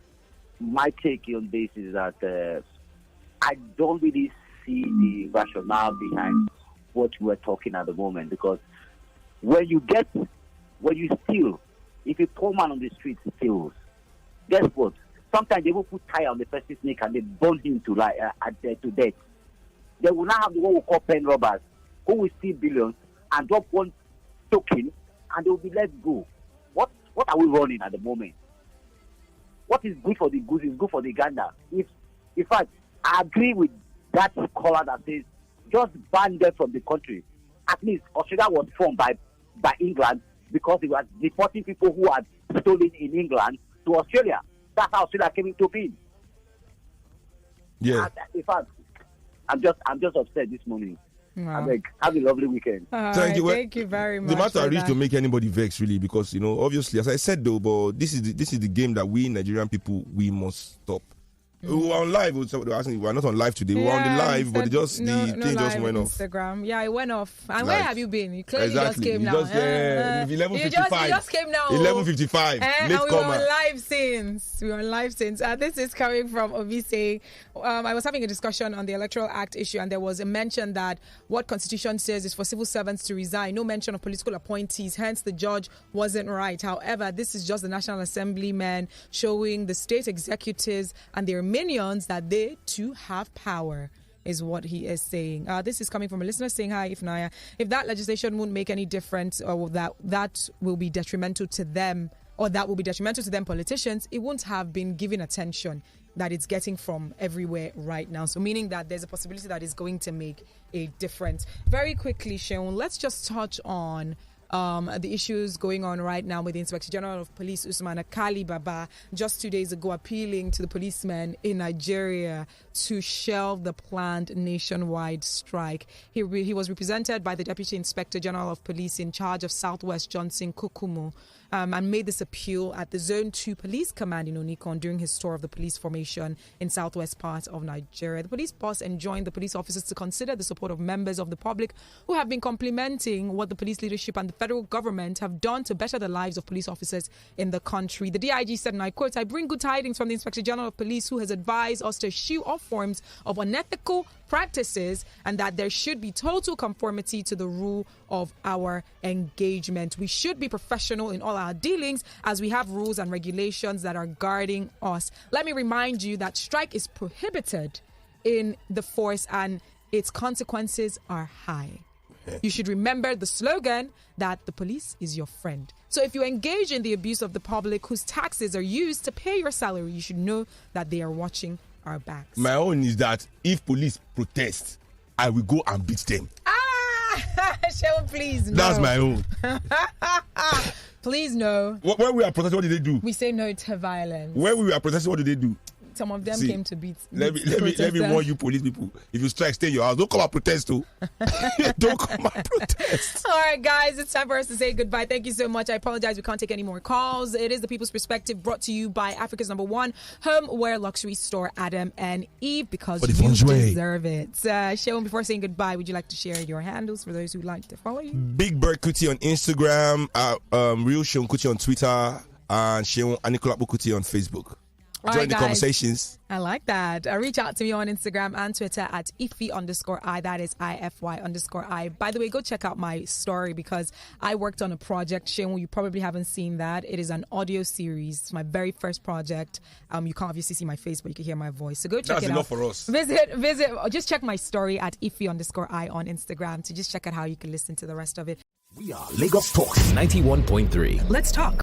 My take on this is that I don't really see the rationale behind what we're talking at the moment, because when you steal, if a poor man on the street steals, guess what? Sometimes they will put tire on the person's neck and they burn him to death. They will now have the one we call pen robbers who will steal billions and drop one token and they will be let go. What are we running at the moment? What is good for the goose is good for the gander. In fact, I agree with that caller that says just ban them from the country. At least Australia was formed by England because it was deporting people who had stolen in England to Australia. That's how Australia came into being. Yeah. In fact, I'm just upset this morning. Wow. Have a lovely weekend. Thank you very much. The matter reached to make anybody vex, really, because obviously, as I said though, but this is the game that we Nigerian people we must stop. We were on live. We are not on live today. We were on the live, but the thing just went off. Instagram. Yeah, it went off. And where have you been? You clearly just came now. 11:55. You just came now. 11:55. And we were on live since. This is coming from Obi saying, I was having a discussion on the Electoral Act issue, and there was a mention that what Constitution says is for civil servants to resign. No mention of political appointees. Hence, the judge wasn't right. However, this is just the National Assembly men showing the state executives and their minions that they too have power, is what he is saying. This is coming from a listener saying, hi, Ifnaya. If that legislation won't make any difference, or that will be detrimental to them, or that will be detrimental to them politicians, it won't have been given attention that it's getting from everywhere right now. So meaning that there's a possibility that it's going to make a difference. Very quickly, Seun, let's just touch on the issues going on right now with the Inspector General of Police, Usman Akali Baba, just 2 days ago appealing to the policemen in Nigeria to shelve the planned nationwide strike. He was represented by the Deputy Inspector General of Police in charge of Southwest, Johnson Kukumu, and made this appeal at the Zone 2 Police Command in Onikon during his tour of the police formation in southwest part of Nigeria. The police boss enjoined the police officers to consider the support of members of the public who have been complimenting what the police leadership and the federal government have done to better the lives of police officers in the country. The DIG said, and I quote, "I bring good tidings from the Inspector General of Police, who has advised us to eschew all forms of unethical practices and that there should be total conformity to the rule of our engagement. We should be professional in all our dealings as we have rules and regulations that are guarding us." Let me remind you that strike is prohibited in the force and its consequences are high. You should remember the slogan that the police is your friend. So if you engage in the abuse of the public whose taxes are used to pay your salary, you should know that they are watching our backs. My own is that if police protest, I will go and beat them. Seun, please no. That's my own. Please no. When we are protesting, what did they do? We say no to violence. When we are protesting, what did they do? Some of them came to beat. Let me warn you, police people. If you strike, stay in your house. Don't come and protest, too. Don't come and protest. All right, guys, it's time for us to say goodbye. Thank you so much. I apologize, we can't take any more calls. It is The People's Perspective, brought to you by Africa's #1 homeware luxury store, Adam and Eve, because you deserve it. Seun, before saying goodbye, would you like to share your handles for those who like to follow you? Big Bird Kuti on Instagram, Real SEUN Kuti on Twitter. and SEUN Kuti on Facebook. Join the conversations. I like that. Reach out to me on Instagram and Twitter at Ify_I. That is IFY_I. By the way, go check out my story because I worked on a project. SEUN, you probably haven't seen that. It is an audio series. It's my very first project. You can't obviously see my face, but you can hear my voice. So go check it out. That's enough for us. Visit. Just check my story at Ify_I on Instagram to just check out how you can listen to the rest of it. We are Lagos Talks 91.3. Let's talk.